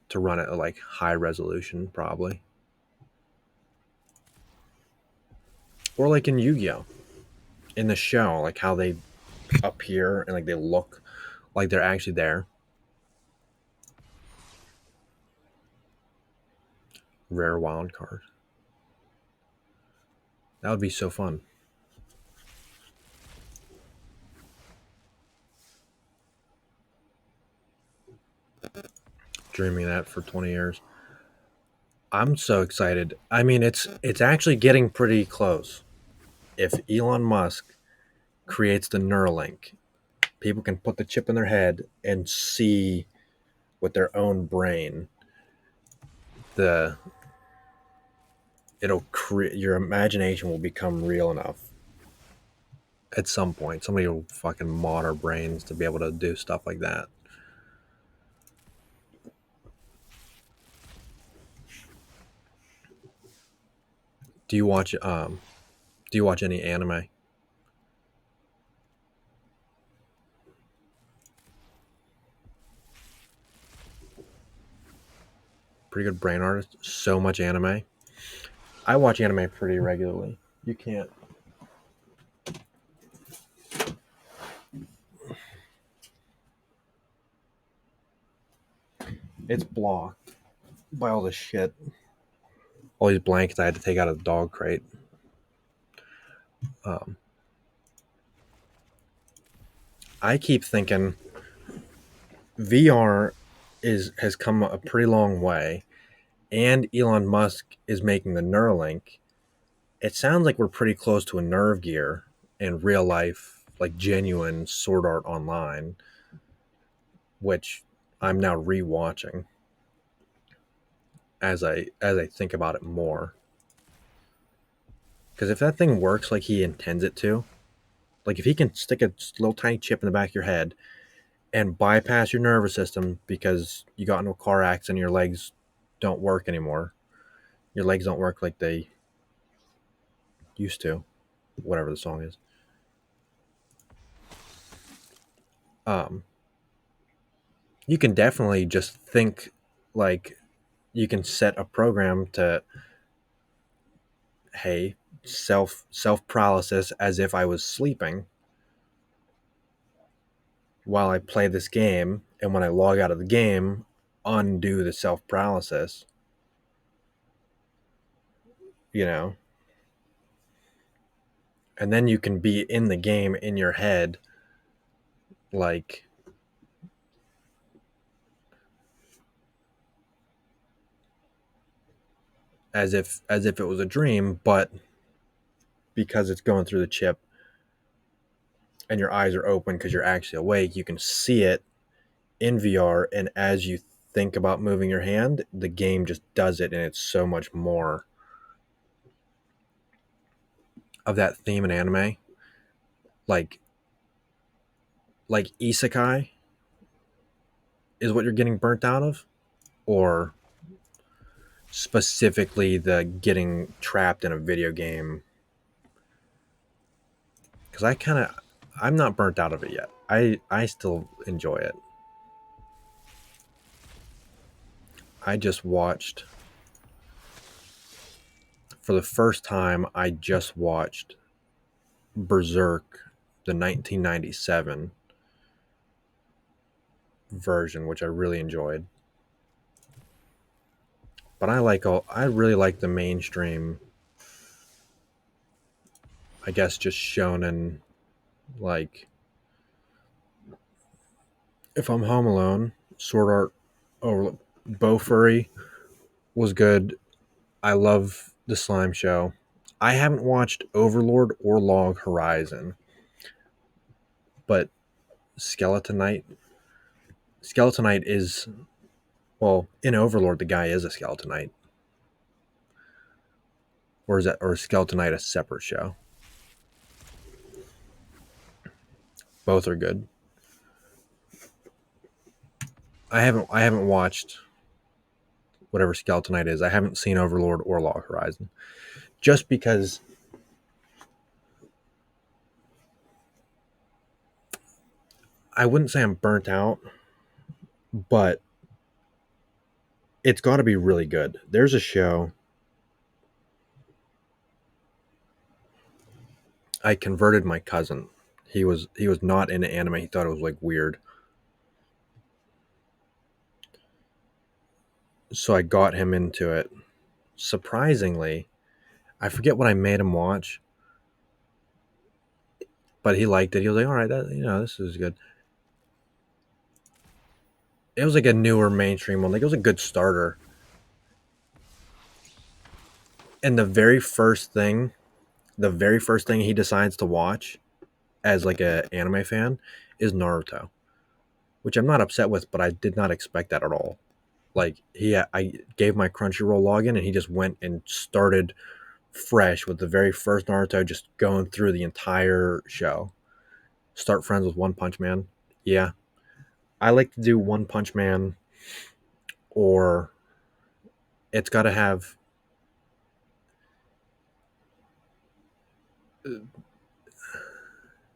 to run it at like high resolution, probably. Or like in Yu-Gi-Oh, in the show, like how they appear and like they look like they're actually there. Rare wild card. That would be so fun. Dreaming that for 20 years. I'm so excited. I mean, it's actually getting pretty close. If Elon Musk creates the Neuralink, people can put the chip in their head and see with their own brain the it'll create, your imagination will become real enough at some point. Somebody will fucking mod our brains to be able to do stuff like that. Do you watch any anime? Pretty good brain artist. So much anime. I watch anime pretty regularly. You can't. It's blocked by all this shit. All these blankets I had to take out of the dog crate. Um, I keep thinking VR has come a pretty long way, and Elon Musk is making the Neuralink. It sounds like we're pretty close to a nerve gear in real life, like genuine Sword Art Online, which I'm now rewatching as I think about it more. Because if that thing works like he intends it to, like if he can stick a little tiny chip in the back of your head and bypass your nervous system because you got into a car accident and your legs don't work anymore. Your legs don't work like they used to. whatever the song is. Um, you can definitely just think like you can set a program to, hey, self paralysis as if I was sleeping while I play this game, and when I log out of the game, undo the self paralysis. You know, and then you can be in the game in your head, like as if it was a dream, but because it's going through the chip and your eyes are open because you're actually awake, you can see it in VR, and as you think about moving your hand, the game just does it, and it's so much more of that theme in anime, like isekai is what you're getting burnt out of, or specifically the getting trapped in a video game. Because I'm not burnt out of it yet. I still enjoy it. I just watched, for the first time, I just watched Berserk, the 1997 version, which I really enjoyed. But I really like the mainstream, I guess, just shonen. Like, if I'm home alone, Sword Art or Bow Furry was good. I love the Slime Show. I haven't watched Overlord or Log Horizon, but Skeletonite. Skeletonite is, well, in Overlord the guy is a Skeletonite, or is Skeletonite a separate show? Both are good. I haven't watched whatever Skeletonite is. I haven't seen Overlord or Log Horizon, just because I wouldn't say I'm burnt out, but it's got to be really good. There's a show I converted my cousin. He was not into anime. He thought it was like weird. So I got him into it. Surprisingly, I forget what I made him watch, but he liked it. He was like, "All right, this is good." It was like a newer mainstream one. Like, it was a good starter. And the very first thing he decides to watch as like a anime fan is Naruto, which I'm not upset with, but I did not expect that at all. Like, I gave my Crunchyroll login, and he just went and started fresh with the very first Naruto, just going through the entire show. Start friends with One Punch Man. Yeah, I like to do One Punch Man, or it's got to have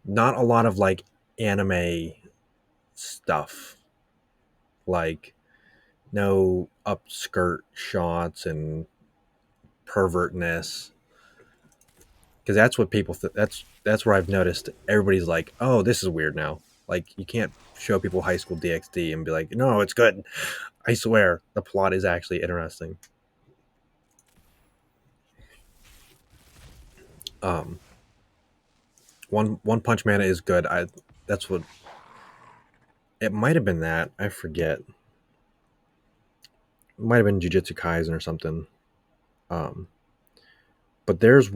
not a lot of like anime stuff, like no upskirt shots and pervertness, because that's what people that's where I've noticed everybody's like, oh, this is weird now. Like, you can't show people High School DxD and be like, no, it's good. I swear the plot is actually interesting. um One Punch Man is good. That's what it might have been. That I forget. It might have been Jujutsu Kaisen or something. um but there's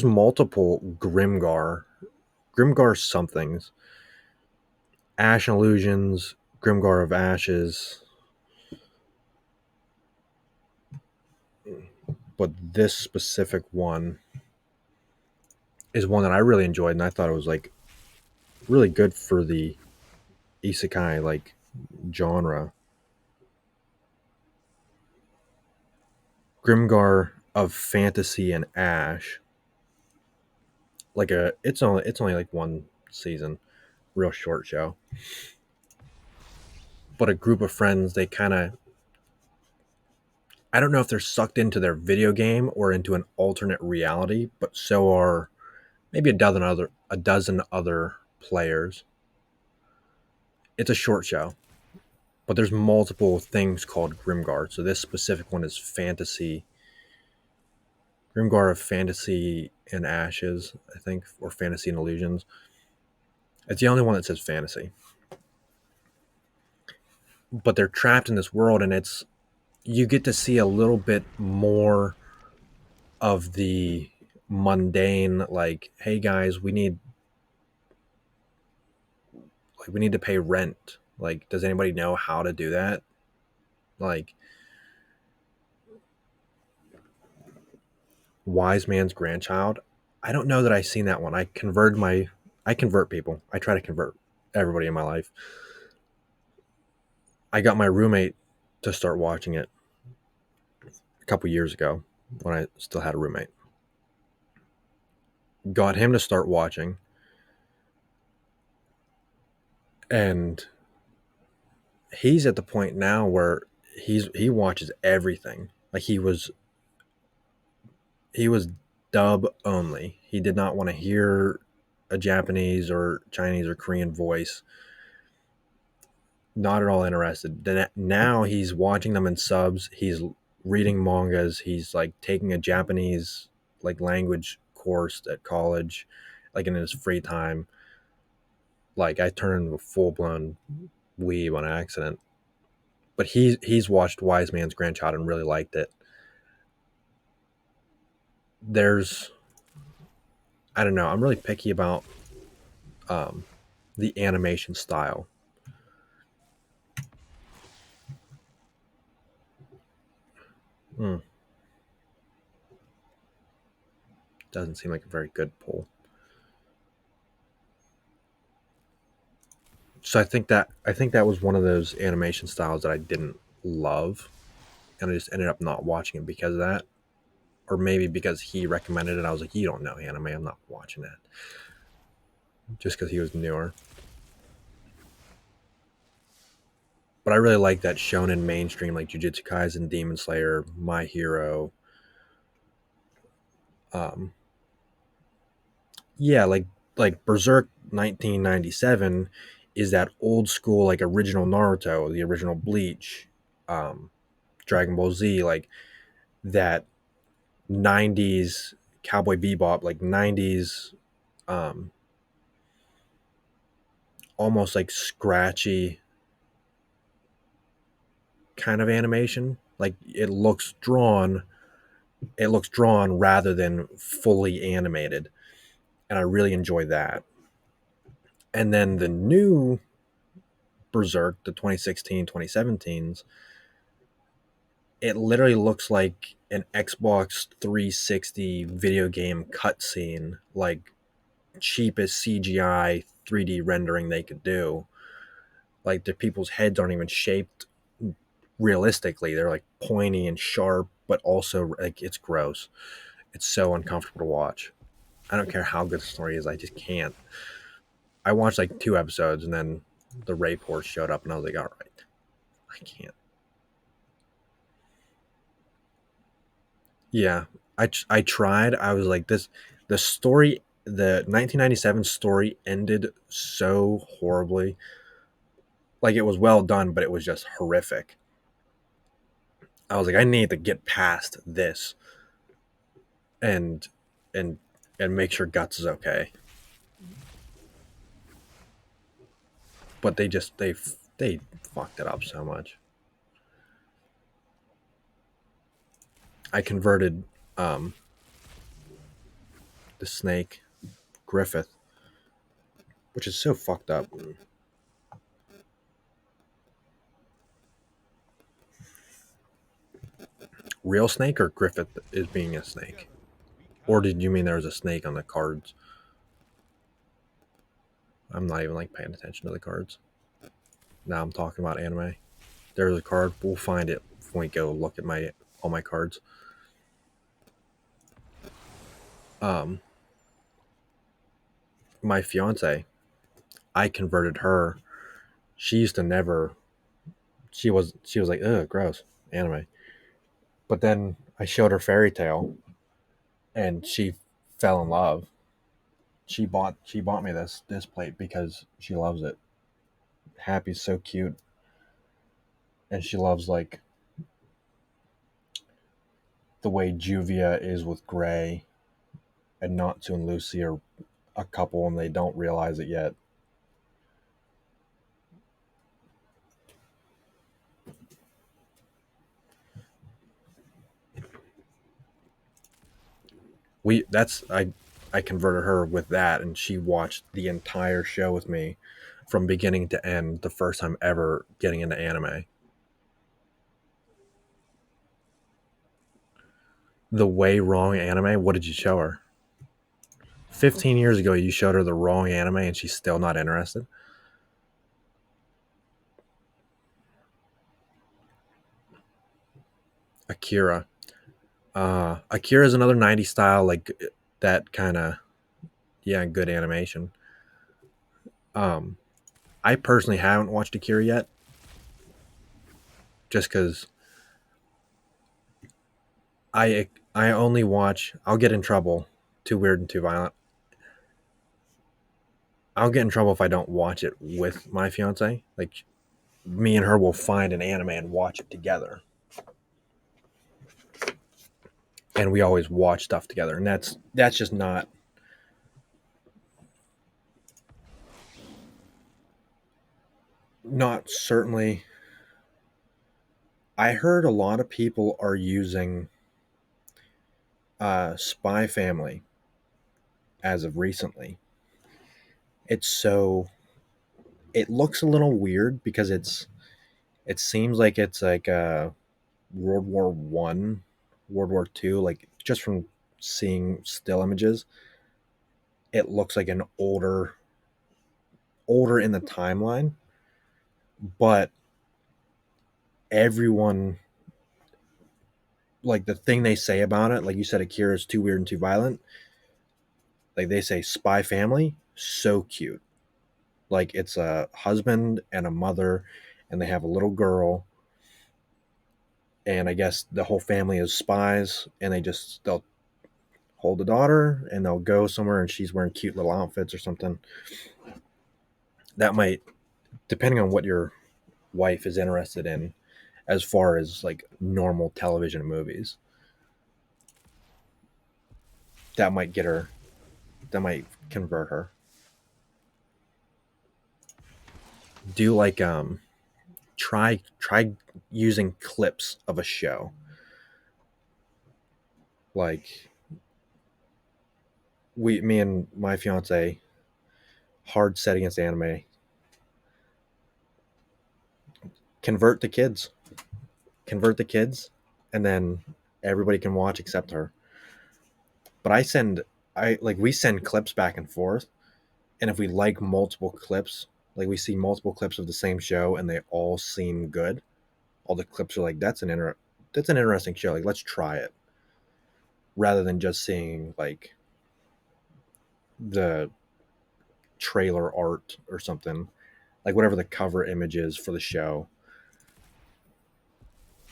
multiple Grimgar somethings. Ash Illusions, Grimgar of Ashes. But this specific one is one that I really enjoyed, and I thought it was like really good for the isekai like genre. Grimgar of Fantasy and Ash. like a it's only like one season, real short show. But a group of friends, they kind of, I don't know if they're sucked into their video game or into an alternate reality, but so are maybe a dozen other players. It's a short show, but there's multiple things called Grimgar. So this specific one is fantasy. Grimgar of Fantasy and Ashes, I think, or Fantasy and Illusions. It's the only one that says fantasy. But they're trapped in this world, and it's you get to see a little bit more of the mundane, like, hey guys, we need to pay rent. Like, does anybody know how to do that? Like, Wise Man's Grandchild. I don't know that I've seen that one. I convert people. I try to convert everybody in my life. I got my roommate to start watching it a couple years ago when I still had a roommate. Got him to start watching, and he's at the point now where he watches everything. Like he was dub only. He did not want to hear a Japanese or Chinese or Korean voice. Not at all interested. Then now he's watching them in subs. He's reading mangas. He's like taking a Japanese like language course at college, like in his free time. Like I turned into a full blown weeb on accident. But he's watched Wise Man's Grandchild and really liked it. There's I don't know. I'm really picky about um, the animation style. Hmm. Doesn't seem like a very good pull. So I think that was one of those animation styles that I didn't love, and I just ended up not watching it because of that, or maybe because he recommended it. I was like, you don't know anime, I'm not watching that, just because he was newer. But I really like that shonen mainstream, like Jujutsu Kaisen, Demon Slayer, My Hero. Um, yeah, like Berserk 1997 is that old school like original Naruto, the original Bleach, um, Dragon Ball Z, like that 90s Cowboy Bebop, like 90s, um, almost like scratchy kind of animation. Like it looks drawn rather than fully animated. And I really enjoy that. And then the new Berserk, the 2016, 2017s, it literally looks like an Xbox 360 video game cutscene, like cheapest CGI 3D rendering they could do. Like the people's heads aren't even shaped realistically. They're like pointy and sharp, but also like it's gross. It's so uncomfortable to watch. I don't care how good the story is, I just can't. I watched like 2 episodes and then the rape horse showed up and I was like, all right, I can't. Yeah, I tried. I was like this. The story, the 1997 story ended so horribly. Like it was well done, but it was just horrific. I was like, I need to get past this and and and make sure Guts is okay. But they fucked it up so much. I converted um, the snake Griffith, which is so fucked up. Real snake or Griffith is being a snake, or did you mean there was a snake on the cards? I'm not even like paying attention to the cards. Now I'm talking about anime. There's a card. We'll find it when we go look at my all my cards. Um, my fiance, I converted her. She used to never. She was like, ugh, gross, anime. But then I showed her Fairy Tale, and she fell in love. She bought me this plate because she loves it. Happy's so cute, and she loves like the way Juvia is with Gray, and Natsu and Lucy are a couple, and they don't realize it yet. I converted her with that, and she watched the entire show with me from beginning to end. The first time ever getting into anime. The way wrong anime. What did you show her? 15 years ago, you showed her the wrong anime, and she's still not interested. Akira. Akira is another 90s style, like that kind of, yeah, good animation. Um, I personally haven't watched Akira yet, just because I only watch. I'll get in trouble. Too weird and too violent. I'll get in trouble if I don't watch it with my fiance. Like me and her will find an anime and watch it together, and we always watch stuff together, and that's just not certainly. I heard a lot of people are using Spy Family as of recently. It's so it looks a little weird because it seems like it's like World War One, World War Two, like just from seeing still images, it looks like an older in the timeline, but everyone like the thing they say about it, like you said, Akira is too weird and too violent. Like they say, Spy Family, so cute. Like it's a husband and a mother, and they have a little girl, and I guess the whole family is spies, and they'll hold the daughter and they'll go somewhere, and she's wearing cute little outfits or something. That might, depending on what your wife is interested in, as far as like normal television and movies, that might get her. That might convert her. Do like try using clips of a show. Like me and my fiance, hard set against anime. Convert the kids. Convert the kids, and then everybody can watch except her. But we send clips back and forth, and if we like multiple clips, like we see multiple clips of the same show and they all seem good, all the clips are like that's an interesting show. Like let's try it, rather than just seeing like the trailer art or something, like whatever the cover image is for the show,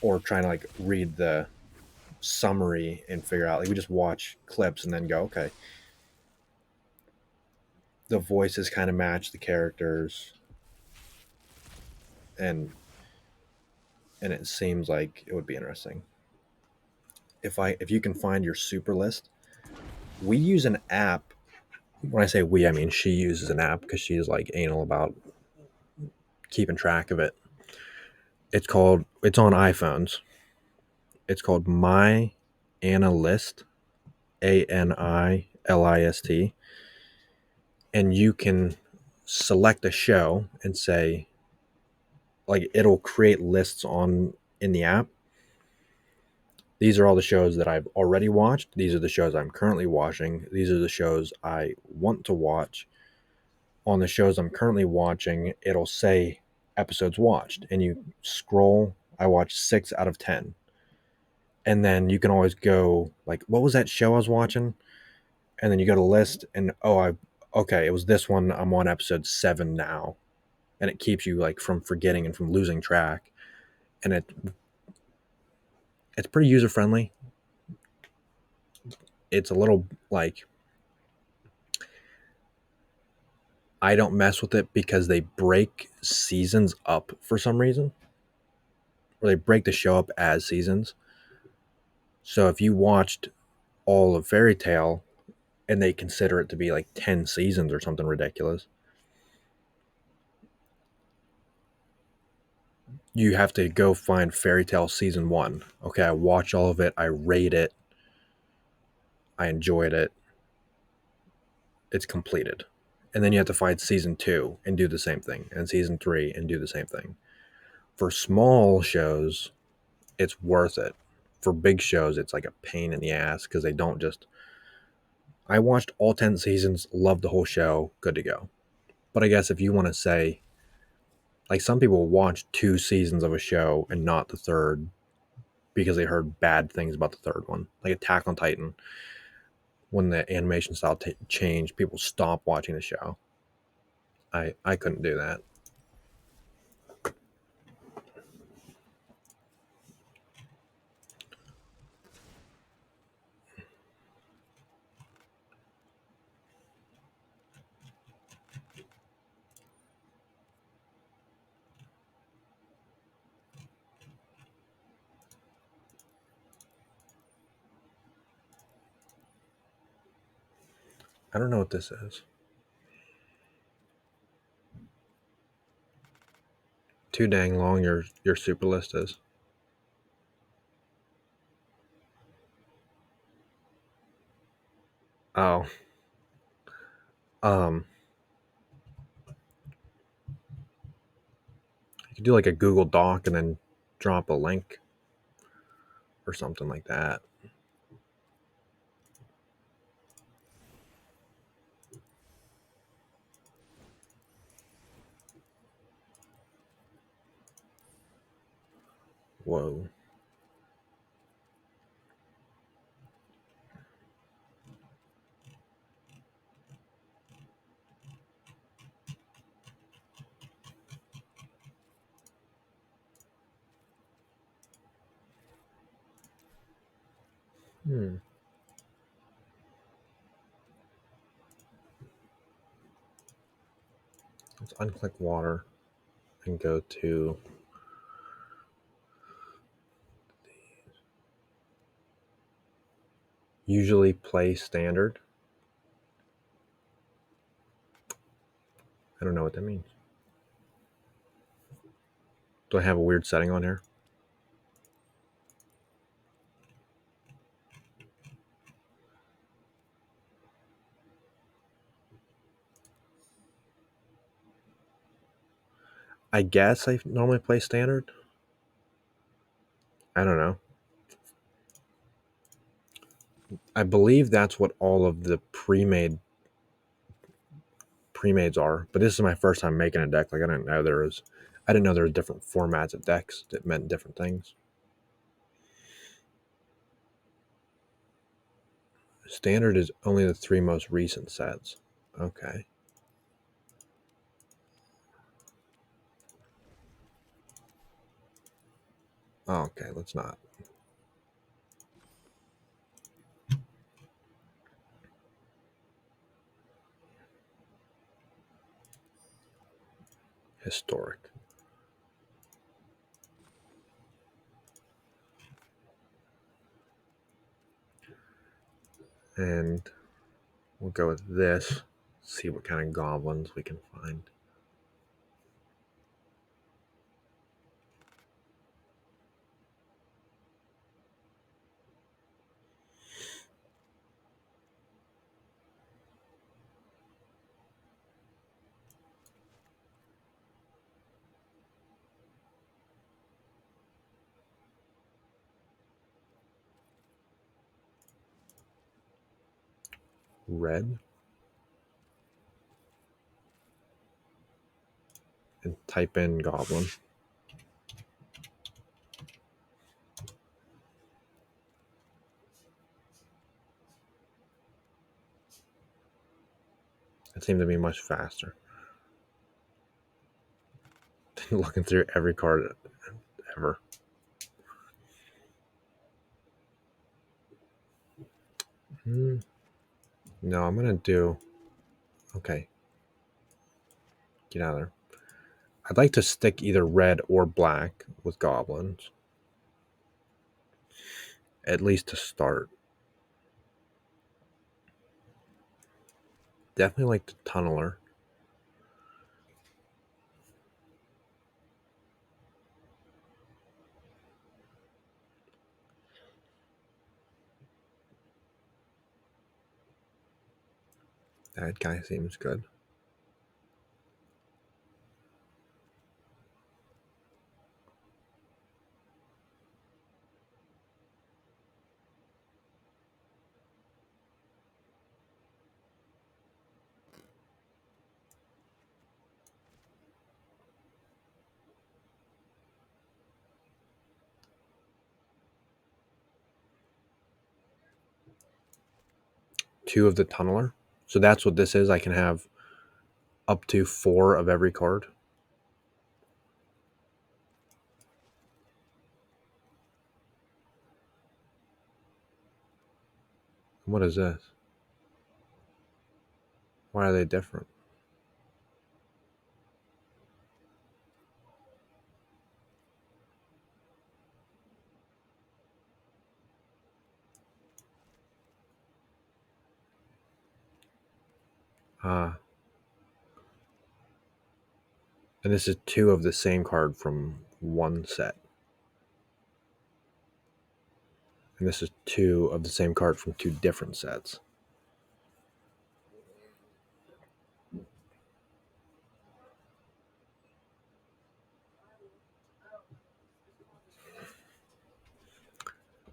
or trying to like read the summary and figure out. Like we just watch clips and then go, okay, the voices kind of match the characters, and it seems like it would be interesting. If you can find your super list, we use an app. When I say we, I mean she uses an app because she's like anal about keeping track of it. It's on iPhones. It's called My Analyst, ANILIST, and you can select a show and say, like, it'll create lists on in the app. These are all the shows that I've already watched. These are the shows I'm currently watching. These are the shows I want to watch. On the shows I'm currently watching, it'll say episodes watched, and you scroll. I watched 6 out of 10, and then you can always go like, what was that show I was watching? And then you go to list, and okay, it was this one. I'm on episode 7 now, and it keeps you like from forgetting and from losing track. And it's pretty user friendly. It's a little like I don't mess with it because they break seasons up for some reason, or they break the show up as seasons. So if you watched all of Fairy Tale and they consider it to be like 10 seasons or something ridiculous, you have to go find Fairy Tale season 1. Okay, I watched all of it, I rate it, I enjoyed it, it's completed. And then you have to find season 2 and do the same thing, and season 3 and do the same thing. For small shows, it's worth it. For big shows, it's like a pain in the ass because they don't just. I watched all 10 seasons, loved the whole show, good to go. But I guess if you want to say, like some people watch 2 seasons of a show and not the third because they heard bad things about the third one, like Attack on Titan. When the animation style changed, people stopped watching the show. I couldn't do that. I don't know what this is. Too dang long your super list is. Oh. Um you could do like a Google Doc and then drop a link or something like that. Whoa. Let's unclick water and go to usually play standard. I don't know what that means. Do I have a weird setting on here? I guess I normally play standard. I don't know. I believe that's what all of the pre-mades are, but this is my first time making a deck. Like I didn't know there was different formats of decks that meant different things. Standard is only the 3 most recent sets. Okay. Oh, okay, let's not. Historic. And we'll go with this. See what kind of goblins we can find. Red. And type in goblin. It's seem to be much faster. Looking through every card ever. No, I'm gonna do. Okay. Get out of there. I'd like to stick either red or black with goblins. At least to start. Definitely like the tunneler. That guy seems good. Two of the tunneler. So that's what this is. I can have up to 4 of every card. What is this? Why are they different? Ah. And this is 2 of the same card from one set. And this is 2 of the same card from 2 different sets.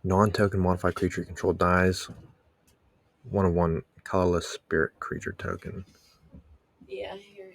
Non-token modified creature you control dies. 1 of 1 colorless spirit creature token. Yeah, I hear you.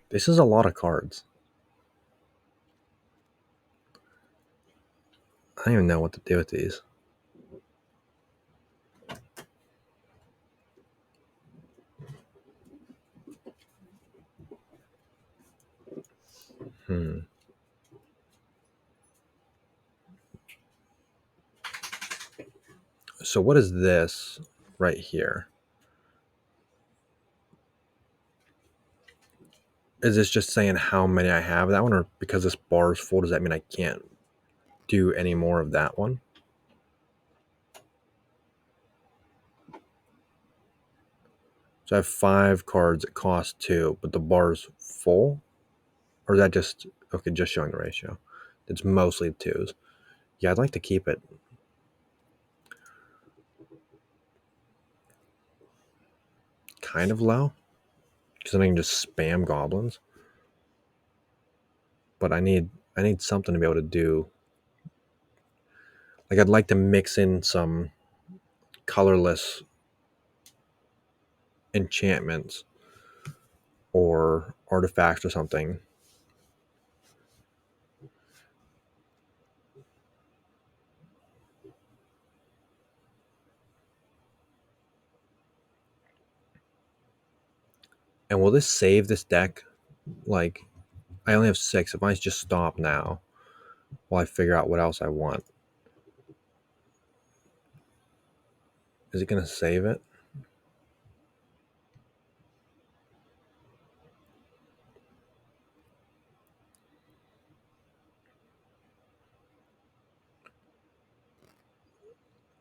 This is a lot of cards. I don't even know what to do with these. So what is this right here? Is this just saying how many I have of that one, or because this bar is full, does that mean I can't do any more of that one? So I have 5 cards that cost 2, but the bar's full? Or is that just, okay, just showing the ratio? It's mostly 2s. Yeah, I'd like to keep it kind of low, because then I can just spam goblins. But I need something to be able to do. Like, I'd like to mix in some colorless enchantments or artifacts or something. And will this save this deck? Like, I only have 6. If I just stop now while I figure out what else I want, is it going to save it?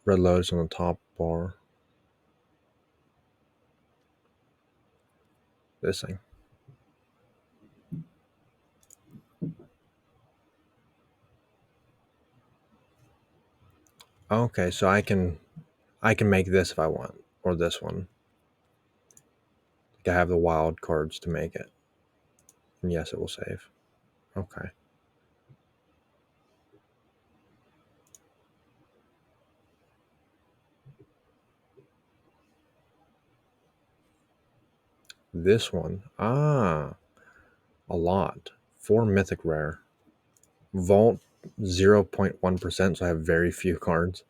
Red Lotus on the top bar. This thing. Okay, so I can make this if I want, or this one. I have the wild cards to make it. And yes, it will save. Okay. This one. A lot. 4 mythic rare. Vault 0.1%, so I have very few cards.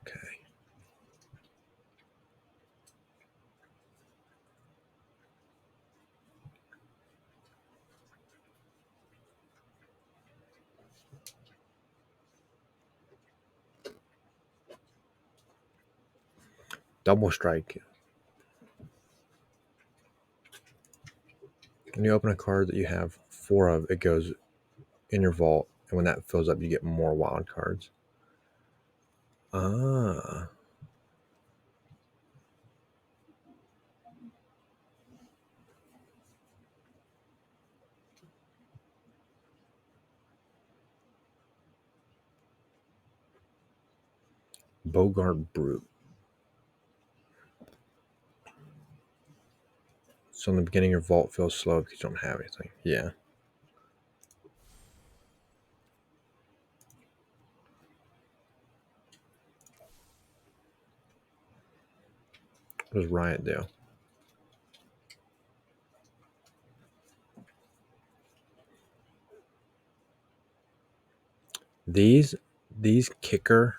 Okay. Double strike. When you open a card that you have 4 of, it goes in your vault, and when that fills up, you get more wild cards. Bogart Brute. So in the beginning, your vault feels slow because you don't have anything. Yeah. What does Riot do? These kicker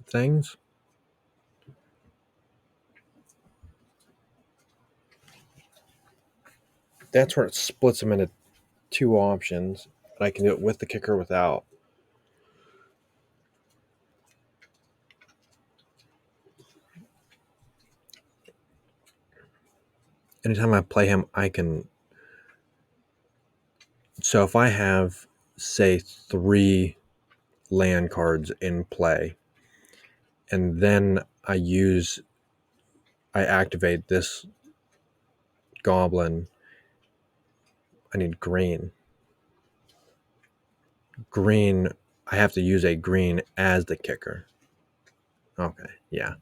things. That's where it splits them into 2 options. And I can do it with the kicker, without. Anytime I play him, I can. So if I have, say, 3 land cards in play, and then I activate this goblin. I need green. Green, I have to use a green as the kicker. Okay, yeah.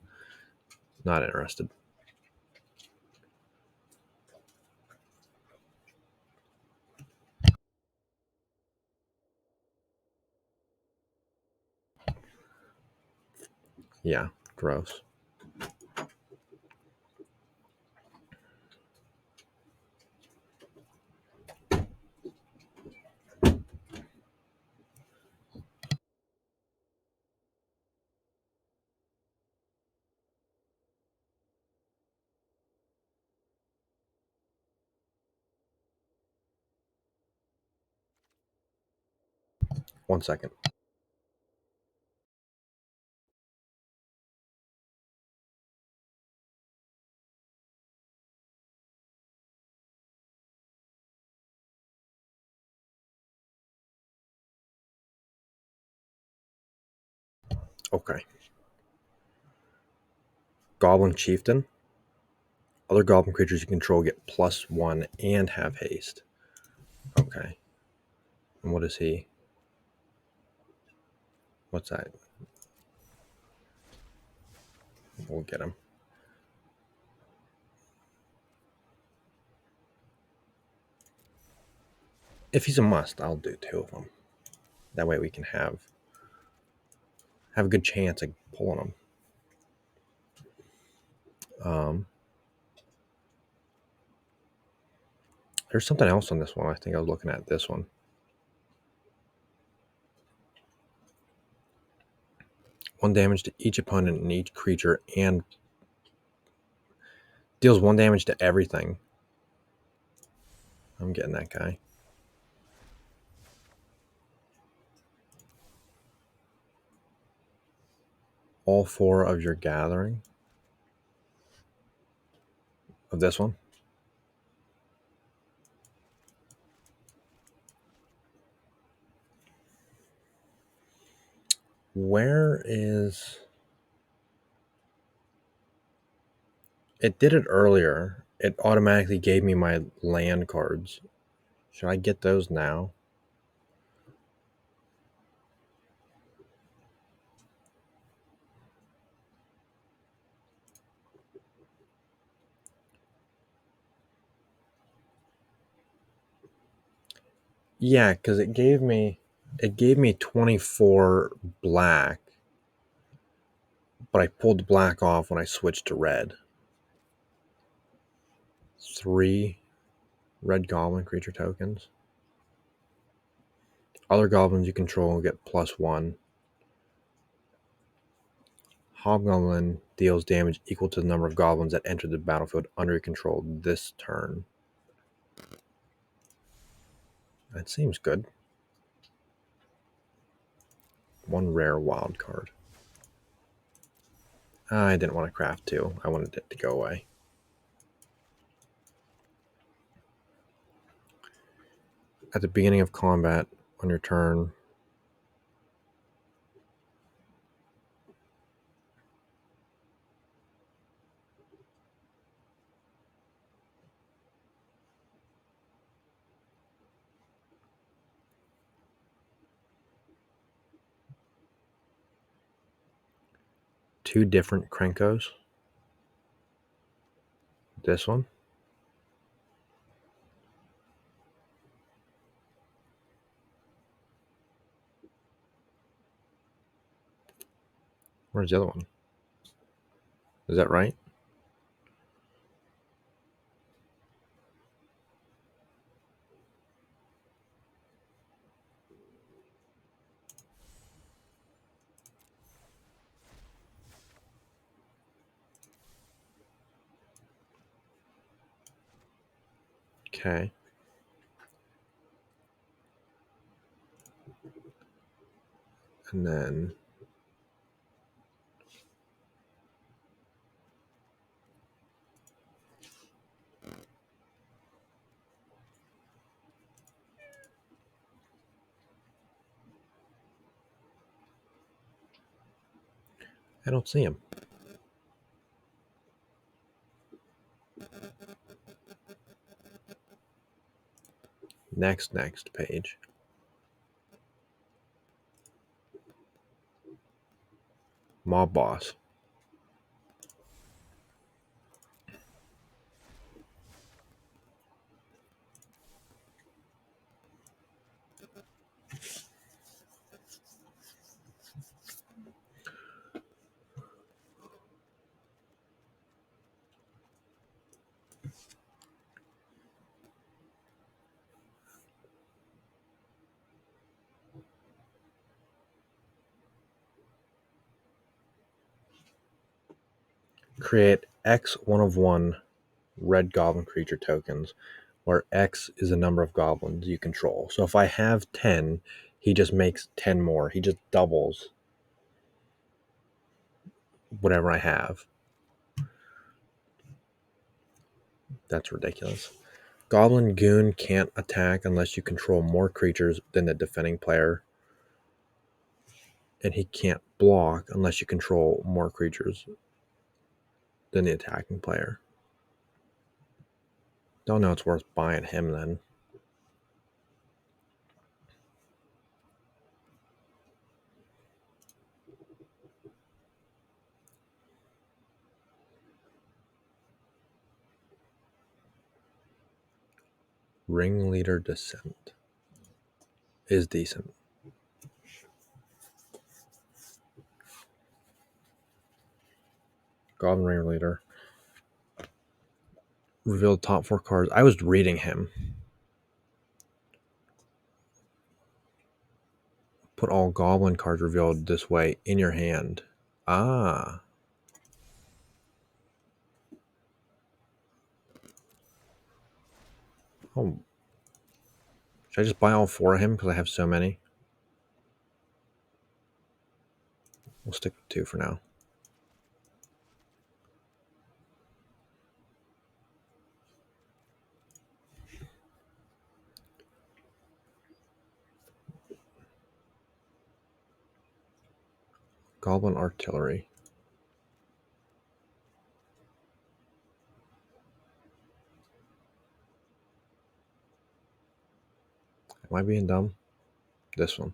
Not interested. Yeah, gross. One second. Okay. Goblin Chieftain. Other goblin creatures you control get +1 and have haste. Okay. And what is he? What's that? We'll get him. If he's a must, I'll do 2 of them. That way we can have a good chance of pulling them. There's something else on this one. I think I was looking at this one. 1 damage to each opponent and each creature, and deals 1 damage to everything. I'm getting that guy. All 4 of your gathering. Of this one. Where is... It did it earlier. It automatically gave me my land cards. Should I get those now? Yeah, because it gave me 24 black, but I pulled the black off when I switched to red. 3 red goblin creature tokens. Other goblins you control get +1. Hobgoblin deals damage equal to the number of goblins that enter the battlefield under your control this turn. That seems good. 1 rare wild card. I didn't want to craft 2. I wanted it to go away. At the beginning of combat, on your turn, two different Krenkos. This one. Where's the other one? Is that right? Okay. And then I don't see him. Next page. Mob boss. Create X 1 of 1 red goblin creature tokens, where X is the number of goblins you control. So if I have 10, he just makes 10 more. He just doubles whatever I have. That's ridiculous. Goblin Goon can't attack unless you control more creatures than the defending player. And he can't block unless you control more creatures than the attacking player. Don't know it's worth buying him then. Ringleader Descent is decent. Goblin Ringleader. Revealed top 4 cards. I was reading him. Put all goblin cards revealed this way in your hand. Ah. Oh. Should I just buy all 4 of him because I have so many? We'll stick with 2 for now. Goblin Artillery. Am I being dumb? This one.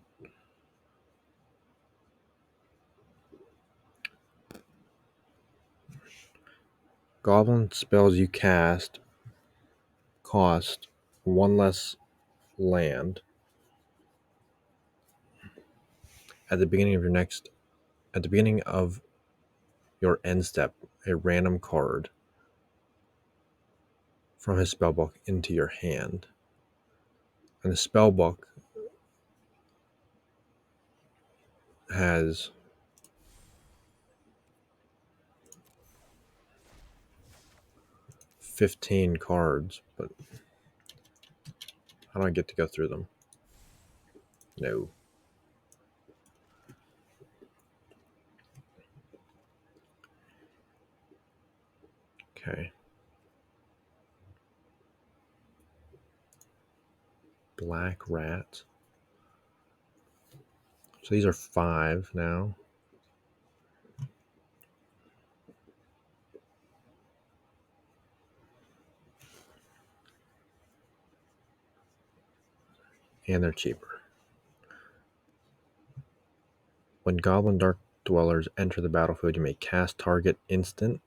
Goblin spells you cast cost 1 less land at the beginning of your end step, a random card from his spellbook into your hand. And the spellbook has 15 cards, but how do I get to go through them? No. Okay. Black Rat. So these are 5 now. And they're cheaper. When Goblin Dark Dwellers enter the battlefield, you may cast target instant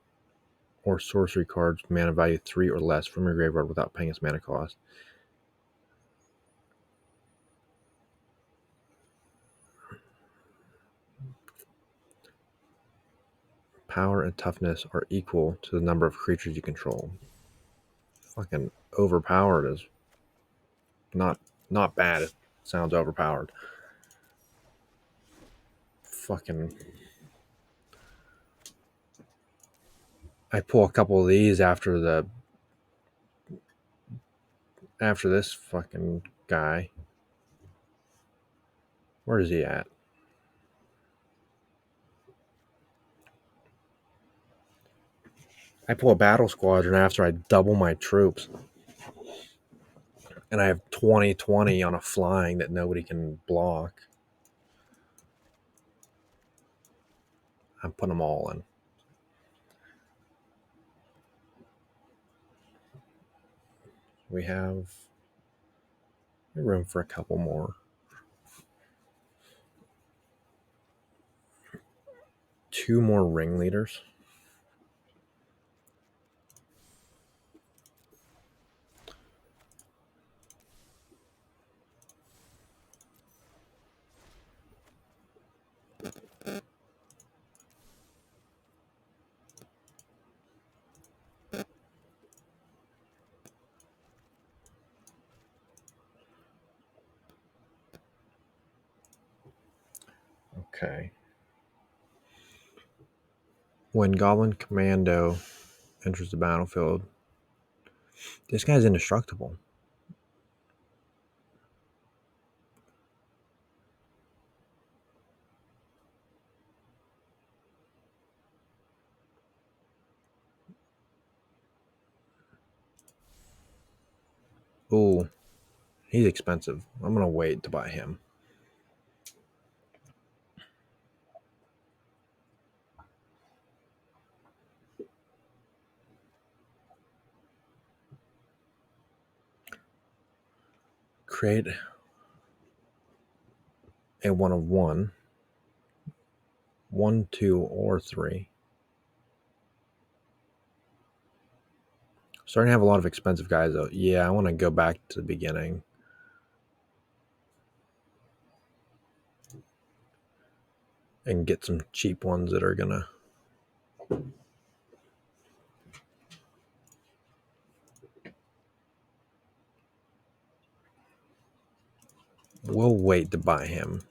or sorcery cards mana value 3 or less from your graveyard without paying its mana cost. Power and toughness are equal to the number of creatures you control. Fucking overpowered is not bad. It sounds overpowered. Fucking. I pull a couple of these after this fucking guy. Where is he at? I pull a battle squadron after I double my troops. And I have 20/20 on a flying that nobody can block. I'm putting them all in. We have room for a couple more. 2 more ringleaders. Okay. When Goblin Commando enters the battlefield, this guy's indestructible. Ooh, he's expensive. I'm gonna wait to buy him. Create a 1 of 1, 1, 2, or 3. Starting to have a lot of expensive guys though. Yeah, I want to go back to the beginning. And get some cheap ones that are gonna. We'll wait to buy him.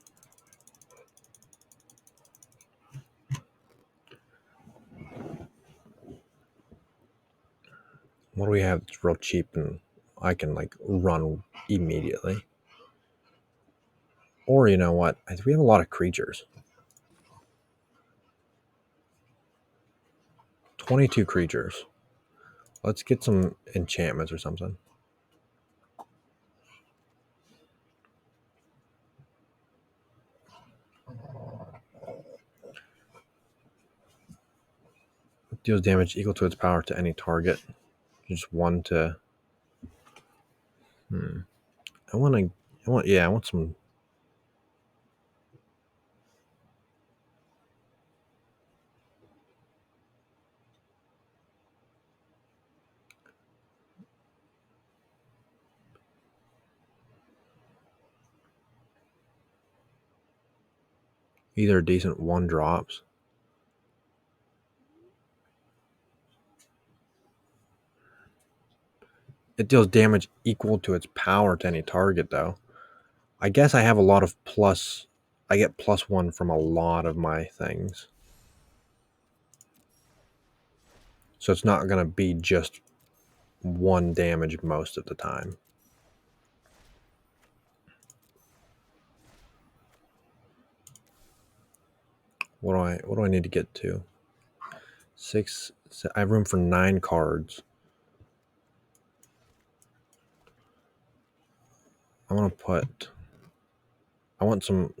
What do we have that's real cheap and I can like run immediately? Or you know what? We have a lot of creatures. 22 creatures. Let's get some enchantments or something. Deals damage equal to its power to any target. Just 1 to. I want some. Either decent 1 drops. It deals damage equal to its power to any target, though. I guess I have a lot of plus. I get +1 from a lot of my things. So it's not going to be just 1 damage most of the time. What do I need to get to? 6. I have room for 9 cards. I want some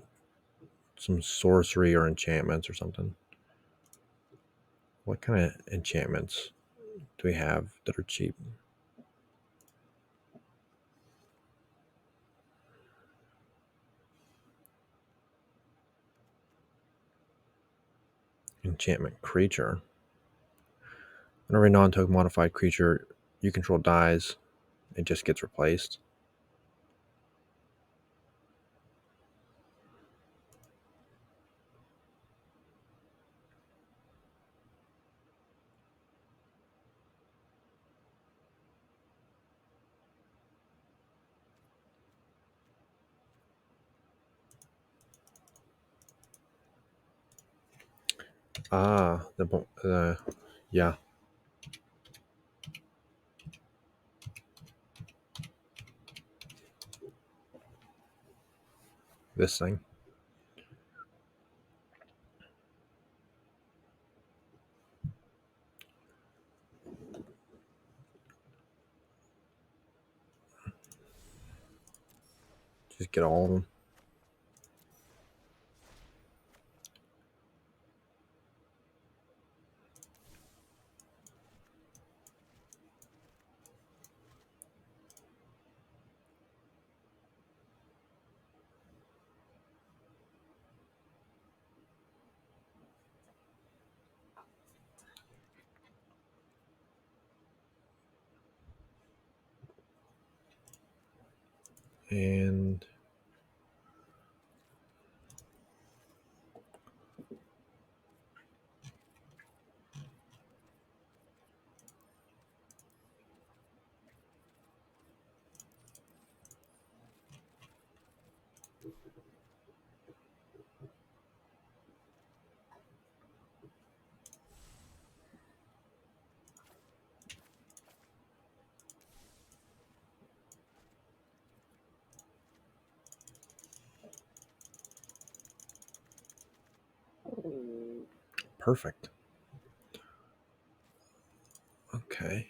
sorcery or enchantments or something. What kind of enchantments do we have that are cheap? Enchantment creature. Whenever a non-token modified creature you control dies, it just gets replaced. Yeah. This thing. Just get all of them. And perfect. Okay.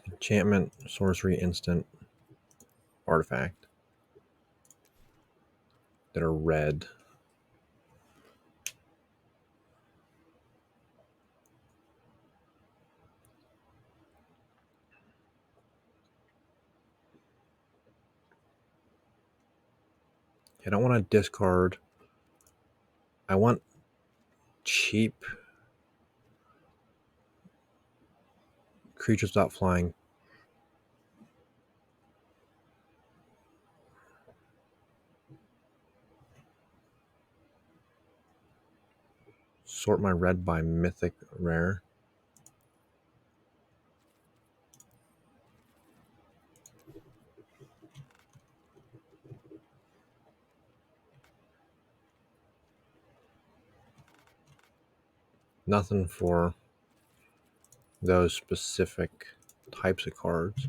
Enchantment, sorcery, instant, artifact that are red. I don't want to discard. I want cheap creatures without flying. Sort my red by mythic rare. Nothing for those specific types of cards.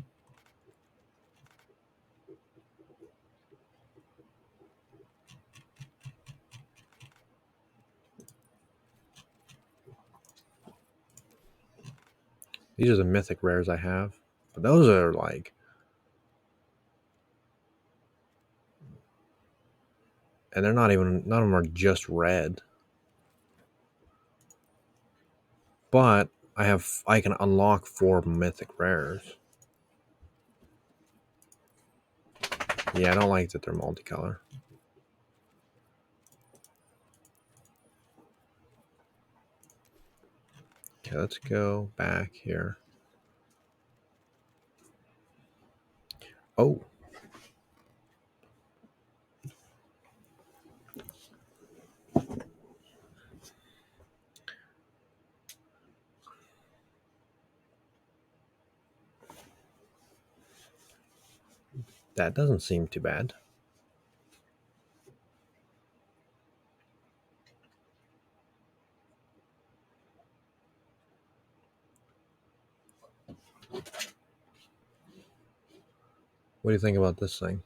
These are the mythic rares I have. But those are like... And they're not even... None of them are just red. But I can unlock 4 mythic rares. Yeah, I don't like that they're multicolor. Okay, let's go back here. Oh. That doesn't seem too bad. What do you think about this thing?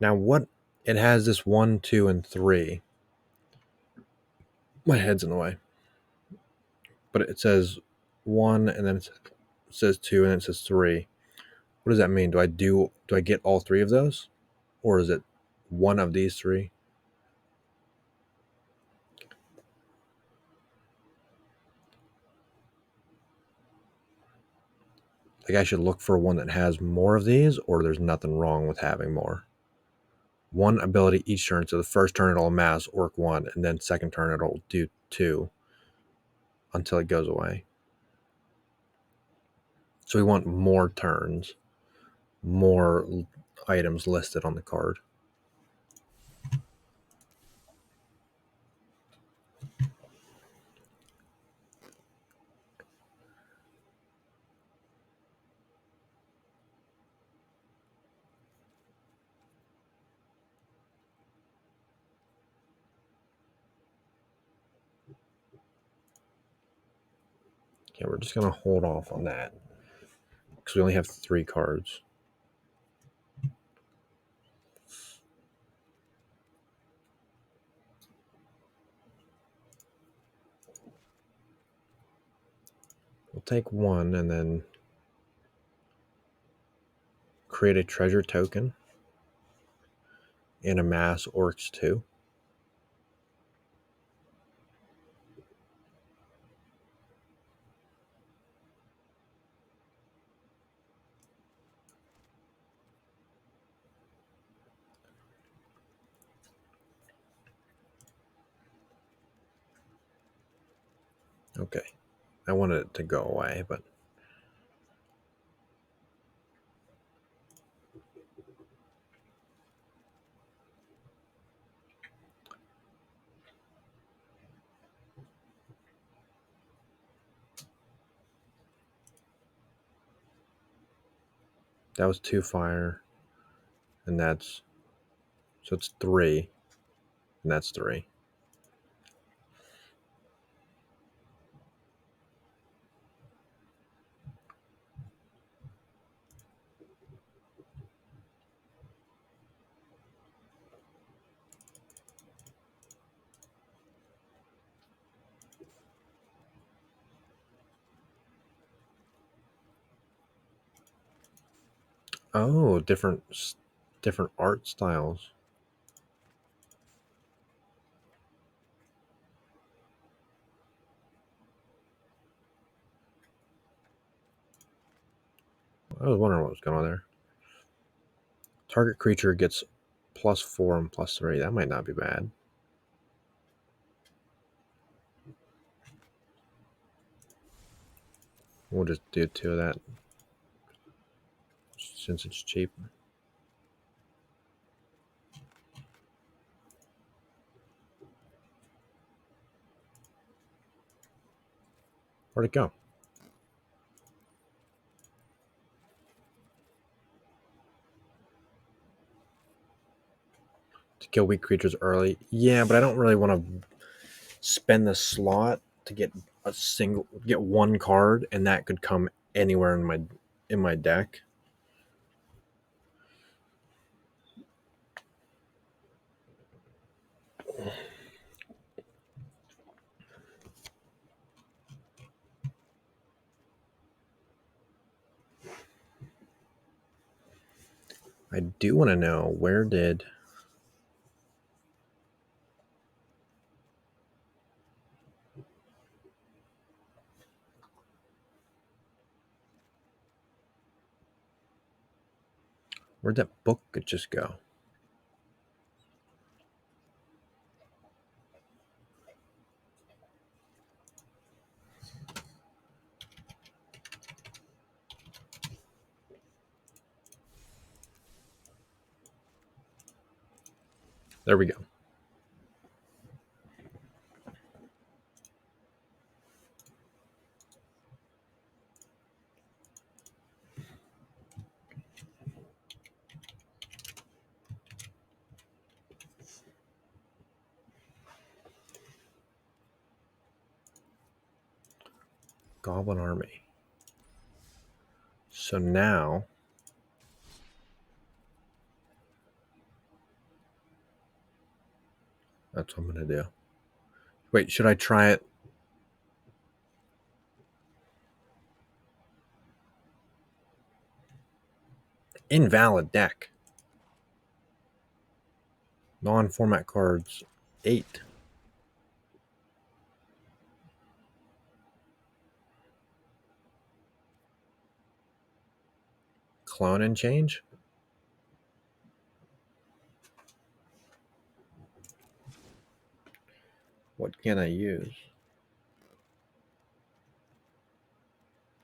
Now what... It has this 1, 2, and 3. My head's in the way. But it says 1, and then it says 2, and then it says 3. What does that mean? Do I get all 3 of those? Or is it one of these 3? Like I should look for one that has more of these, or there's nothing wrong with having more. 1 ability each turn. So the first turn it'll amass Orc 1, and then second turn it'll do 2 until it goes away. So we want more turns, more items listed on the card. Okay, we're just going to hold off on that because we only have 3 cards. We'll take 1 and then create a treasure token and amass Orcs 2. Okay. I wanted it to go away, but that was 2 fire, and that's... So it's 3, and that's 3. Oh, different art styles. I was wondering what was going on there. Target creature gets +4 and +3. That might not be bad. We'll just do 2 of that since it's cheap. Where'd it go? To kill weak creatures early. Yeah, but I don't really want to spend the slot to get one card, and that could come anywhere in my deck. I do want to know where'd that book just go? There we go. Goblin Army. So now that's what I'm going to do. Wait, should I try it? Invalid deck. Non-format cards 8. Clone and change? What can I use?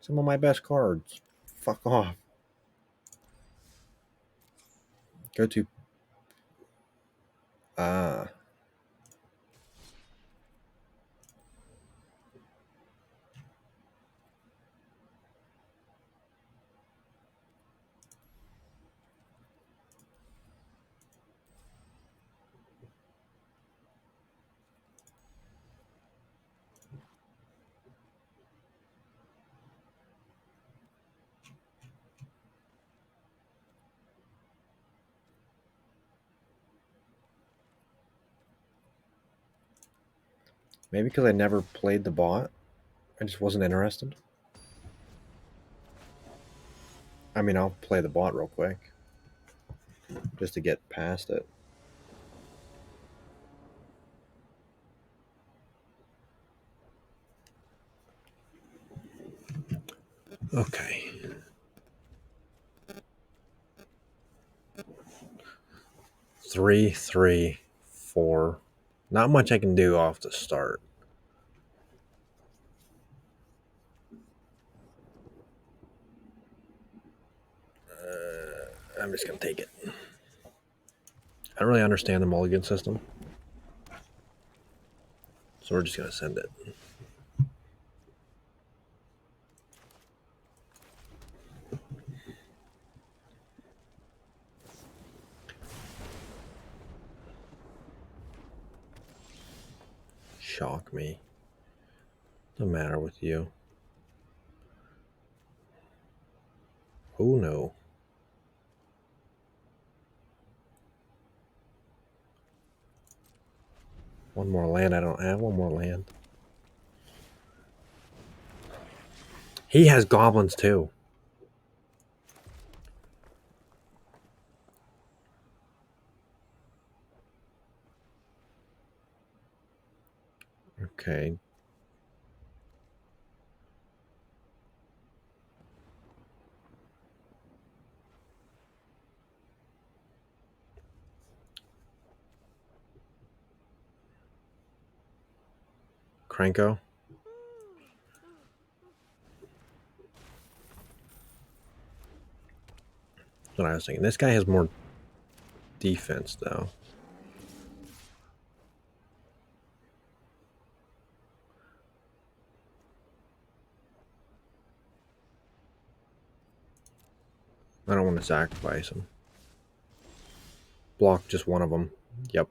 Some of my best cards. Fuck off. Go to maybe because I never played the bot. I just wasn't interested. I mean, I'll play the bot real quick just to get past it. Okay. 3, 3, 4. Not much I can do off the start. I'm just going to take it. I don't really understand the mulligan system. So we're just going to send it. Shock me. What's the matter with you? Oh no. One more land I don't have. One more land. He has goblins too. Okay. Cranko. That's what I was thinking. This guy has more defense, though. I don't want to sacrifice him. Block just one of them. Yep.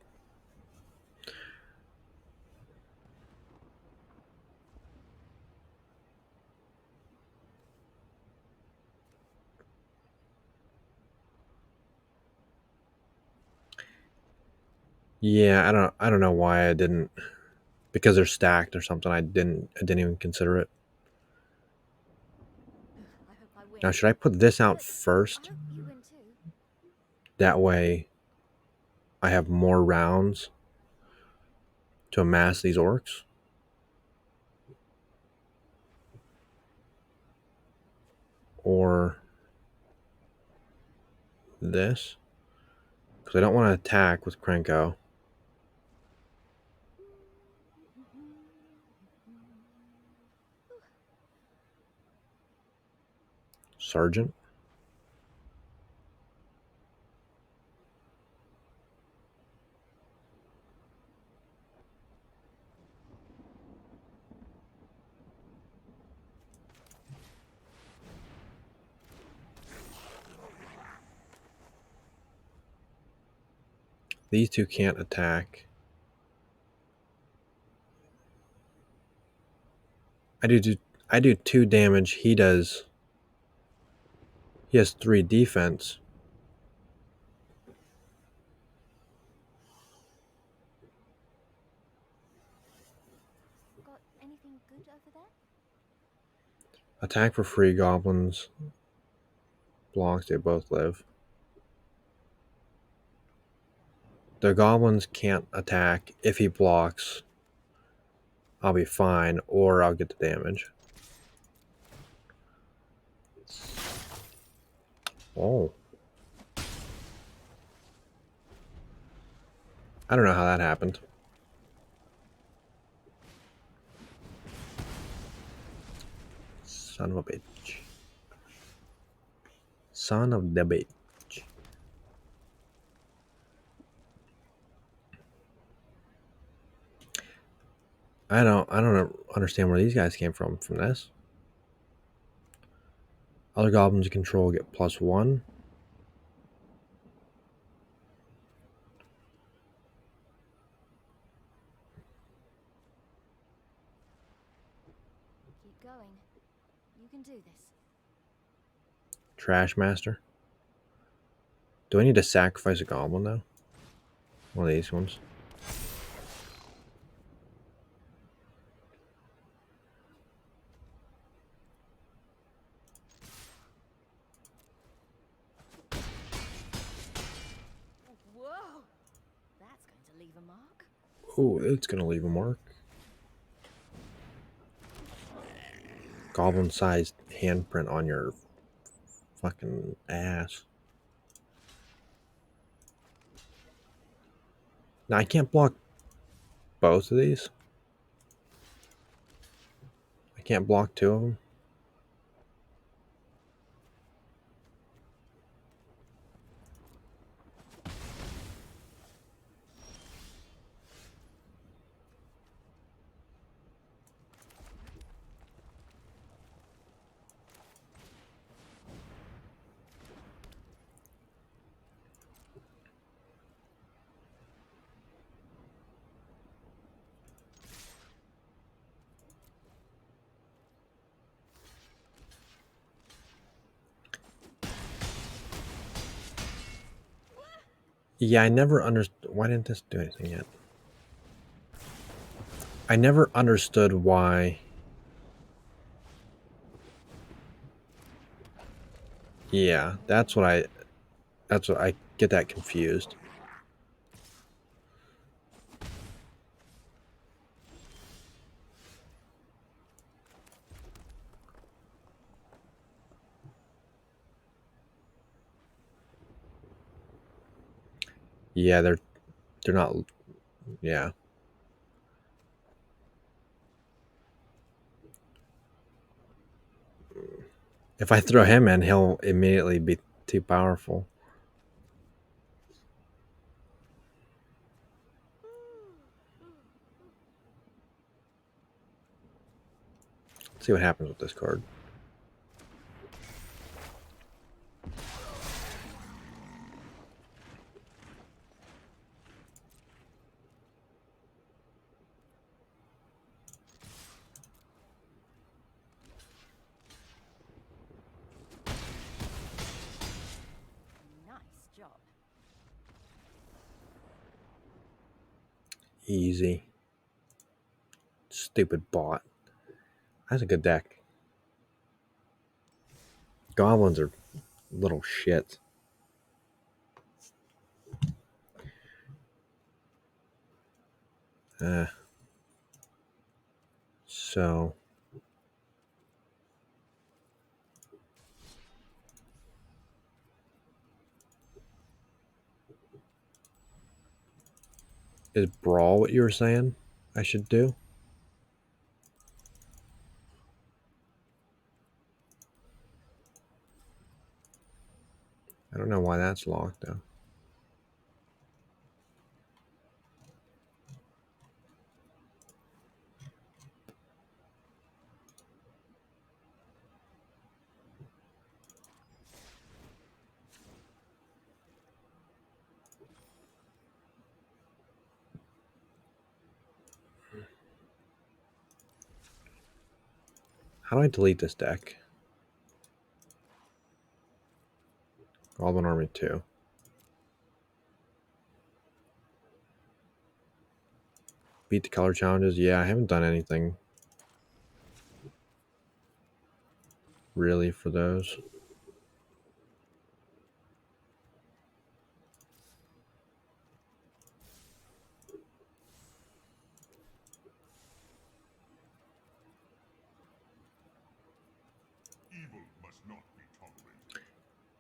Yeah, I don't know why I didn't, because they're stacked or something. I didn't even consider it. I hope I win. Now, should I put this out But first? I hope you win too. That way I have more rounds to amass these orcs. Or this. Because I don't want to attack with Krenko. Sergeant. These two can't attack. I do 2 damage. He has 3 defense. Got anything good over there? Attack for free, goblins. Blocks, they both live. The goblins can't attack. If he blocks, I'll be fine, or I'll get the damage. Oh. I don't know how that happened. Son of a bitch. Son of the bitch. I don't understand where these guys came from this. Other goblins you control get +1. Keep going. You can do this. Trash Master. Do I need to sacrifice a goblin though? One of these ones. Whoa! That's going to leave a mark. Oh, it's gonna leave a mark. Goblin-sized handprint on your fucking ass. Now I can't block both of these. I can't block 2 of them. Yeah, I never understood. Why didn't this do anything yet? I never understood why. Yeah, that's what I get that confused. Yeah, they're not. Yeah. If I throw him in, he'll immediately be too powerful. Let's see what happens with this card. Nice job. Easy. Stupid bot. That's a good deck. Goblins are little shit. So is Brawl what you were saying I should do? I don't know why that's locked though. How do I delete this deck? Goblin Army 2. Beat the color challenges? Yeah, I haven't done anything really for those. Evil must not be tolerated.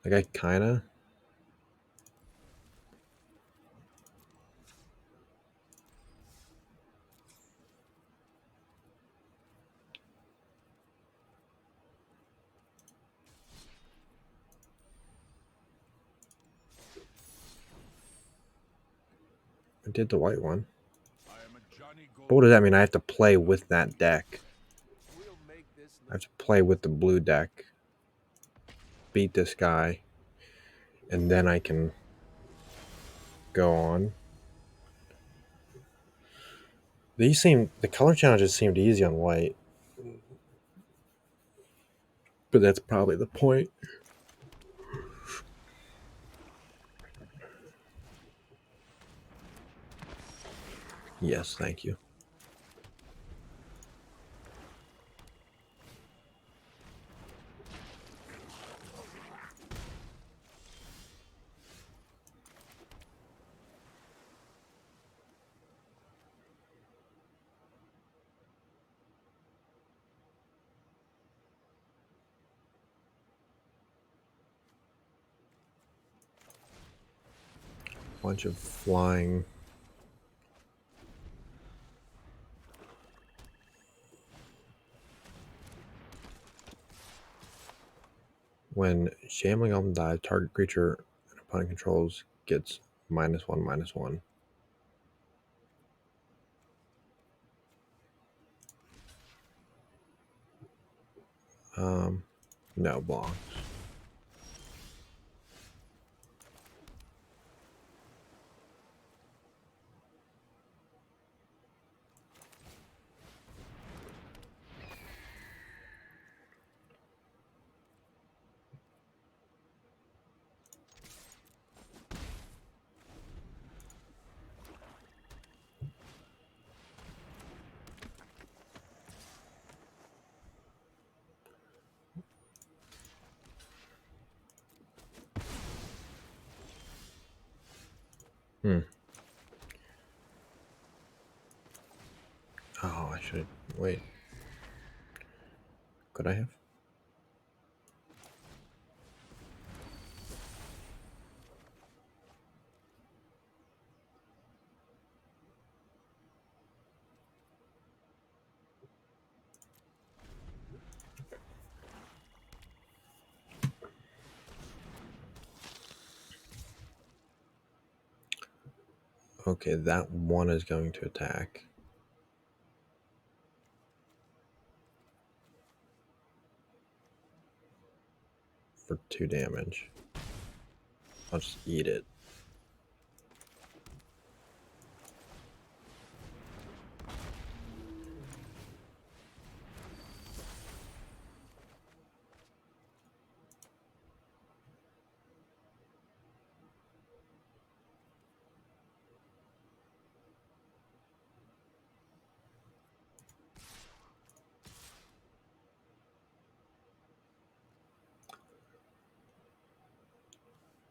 Like I kinda. I did the white one. I am a Johnny Go. But what does that mean? I have to play with that deck. We'll make this I have to play with the blue deck. Beat this guy. And then I can go on. The color challenges seemed easy on white. But that's probably the point. Yes, thank you. Bunch of flying. When Shambling Elm dies, target creature an opponent controls gets -1/-1. No blocks. Oh, I should wait. Could I have? Okay, that one is going to attack. For 2 damage. I'll just eat it.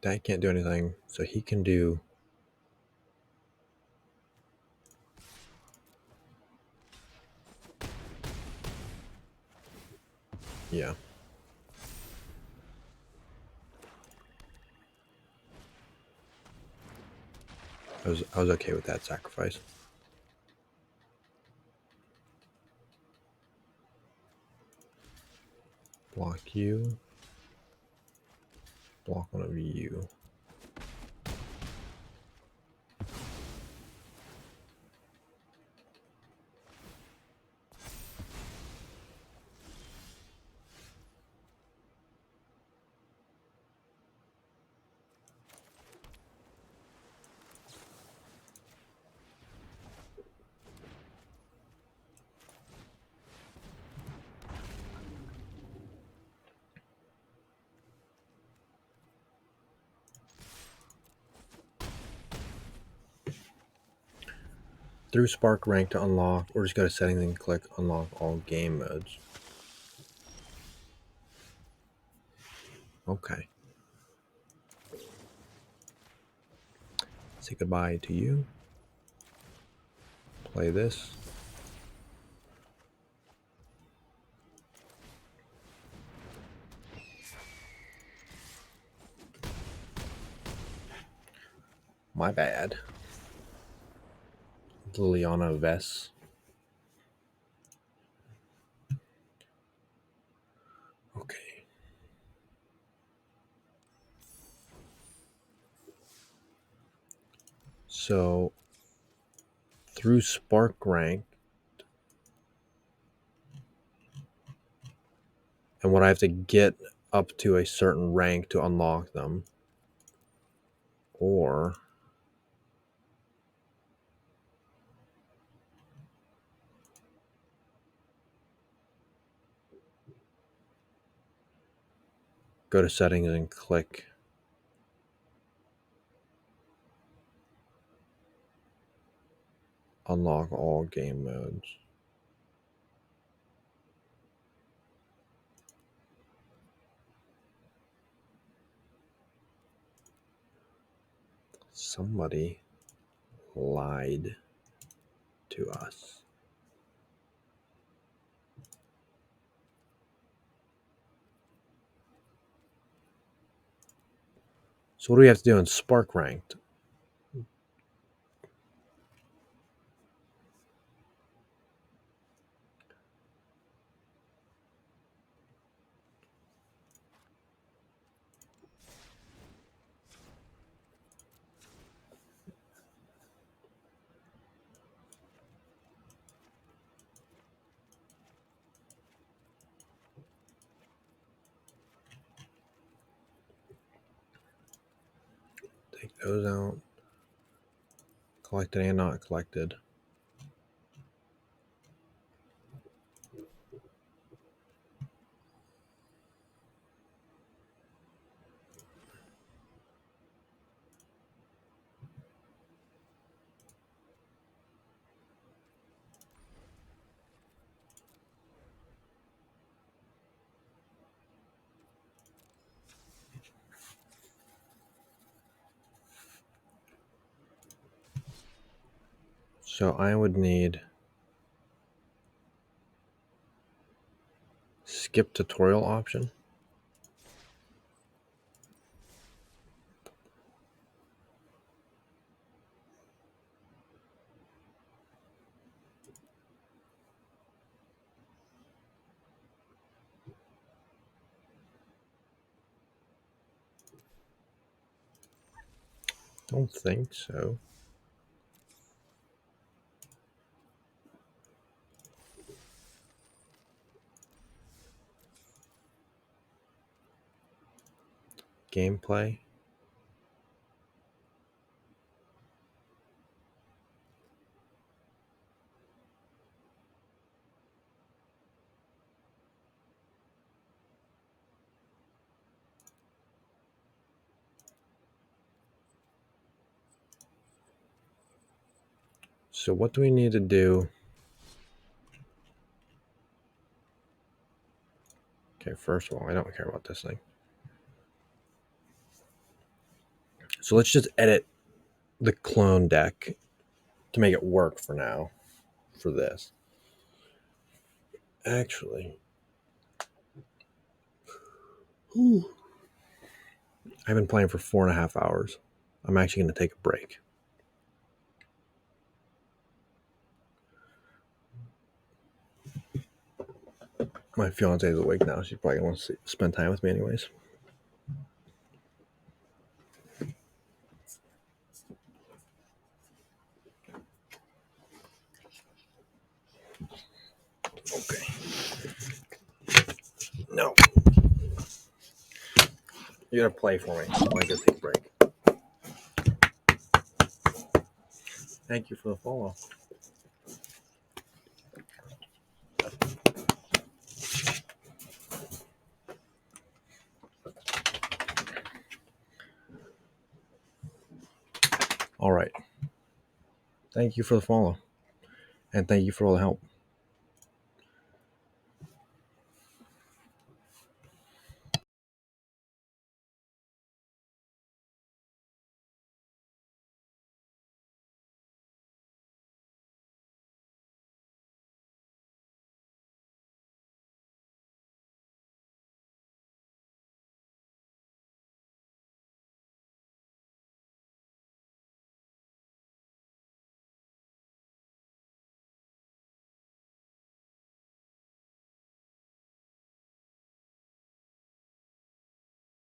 That can't do anything, so he can do... Yeah. I was okay with that sacrifice. Block you. Block one of you. Through Spark rank to unlock, or just go to settings and click unlock all game modes. Okay. Say goodbye to you. Play this. My bad. Liliana Vess. Okay. So, through Spark rank, and what I have to get up to a certain rank to unlock them, or go to settings and click unlock all game modes. Somebody lied to us. So what do we have to do in Spark ranked? Take those out. Collected and not collected. So I would need skip tutorial option. Don't think so. gameplay. So what do we need to do? Okay, first of all, I don't care about this thing. So let's just edit the clone deck to make it work for now for this. Actually, I've been playing for 4.5 hours. I'm actually going to take a break. My fiance is awake now. She's probably going to want to spend time with me anyways. Okay. No. You got to play for me. I get to take a break. Thank you for the follow. All right. Thank you for the follow. And thank you for all the help.